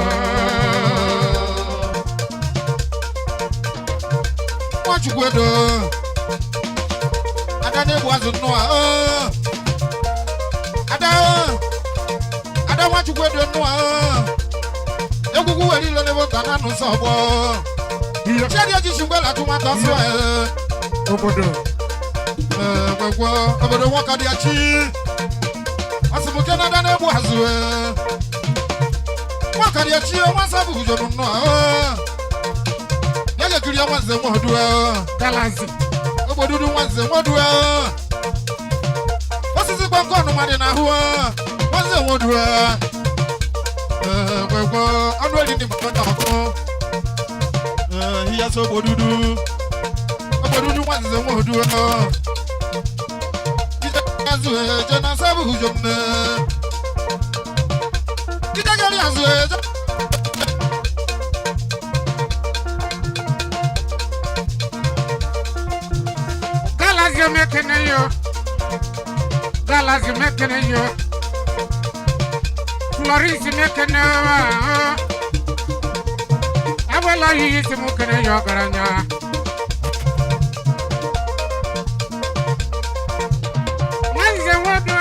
Wachukwedo. Adane Boazo noa. Ada Wachukwedo noa. Egugu weli lo nebo kana no sobo. Chedi oji shungwela tuma taso obodo. Obodo wakadi achi. Asimuke na Adane Boazo. Wakadi achi wasabu ujono noa. Yale kiri awanze modua. Galazi. Obodudu wanze modua. Wasisi bankono made na huwa. Wanze modua. Anweli ni mkota hako. Hiya so obodudu. Obodudu wanze modua. Azwe jana sabu hujomne. Kitagari azwe. Galazi mekeneyo. Florisi mekeneyo. Awela yisi mukeneyo garanya. Wanze wado.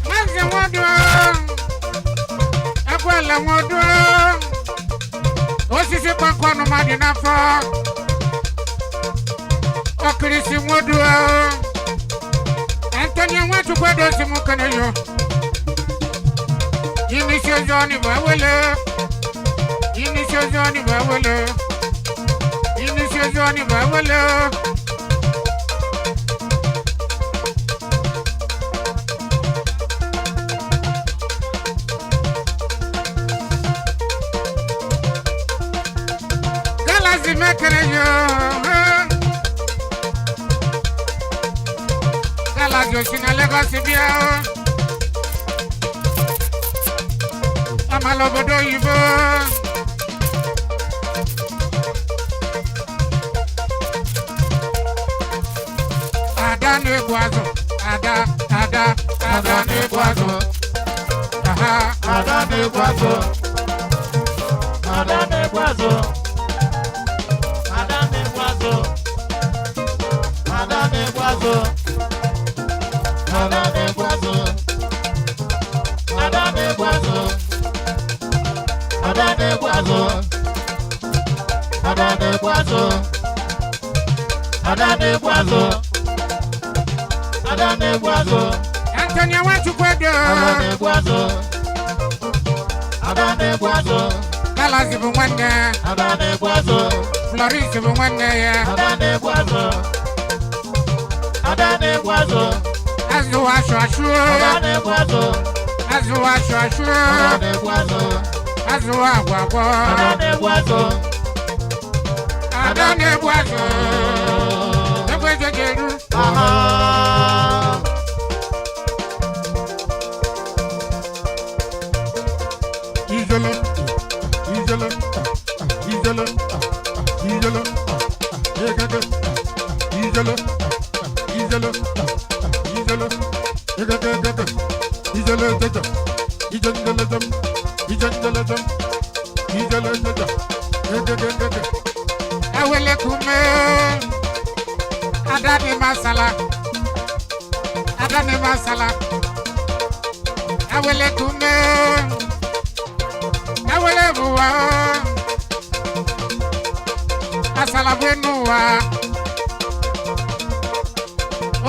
Wanze wado. Awela wado. Osisi kwakwano madi nafo. Okrisi modua. Antonia Wachukwedo simu kaneyo. Inisho zoni bawele. Inisho zoni bawele. Inisho zoni bawele. Easy making yo. Gala Joshina Lagos Bia. Amalobodo Ivo. Ada ne guazo. Ada ne guazo. Aha, ada ne guazo. Ada ne guazo. Ada ne guazo. Ada ne guazo. Ada ne guazo. Ada ne guazo. Ada ne guazo. Ada ne guazo. Ada ne guazo. Ada ne guazo. Antonia Wachukwado. Ada ne guazo. Ada ne guazo. Kalas Bumwanga. Ada ne guazo. Floris Bumwanga ya. Ada ne guazo. Ada ne guazo. Azua Shashu. Ada ne guazo. Azua Shashu. Ada ne guazo. Azua Guapo. Ada ne guazo. Ada ne guazo. Negwejeru. Aha. Awele kume adani masala awele kume awele buwa asala buenuwa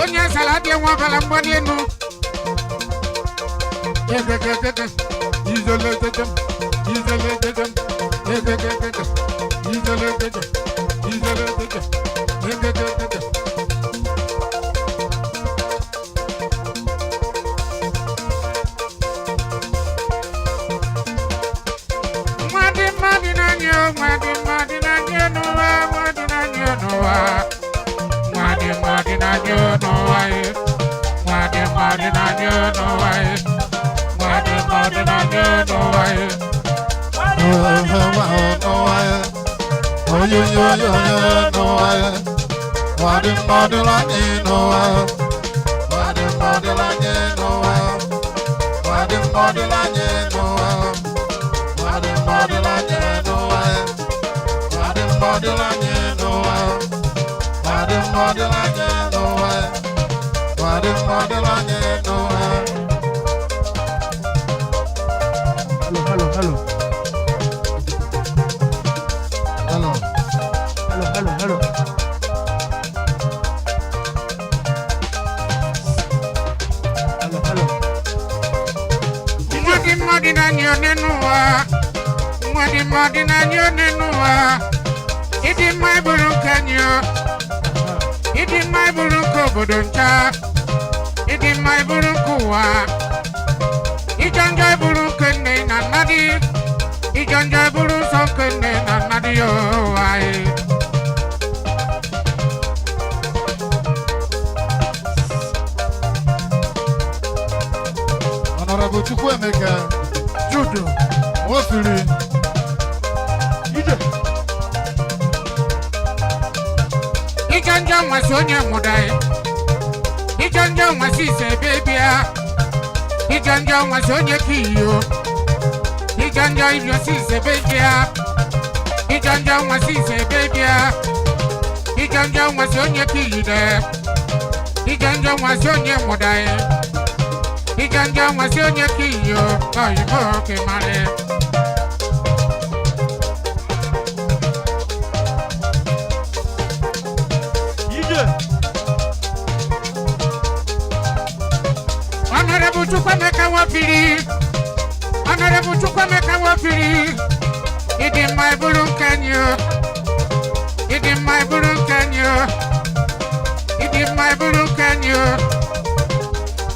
onye sala de won bala mboni enu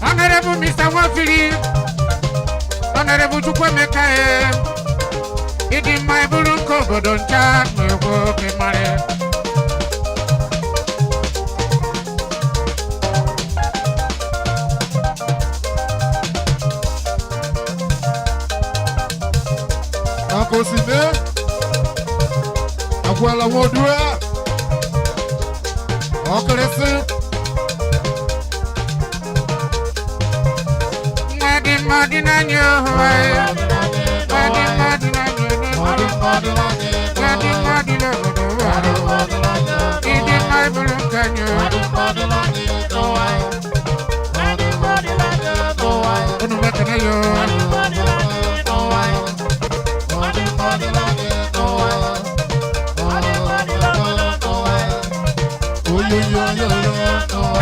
Honorable Mr. Wafiri, Honorable Chukwemeka, Idi my Burunko, but don't chat me, Agwala wodua. Okresi. Madi na nyo. Madi na nyo. Madi na Idi mai bulun kanyo. Onu mekana yo.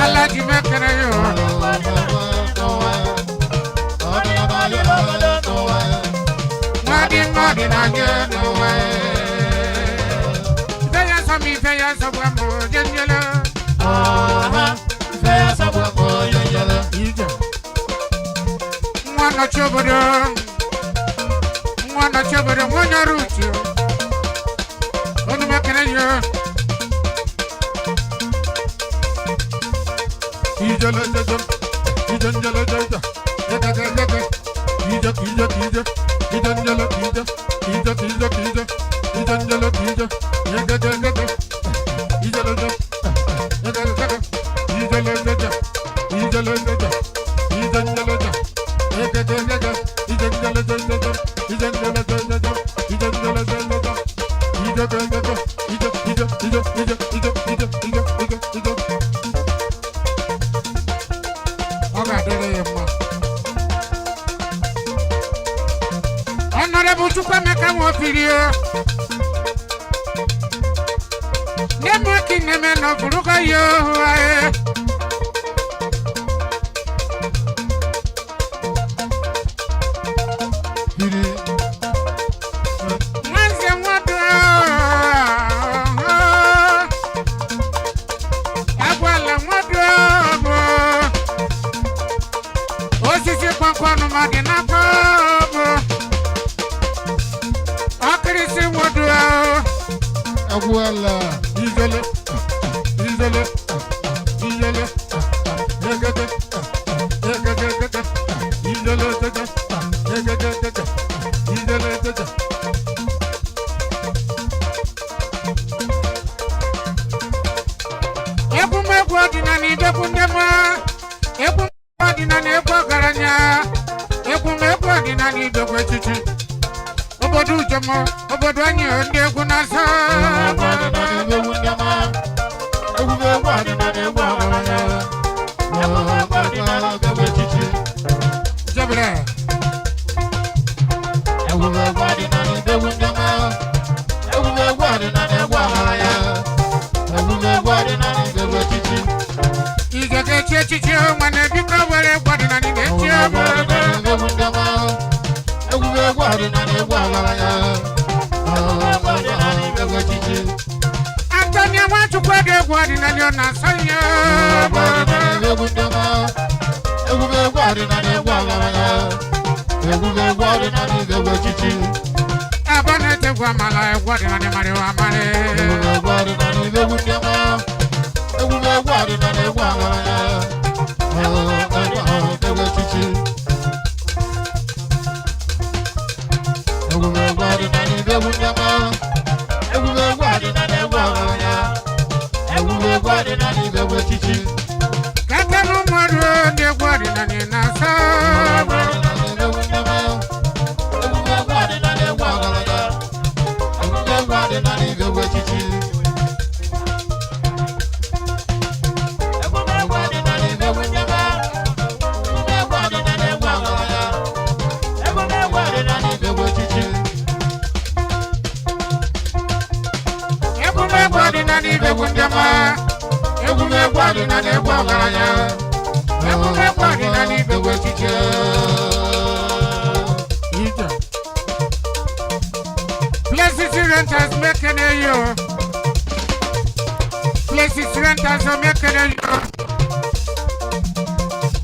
Alaji mekana yo. Madi na nyo. Feya sabwamo jenjela. Feya sabwamo jenjela. Mwana chobodo. Mwana chobodo mwana rucho. Onu makana yo. Ijala jaja. Ijanjala jaja. Jaja jaja. Ija. Ijanjala ija. Ija. Ijanjala ija. Honorable Chukwameka Nwofirio. Nemo kineme no furuka yo ae. Mwanze mwado. Agwala mwado. Osisi kwakwanu magina kobo. Okrisi mwado. Agwala. Ijele, obodo anyị ndị egwu na-asa. Jabra. Antonia watu kwa degwa dina leo na sanya. Abana tegwa mala egwa dina ni mare wa mare. Kakanu mwadro nde gwadi na ni nasa. Places renters making a yo. Places renters are making a yo.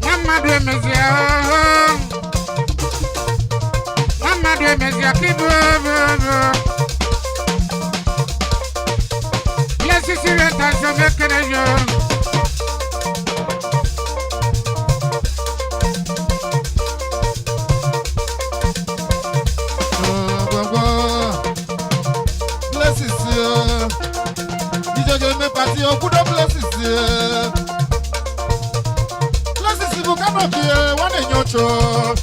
Mama do mezia. Mama do mezia kibo. Places renters are making a yo. places. DJ game me party okudo places. Places you cannot be one in your show.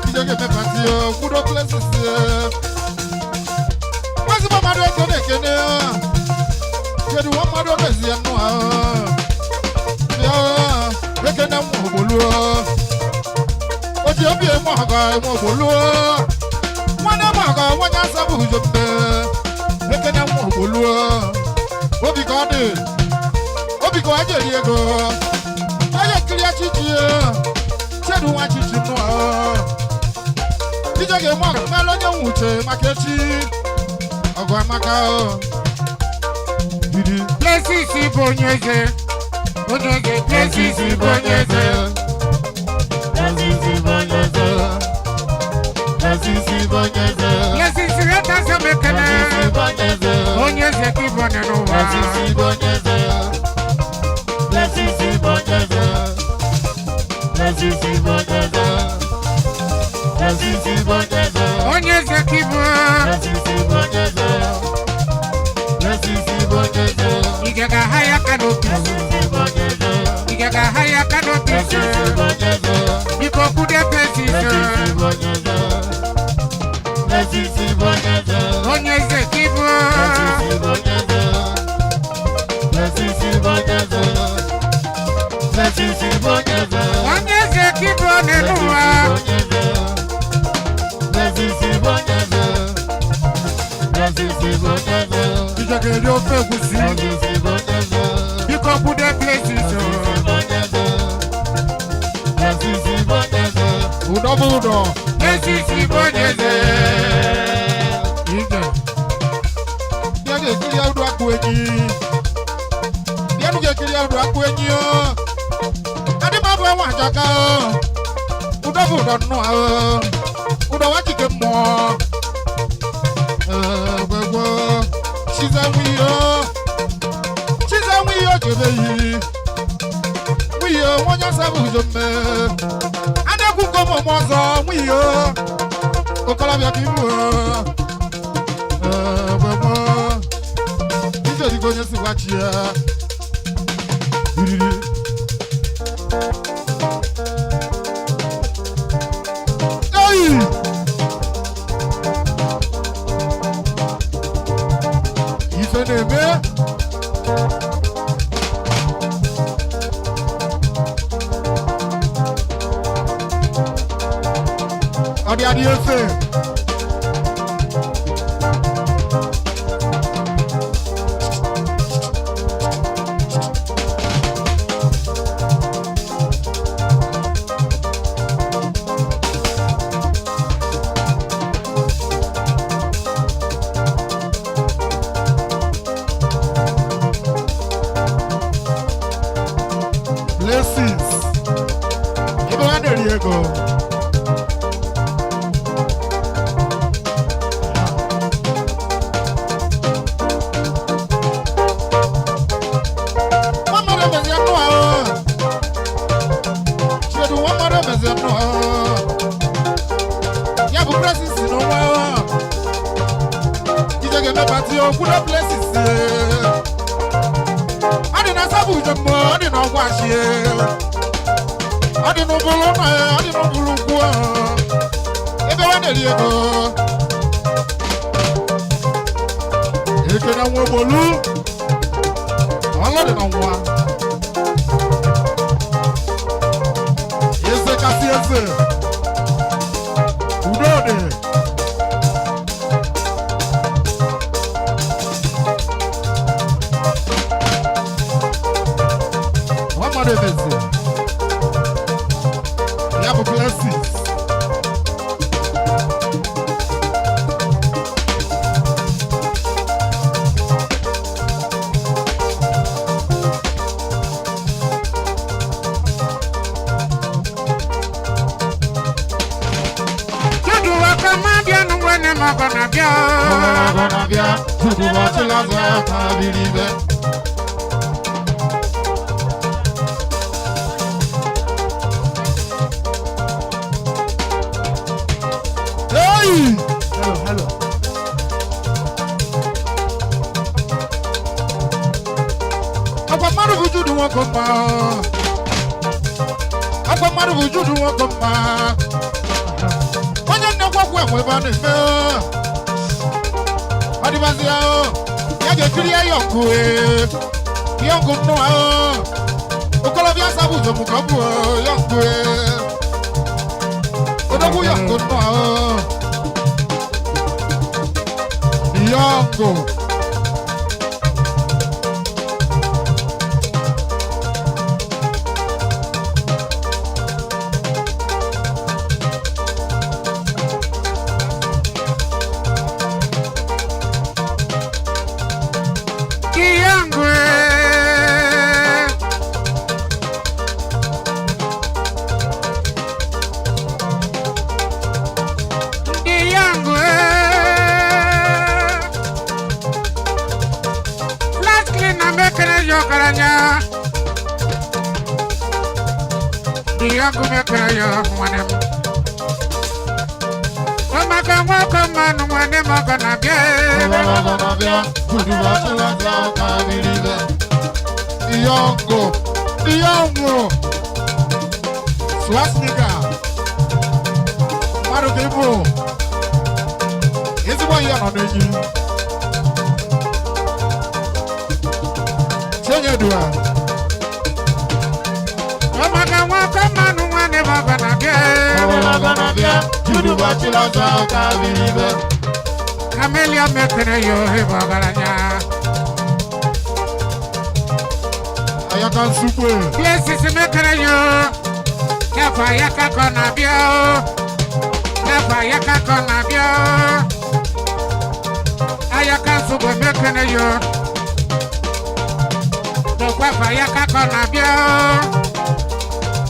DJ game me party okudo places. What's the matter to make it? You do one matter to see no. Yeah, we can have more. Oji obi emo aga emo bolu. Wana maga wanya sabu jombe. Ekene mo bolu. Obi ko de. Obi ko aje ego. Aye kiri achichi. Chedu wa chichi no. Dije ge mo melo nye wuche makechi. Ogwa maka o. Didi. Plesisi bonyeze. Bonyeze plesisi bonyeze. Plesisi reta se mekene. Bonyeze ki boneno wa. Plesisi bonyeze. Bonyeze ki Igaga haya kanopi. Igaga haya kanopi. Biko kude plesisi. Bonyeze ki Bonyeze ki boneno wa. Dijake yo fe gusi. Biko kude plesisi. Udo. Plesisi bonyeze. Ije. Diage kiri ya udo akwenyi. Diage kiri ya udo akwenyi o. Ade ma bo wa jaka o. Udo no o. Udo wa jike mo. Gbogbo. Chiza wi yo jebe yi. Wi yo wonya sabu jombe. Ade ku ko mo mozo wi yo. Okola bi akimu o. Gbogbo. Ije di gonye si wa chia. Hey! Ife neme. Adi efe. Blessings. Ibo wa deri ego. Mama re mezi anu a. Chedu mama re mezi anu a. Ya bu blessings no wa. Ije me party o kudo blessings. Adi na sabu jombo, adi na kwashi. Adi no bolo na, adi no bulu kwa. Ebe wa deri ego. Eke na wo bolu. Allah de na wa. Ese kasi ese. Udode. Mama de we have blessings. Judu wakamabia nungwene magonabia. Magonabia. Judu wachilaza kabiribe. wakoma. Akwamari wujudu wakoma. Onye nnekwa kwa mweba n'ime. Adibazi ya o. Yage kiri ya yonku e. Yonku nnua o. Okolobia sabu zomu kabu o. Yonku e. Odogu yonku nnua o. Yonku. Yangu mekaya mwanem Wamaka mwaka manu mwanem Wakana bia Kudu wasala zaka bilibe Diongo Swastika Maru kibu Ezi mwa yana neji Chenye dua Judu bachila zaka bilibe Kamelia mekene yo heba garanya Ayaka supwe Places mekene yo Kefa yaka kona bio Kefa yaka kona bio Ayaka supwe mekene yo Kefa yaka kona bio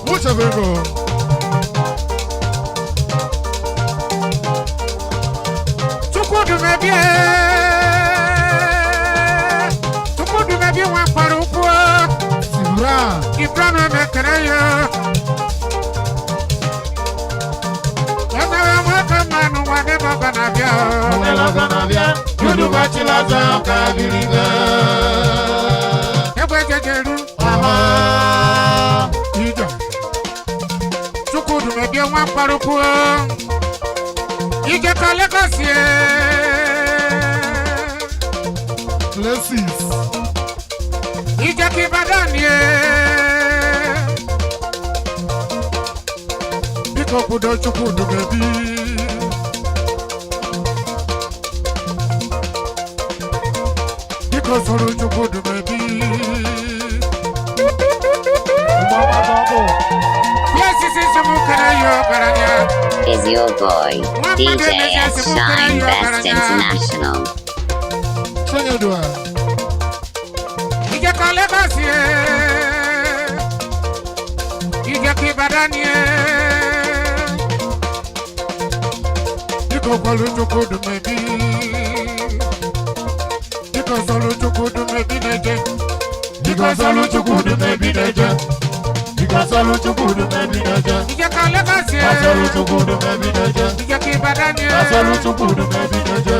Mucha vergo Tukudu mebi wamparupo Ibra mekereyo Emewe mwaka manu wane moganabia Judu bachila zaka bilibe Ebwe jejeru Ida Tukudu mebi wamparupo Ije kale kasye Blessings Ije kibadanie Biko kudo chukudu bebi Biko soro chukudu bebi Is your boy, DJ S. Shine Best International. Senhor, Ija Kalekasie, Ija Kibadanie, Iko Kalu Chukudu Mebi, Iko Solu Chukudu Mebi Neje, Iko Solu Chukudu Mebi Neje. Solu chukudu mebi neje Ija Kalekasie Solu chukudu mebi neje Ija Kibadanie Solu chukudu mebi neje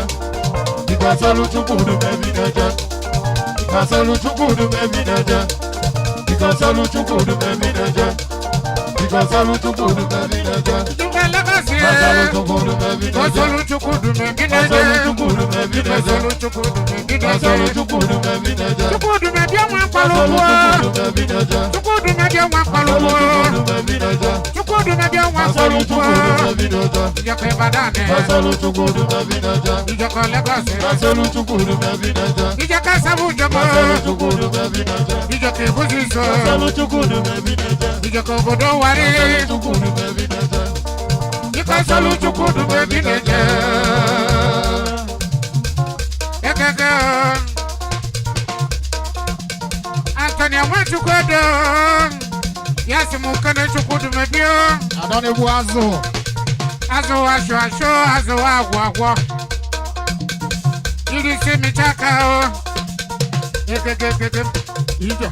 Ija Solu chukudu mebi neje Ija Solu chukudu mebi neje Ija Solu chukudu mebi neje Ija Solu chukudu mebi neje Ija Kalekasie Solu chukudu mebi neje Solu chukudu mebi neje Solu chukudu mebi neje Solu chukudu mebi neje Solu chukudu mebi neje Chukudu mebi wampaluwa Chukudu mebi wampaluwa Chukudu mebi wampaluwa Ija Kibadanie Solu chukudu mebi neje Ija Kalekasie Solu chukudu mebi neje Ija Kasabu Jama Solu chukudu mebi neje Ija Kibuziso Solu chukudu mebi neje Ija Kogodo Wari Solu chukudu mebi neje Ija Solu chukudu mebi neje Ekeke Antonia Mwachukodo Yasi mukane chukudu mebio Adone buazo Azo washo Azo agwa Ili simi chaka o Ekeke Ija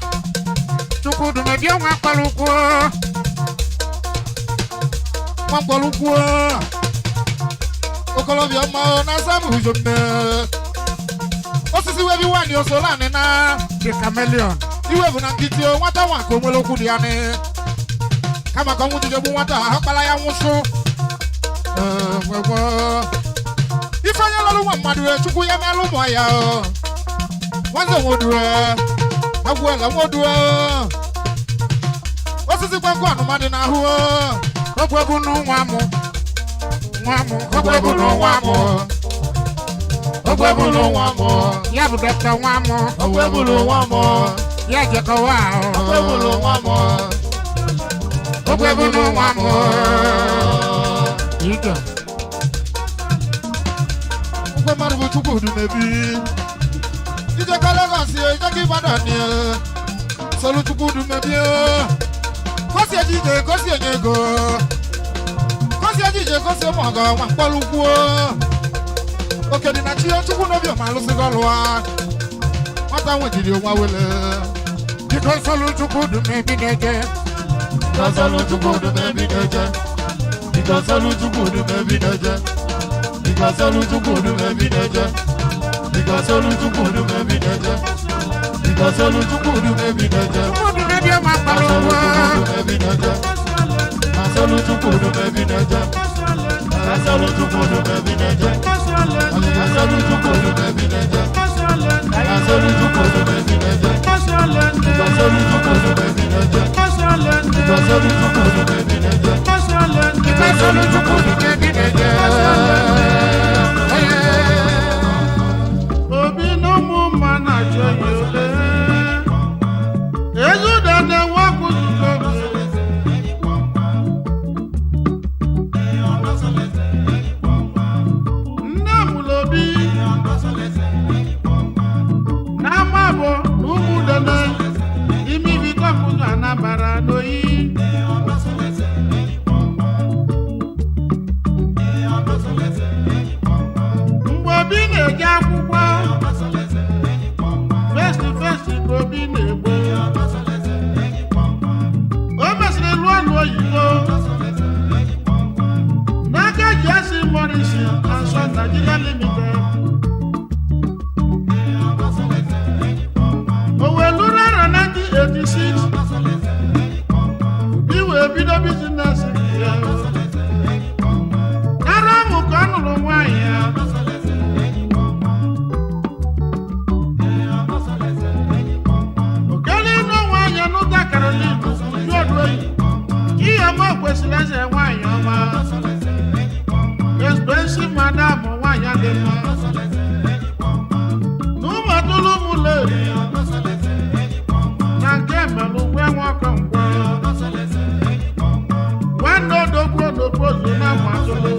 Chukudu mebio mwapaluku Okolobia ma na sabu jomne Osisi webi wani osolane na The Chameleon iwe bụ na nkịtị nwata nwa ka o nwere okwu dị ya ni kama ka ọnwụ dịje bụ nwata akpala ya nwụsụ ife anya lọrụ nwa mmadụ chukwu ya mealụ ụmụ ya nwanze nwodue agwụela nwodue osisi gwagwu anụmadị n'ahụ ogwegwu n'ụwa mụ ogwegwu n'ụwa mụ ogwegwu n'ụwa mụ ya bụ dọkịta nwa mụ ogwegwu n'ụwa mụ ya jekọwa ogwegwu n'ụwa mụ ogwegwu n'ụwa mụ ike ngwe mmadụ bụ chukwu du mebi ijeka Lagos ijeka Ibadan solu chukwu du mebi kosi ejije kosi enye ego kosi ejije kosi ụmụọgọ nwa mkpọrọ ukwu oke dị na chi chukwu n'obi ọma alụsịgo ọlụwa nwata nwejiri onwa wele biko solu chukwu du mebi na-eje biko solu chukwu du mebi na-eje biko solu chukwu du mebi na-eje biko solu chukwu du mebi na-eje biko solu chukwu du mebi na-eje biko solu chukwu du mebi na-eje mebi ọma mkpọrọ ukwu Asolu chukwu du mebi na-eje Asolu chukwu du mebi na-eje Asolu chukwu du mebi na-eje Asolu chukwu du mebi na-eje Asolu chukwu du mebi na-eje Asolu chukwu du mebi na-eje Asolu chukwu du mebi na-eje Obi n'ụmụ mma na-achọ ya ole Ezuda na-enwe akụzụko Nne mụrụ obi n'ama bụ n'ụmụ dene imi biko akụzụ Anambra n'oyi mgbe obi na-eje akwụkwọ festi festi ka obi na-egbo o mesịrị lụọ ọlụ oyibo n'aka Jesse Morrison and Sons Nigeria Limited o wee lụrụ arọ 1986 di wee bido bizines ya ara ụmụ ka ọ nụrụ nwaanyị ya okele ịnụ nwaanyị nụta Caroline Ujuodoyi ihe ma kwesịrị eze nwaanyị ọma expensive madam nwaanyị dị mma n'ụmụatụlụ ụmụle na nke melụ nwe nwoke nkwọ nwanne odogwu odobozu na ụmụatụlụ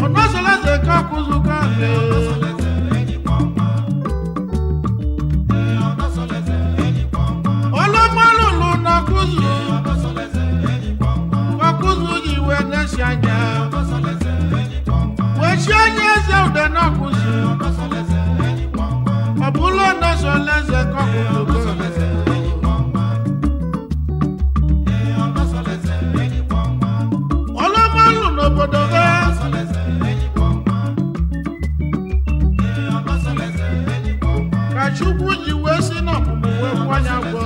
ọnọsọleze nke ọkụzụka ọlọgbalụlụ na ọkụzụ ji wee na-esi anya wechi anya eze ude na ọkụzụ ọ bụrụ ọnọsọleze nke ọkụzụka ọlọgbalụ n'obodo ha ka Chukwu ji wee si n'ọmụmụ wee kwanye agwọ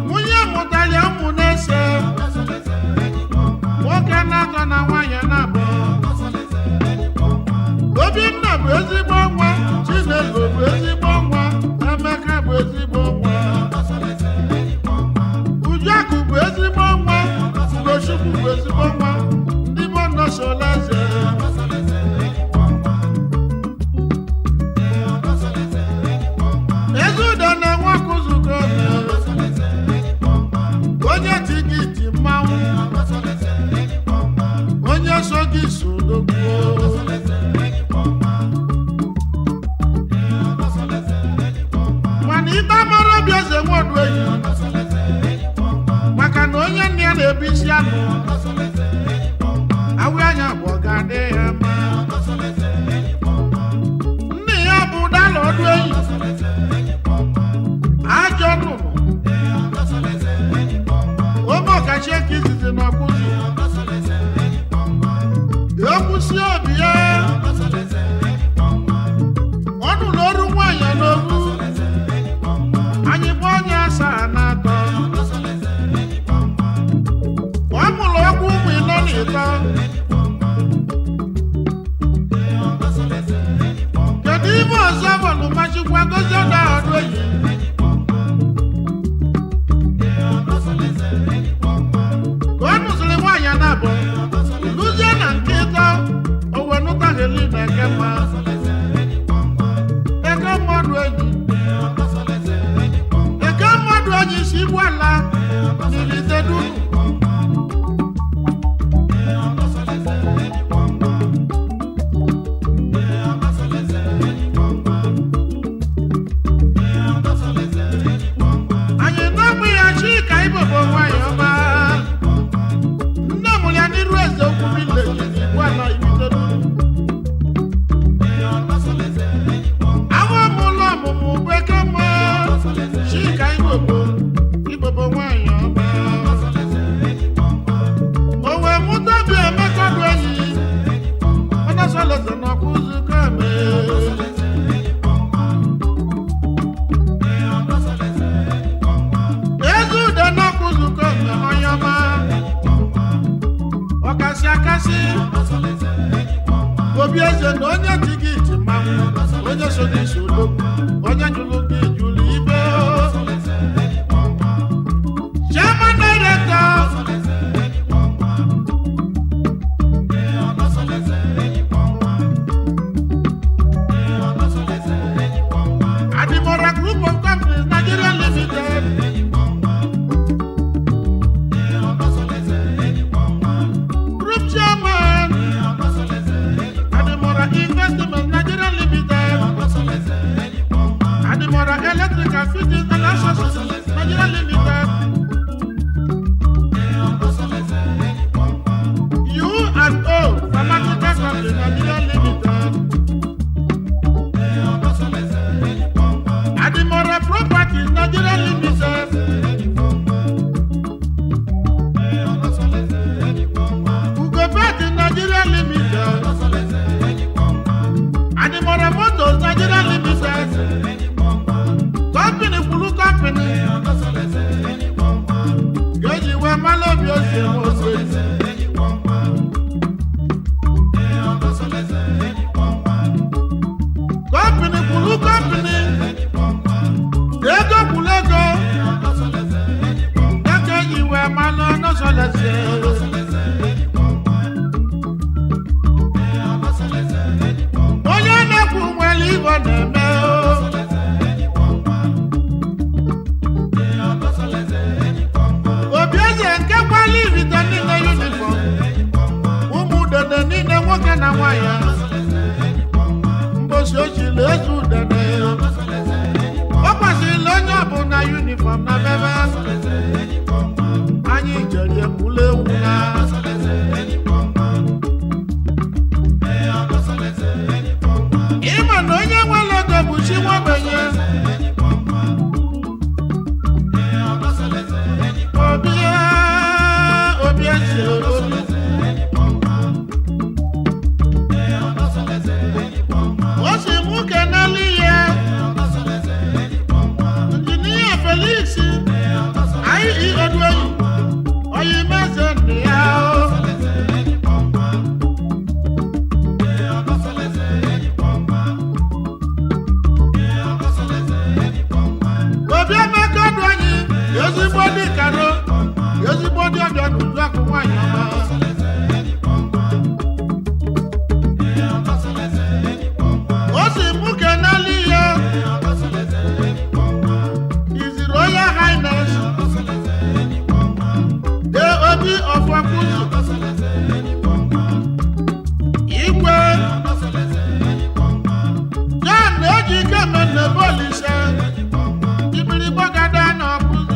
nwunye mụtara ya ụmụ na-ese nwoke na-atọ na nwaanyị na-abụ Obinna bụ ezigbo nwa Chinelo bụ ezigbo nwa Emeka bụ ezigbo nwa Ujuakụ bụ ezigbo nwa Ugochukwu bụ ezigbo nwa ndị bụ Nọsọleze Ezuda na-enwe akụzụko onye tigiti mmanwụ onye so gị so dogbuo chukwu agozi ọdọ ọdụ eyi ka ọ nụsịrị nwaanyị na-abụ lụzie na nke ịtọ owe nụta heli na eke mma eke mmadụ enyi eke mmadụ enyi si igbu ala n'ilite dunu anyị na-amụ ya chika ibobo nwanyị ọma nne mụrụ ya n'iru eze okwu vileji igbu ala ibite dunu awa mụlụ ọmụmụ bụ eke mma chika ibobo nwanyị ọma o wee mụta bi emeka bụ enyi onye soleze n'ọkwa ụzụkọ eme ezi ude n'ọkwa ụzụkọ eme onye ọma ọkasị akasị obi eze na onye dị gị iji mmanwụ onye so gị so odogwu onye jụrụ gị jụrụ ibe chairman director Adimora Group of Companies Nigeria Limited Group Chairman Adimora Investment Nigeria Limited Adimora Electrical Fittings and Accessories Nigeria Limited U&O Pharmaceutical Company Nigeria Limited Adimora Properties Nigeria Limited Ugobet Nigeria Limited Adimora Motors Nigeria Limited Company Kulu Company Geji we malobi ose ose Company Kulu Company Ego Kulego Geji we malo no solese onye na-ekwu nwere ibo na-eme obi eze nke kwali irite niile yunifọm ụmụ udene niile nwoke na nwanyị mbosi ochili eze udene ọ kwasịrịla onye ọbụla yunifọm na bebe anyị jere ekwula ewu na ịma na onye nwere ego bụ chi nwabenye obi eze obi o si mụ kenelu ihe injinia Felix anyị oduoyi oyi meze nne ya obi emeka ọdụ anyị ezigbo dị karo ezigbo dị ọbịa n'uju akụ nwanyị ọma o si mụ kenelu ihe His Royal Highness the Obi of Wakuzu Igwe John Ejike Mennebolise Ibiribo Gada n'Ọkụzụ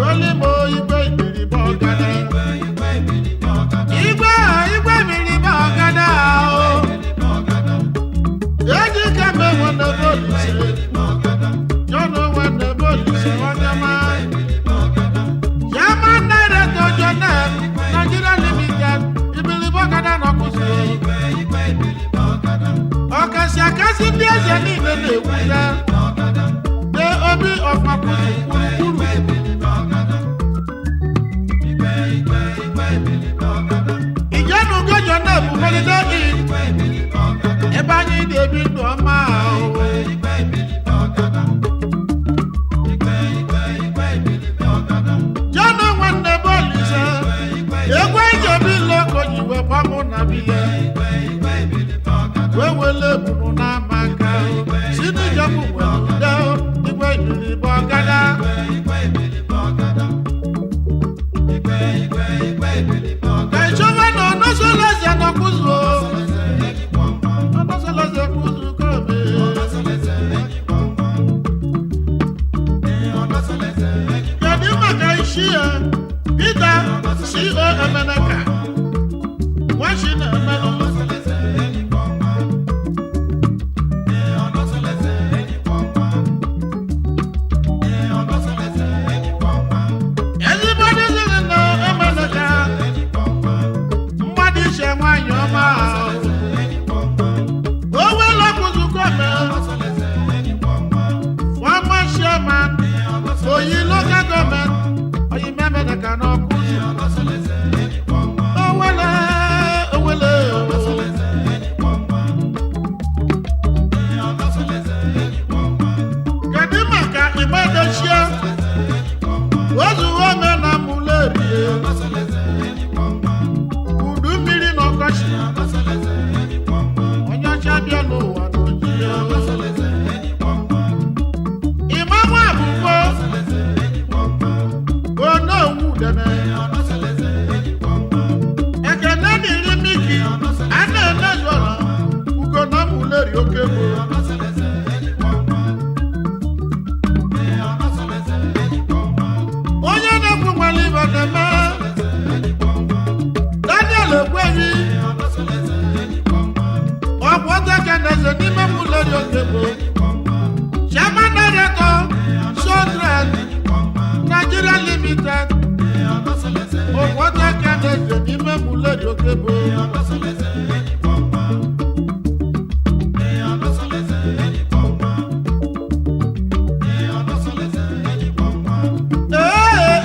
Olimo Igwe Ibiribo Gada Igwe Ibiribo Gada Ejike Mennebolise John Mennebolise Onyema Chairman Director Jonel Nigeria Limited Ibiribo Gada n'Ọkụzụ ọkasị akasị ndị eze niile na-ekwuga the Obi of Wakuzu Ijenugo Jonel bụ holiday inn ebe anyị na-ebi ndụ ọma ahụ wele bunu na maka sinu jabu wele igwe ibili bọgada ka ìjọba náà nọ́sọ̀lẹ́sẹ̀ náà kúzù nọ́sọ̀lẹ́sẹ̀ kúzù kọ́ọ̀bẹ. Kedu maka isi ya Peter C.O. Emeneka nwachi na-emenụ ezigbo ndị ziri na Emeneka mmadụ iche nwanyị ọma owele kụzukọme former chairman Oyi local government Oyi Emeneka n'ọkụzụ owele kedu maka Igbedochie ozuome na Mulerie udu mmiri na ọkọchị onye ọcha bịa n'ụwa n'ojii Ịmanwụ Abụfo Onowu Dene Ekene dịrị Miki a na-emezọrọ ugo na Mulerie Okebo onye na-ekwu nwale ibe na-eme Daniel Ekweghị ọgwụ ogekeneze n'ime Mulerie Okebo Chairman Director Shondred Nigeria Limited ọgwụ ogekeneze n'ime Mulerie Okebo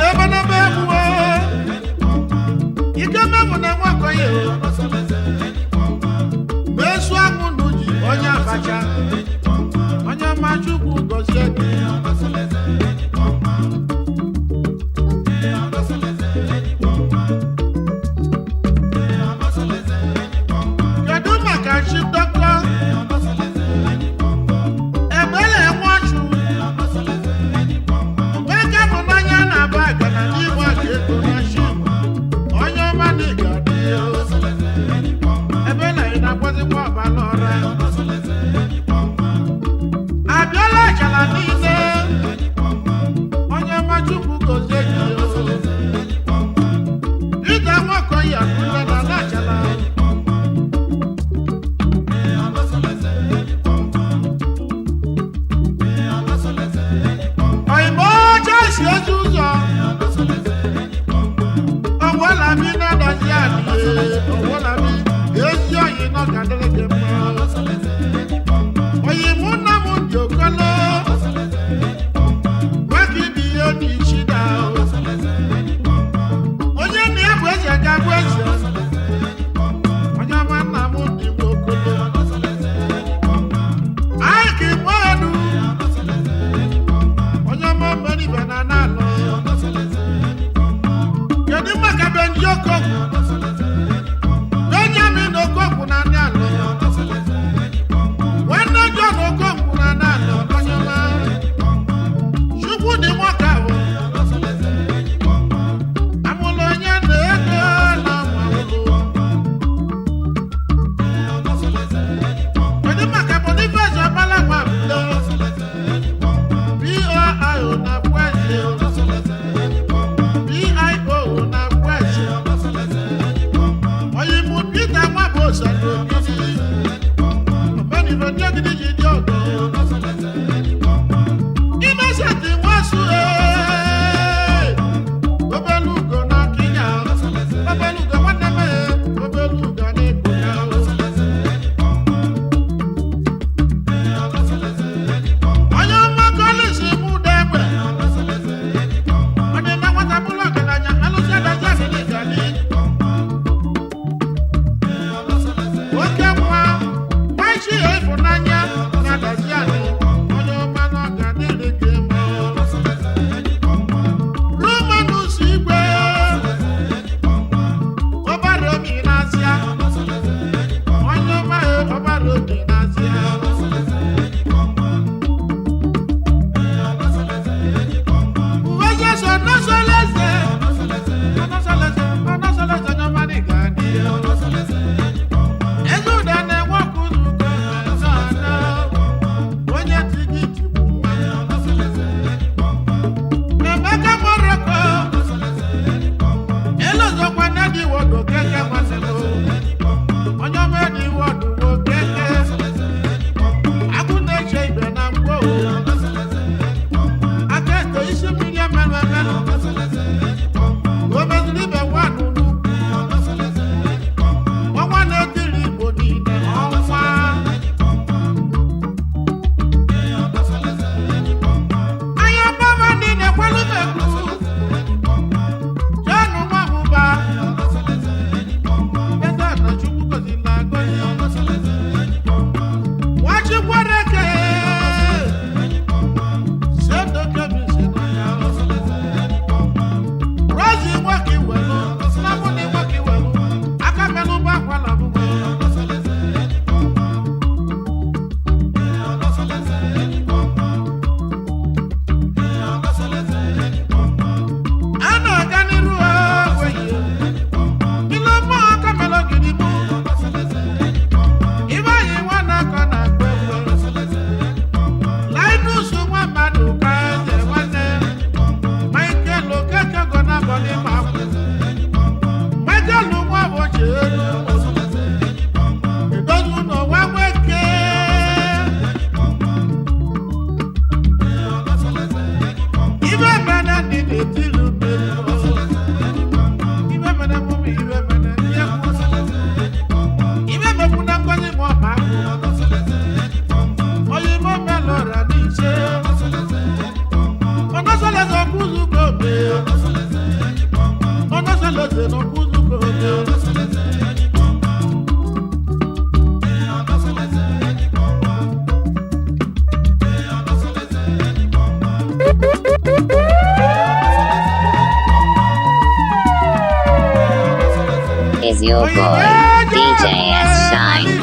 ebenebe egbuo ike memụ na nwakoye mesu anwụ n'uji onye Abacha onye ọma Chukwu gọzie gị kedu maka Chief Doctor Ebele Nwachu mgbe eke bụ n'anya na-aba agana n'igwe aka ego na ship onye ọma na ịga-adị Ebele ị na-agbazikwa ọbala ọra abịala achala niile onye ọma Chukwu gozie gị Rita Nwakoye Akunle na Anachala oyimo Chelsea ezi ụzọ Owolabi na-adazi adị Owolabi ezi oyi nọ ga-adịrị gị mma oyimụ nna m dị okolo maka ibi ihe dị ichida onye nna ya bụ eze ga-abụ eze onye ọma nna m dị m okolo anyị ka ime elu onye ọma mmeri ibe na n'alụ kedu maka Benji Okogwu Benjamin Okogwu na ndị alụ nwanne John Okogwu na ndị alụ onye ọma Chukwu dị nwoke ahụ amụlụ onye na-ego na nwawụlụ kedu maka Boniface Ọbalagba Abụle BOIO na Kweze BIO na Kweze oyimụ Peter Nwabosa n'Ogidi omenibe ndị Ogidi ji dị ọgọ Innocent Nwasu Obelugo na Kenya Obelugo nwanne m Obelugo na-ekwu ya onye ọma Collins Mudegbe ọ dị na nwata bụrụ ọgaranya alụsị adazi adịghị gani oke nwa nwachi ịfụnanya na-adazi adị onye ọma na ọ ga-adịrị gị mma Romanus Igwe ọbara obi n'azịa onye ọma ọbara obi n'azịa Is your boy, DJ S. Shine